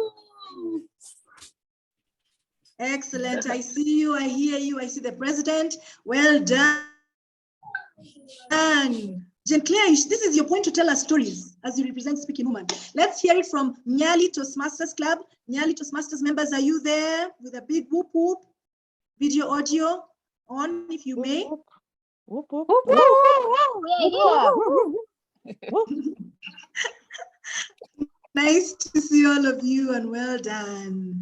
Excellent. I see you. I hear you. I see the president. Well done. Jen Claire, this is your point to tell us stories as you represent Speaking Woman. Let's hear it from Nyali Toastmasters Club. Nyali Toastmasters members, are you there with a big whoop whoop? Video audio on, if you may. Whoop, whoop, whoop, whoop. Nice to see all of you and well done.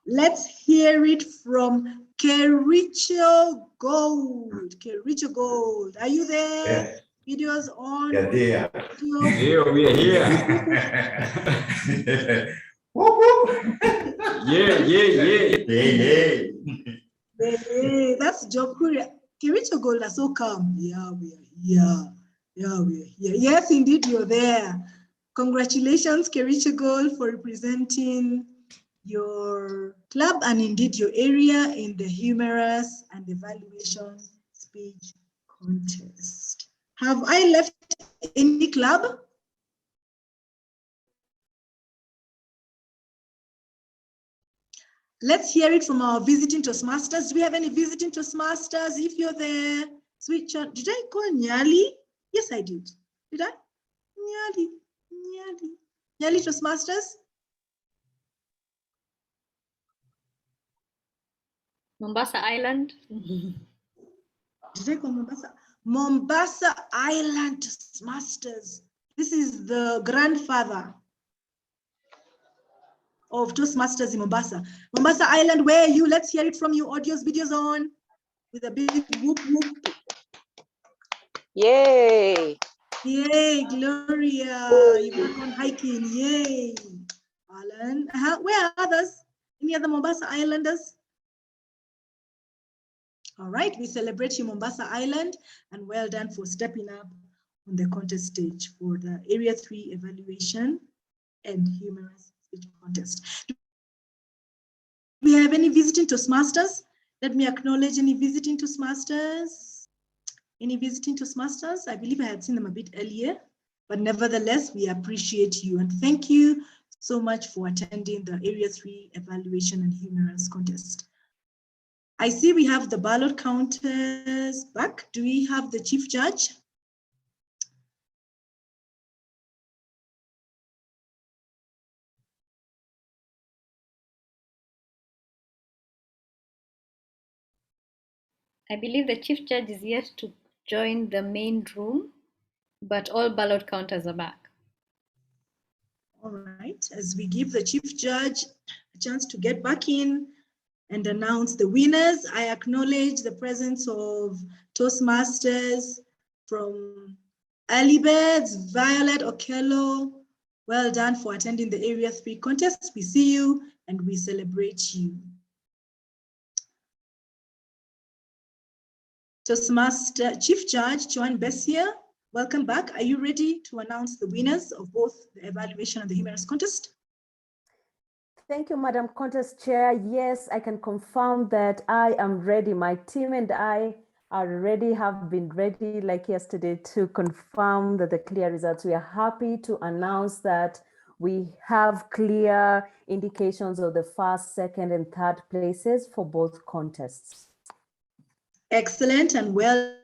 Let's hear it from Kericho Gold. Kericho Gold, are you there? Yeah. Videos on. Yeah, there. Yeah, we are here. Yeah. That's Jokuria. Kericho Gold are so calm. Yeah, we are here. Yeah, we are here. Yes, indeed, you're there. Congratulations, Kericho Gold, for representing your club and indeed your area in the humorous and evaluation speech contest. Have I left any club? Let's hear it from our visiting Toastmasters. Do we have any visiting Toastmasters? If you're there, switch on. Did I call Nyali? Yes, I did. Did I? Nyali Toastmasters? Mombasa Island. Did I call Mombasa? Mombasa Island Toastmasters. This is the grandfather of Toastmasters in Mombasa. Mombasa Island, where are you? Let's hear it from you. Audios, videos on with a big whoop whoop. Yay! Yay, Gloria. You've gone hiking. Yay. Alan. Where are others? Any other Mombasa Islanders? All right, we celebrate you, Mombasa Island, and well done for stepping up on the contest stage for the Area 3 evaluation and humorous speech contest. Do we have any visiting Toastmasters? Let me acknowledge any visiting Toastmasters. Any visiting Toastmasters? I believe I had seen them a bit earlier, but nevertheless, we appreciate you and thank you so much for attending the Area 3 evaluation and humorous contest. I see we have the ballot counters back. Do we have the chief judge? I believe the chief judge is yet to join the main room, but all ballot counters are back. All right, as we give the chief judge a chance to get back in and announce the winners, I acknowledge the presence of Toastmasters from Early Birds, Violet Okello. Well done for attending the Area 3 contest. We see you and we celebrate you. Toastmaster Chief Judge Joan Bessia, welcome back. Are you ready to announce the winners of both the evaluation and the humorous contest? Thank you, Madam Contest Chair. Yes, I can confirm that I am ready. My team and I are ready, have been ready like yesterday to confirm that the clear results. We are happy to announce that we have clear indications of the first, second, and third places for both contests. Excellent and well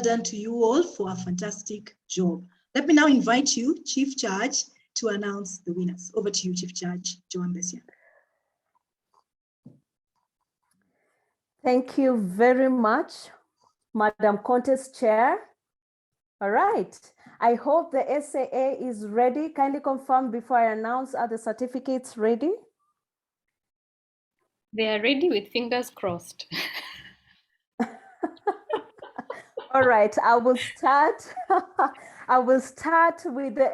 done to you all for a fantastic job. Let me now invite you, Chief Judge, to announce the winners. Over to you, Chief Judge Joan Bessia. Thank you very much, Madam Contest Chair. All right, I hope the SAA is ready. Kindly confirm before I announce, are the certificates ready? They are ready with fingers crossed. All right, I will start. I will start with the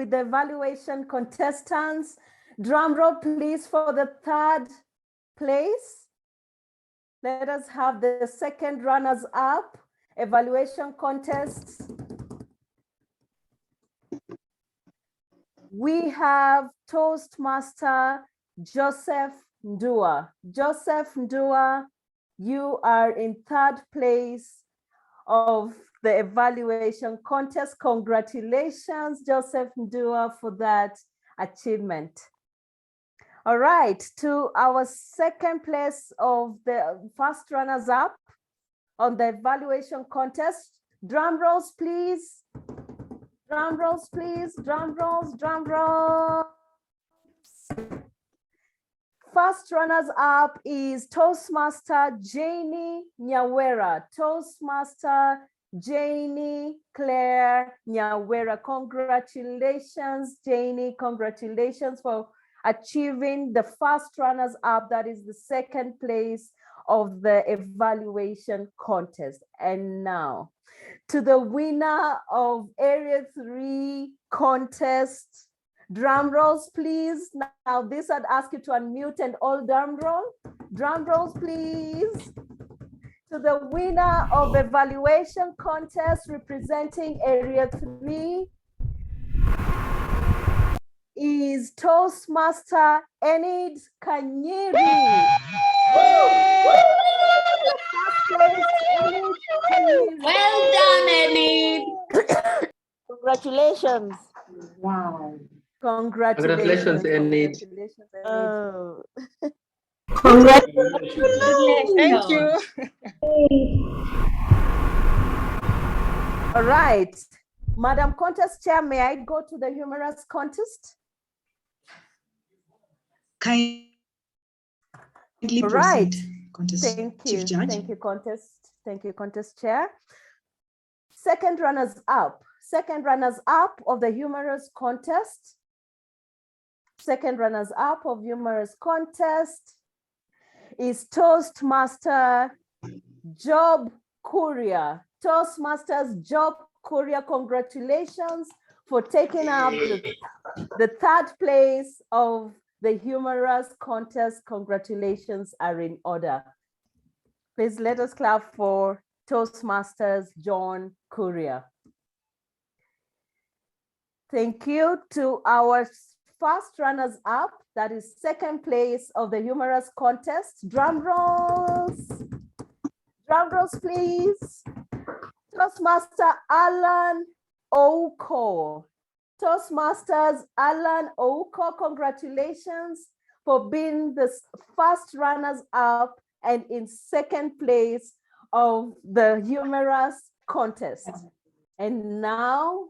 evaluation contestants. Drum roll, please, for the third place. Let us have the second runners up. Evaluation contests. We have Toastmaster Joseph Ndua. Joseph Ndua, you are in third place of the evaluation contest. Congratulations, Joseph Ndua, for that achievement. All right, to our second place of the first runners up on the evaluation contest. Drum rolls, please. Drum rolls, please. Drum rolls, drum rolls. First runners up is Toastmaster Janie Nyawera. Toastmaster Janie Claire Nyawera. Congratulations, Janie. Congratulations for achieving the first runners up. That is the second place of the evaluation contest. And now to the winner of Area 3 contest. Drum rolls, please. Now this I'd ask you to unmute and all drum roll. Drum rolls, please. To the winner of evaluation contest representing Area 3 is Toastmaster Enid Kanyiri. Well done, Enid. Congratulations. Wow. Congratulations, Enid. Oh. Congratulations. Thank you. All right. Madam Contest Chair, may I go to the humorous contest? Kindly All right. proceed, Contest Thank Chief you. Judge. Thank you, Contest. Thank you, Contest Chair. Second runners up. Second runners up of the humorous contest. Second runners up of humorous contest is Toastmaster Job Courier. Toastmasters Job Courier, congratulations for taking up the third place of the humorous contest. Congratulations are in order. Please let us clap for Toastmasters John Courier. Thank you to our first runners up, that is second place of the humorous contest. Drum rolls. Drum rolls, please. Toastmaster Alan Oko. Toastmasters Alan Oko, congratulations for being the first runners up and in second place of the humorous contest. And now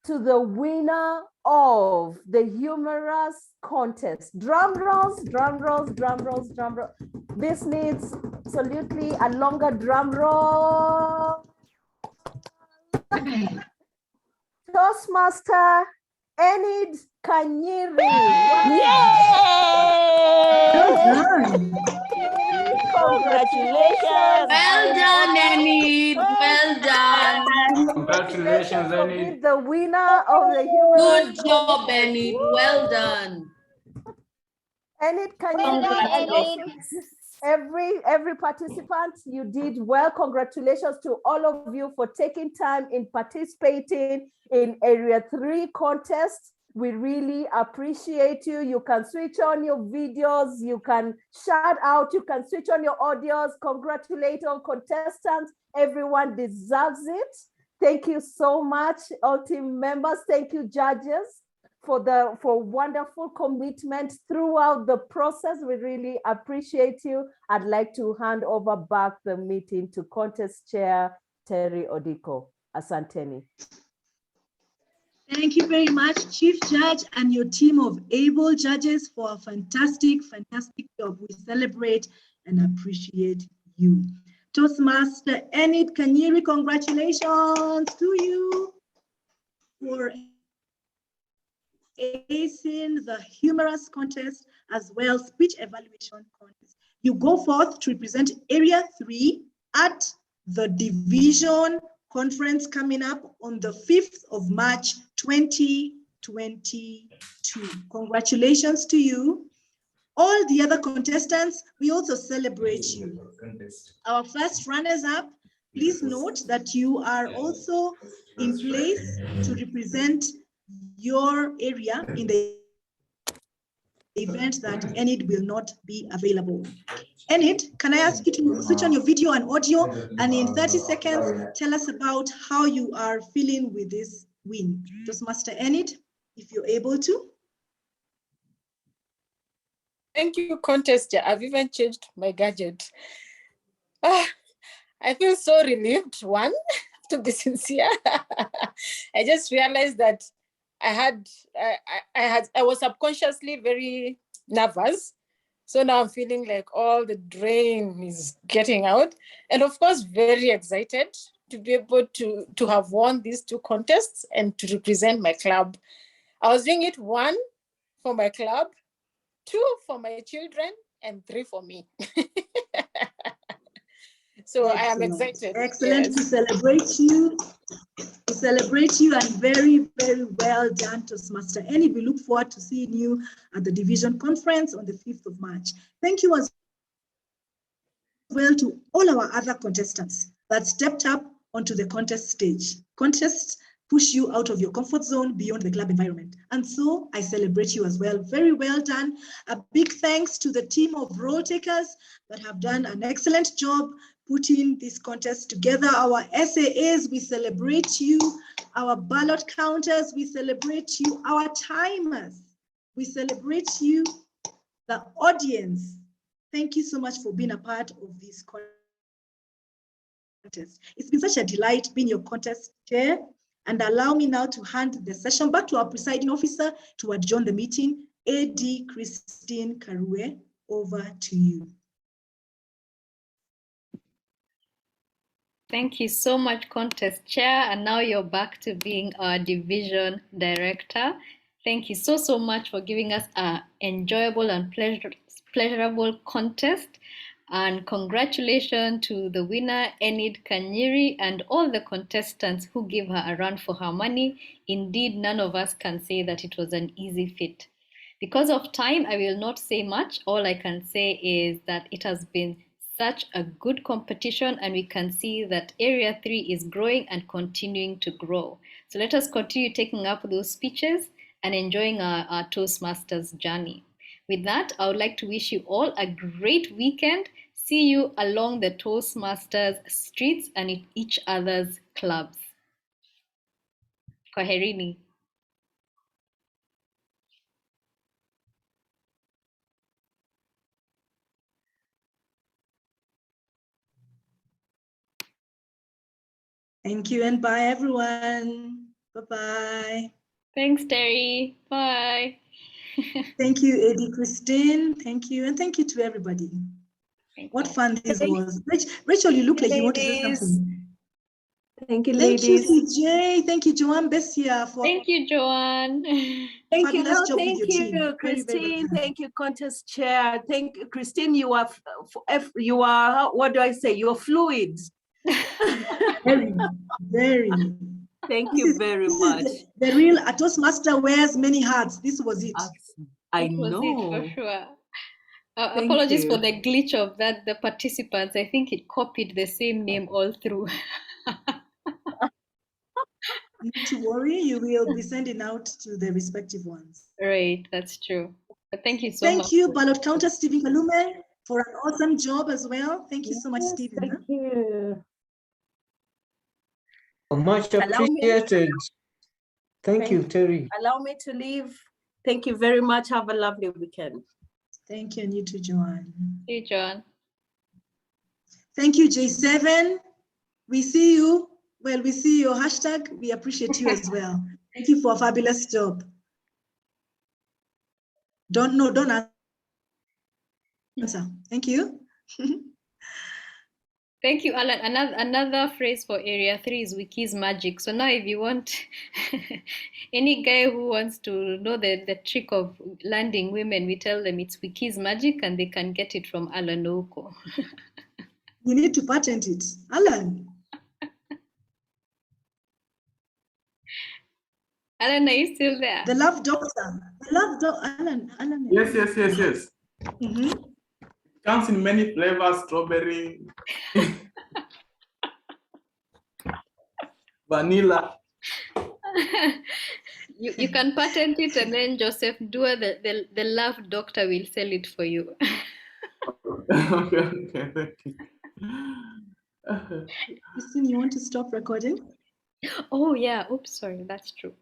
to the winner of the humorous contest. Drum rolls, drum rolls, drum rolls, drum rolls. This needs absolutely a longer drum roll. Toastmaster Enid Kanyiri. Yay! Congratulations. Well done, Enid. Well done. Congratulations, Enid. The winner of the humorous Good job, Enid. Well done. Enid Kanyiri, and also every participant, you did well. Congratulations to all of you for taking time in participating in Area 3 contest. We really appreciate you. You can switch on your videos, you can shout out, you can switch on your audios. Congratulate all contestants. Everyone deserves it. Thank you so much, all team members. Thank you, judges, for wonderful commitment throughout the process. We really appreciate you. I'd like to hand over back the meeting to Contest Chair Terry Odiko. Asanteni. Thank you very much, Chief Judge, and your team of able judges for a fantastic, fantastic job. We celebrate and appreciate you. Toastmaster Enid Kanyiri, congratulations to you for acing the humorous contest as well speech evaluation contest. You go forth to represent Area 3 at the division conference coming up on the 5th of March 2022. Congratulations to you. All the other contestants, we also celebrate you. Our first runners up, please note that you are also in place to represent your area in the event that Enid will not be available. Enid, can I ask you to switch on your video and audio, and in 30 seconds, tell us about how you are feeling with this win. Toastmaster Enid, if you're able to. Thank you, contest. I've even changed my gadget. I feel so relieved, one, to be sincere. I just realized that I was subconsciously very nervous. So now I'm feeling like all the drain is getting out. And of course, very excited to be able to have won these two contests and to represent my club. I was doing it, 1, for my club, 2, for my children, and 3 for me. So Excellent. I am excited. Excellent. Yes. We celebrate you. We celebrate you, and very, very well done, Toastmaster Enid. We look forward to seeing you at the division conference on the 5th of March. Thank you as well to all our other contestants that stepped up onto the contest stage. Contests push you out of your comfort zone beyond the club environment. And so I celebrate you as well. Very well done. A big thanks to the team of role takers that have done an excellent job putting this contest together. Our SAAs, we celebrate you. Our ballot counters, we celebrate you. Our timers, we celebrate you. The audience, thank you so much for being a part of this contest. It's been such a delight being your contest chair. And allow me now to hand the session back to our presiding officer to adjourn the meeting. A.D. Christine Karue, over to you. Thank you so much, contest chair. And now you're back to being our division director. Thank you so, so much for giving us an enjoyable and pleasurable contest. And congratulations to the winner, Enid Kanyiri, and all the contestants who gave her a run for her money. Indeed, none of us can say that it was an easy fit. Because of time, I will not say much. All I can say is that it has been such a good competition, and we can see that Area 3 is growing and continuing to grow. So let us continue taking up those speeches and enjoying our Toastmasters journey. With that, I would like to wish you all a great weekend. See you along the Toastmasters streets and in each other's clubs. Kwaherini. Thank you, and bye, everyone. Bye-bye. Thanks, Terry. Bye. Thank you, Eddie, Christine. Thank you, and thank you to everybody. What fun this was. Rachel, you look like you want to say something. Thank you, Thank ladies. you, CJ. Thank you, Joanne Bessia, for Thank you, Joanne. Thank you, fabulous job with thank your you, team. Christine. Thank you, contest chair. Thank you, Christine. You are, what do I say? You're fluid. Very, very. Thank you very much. The real Toastmaster wears many hats. This was it. I That was know. it for sure. Thank Apologies you. for the glitch of that. The participants, I think it copied the same name all through. Not to worry, you will be sending out to the respective ones. Right, that's true. But thank you so much. Thank you, ballot counter Stephen Kalume, for an awesome job as well. Thank you so much, Stephen. Thank you. Much appreciated. Thank you, Terry. Allow me to leave. Thank you very much. Have a lovely weekend. Thank you, and you too, Joanne. See you, John. Thank you, J7. We see you. Well, we see your hashtag. We appreciate you as well. Thank you for a fabulous job. Don't answer. Thank you. Thank you, Alan. Another phrase for Area 3 is Wiki's magic. So now if you want any guy who wants to know the trick of landing women, we tell them it's Wiki's magic and they can get it from Alan Oko. You need to patent it. Alan. Alan, are you still there? The love doctor. The love doctor. Alan. Yes. Mm-hmm. Comes in many flavors, strawberry, vanilla. You can patent it, and then Joseph Dua, the love doctor, will sell it for you. Okay, thank you. Christine, you want to stop recording? Oh yeah, oops, sorry, that's true.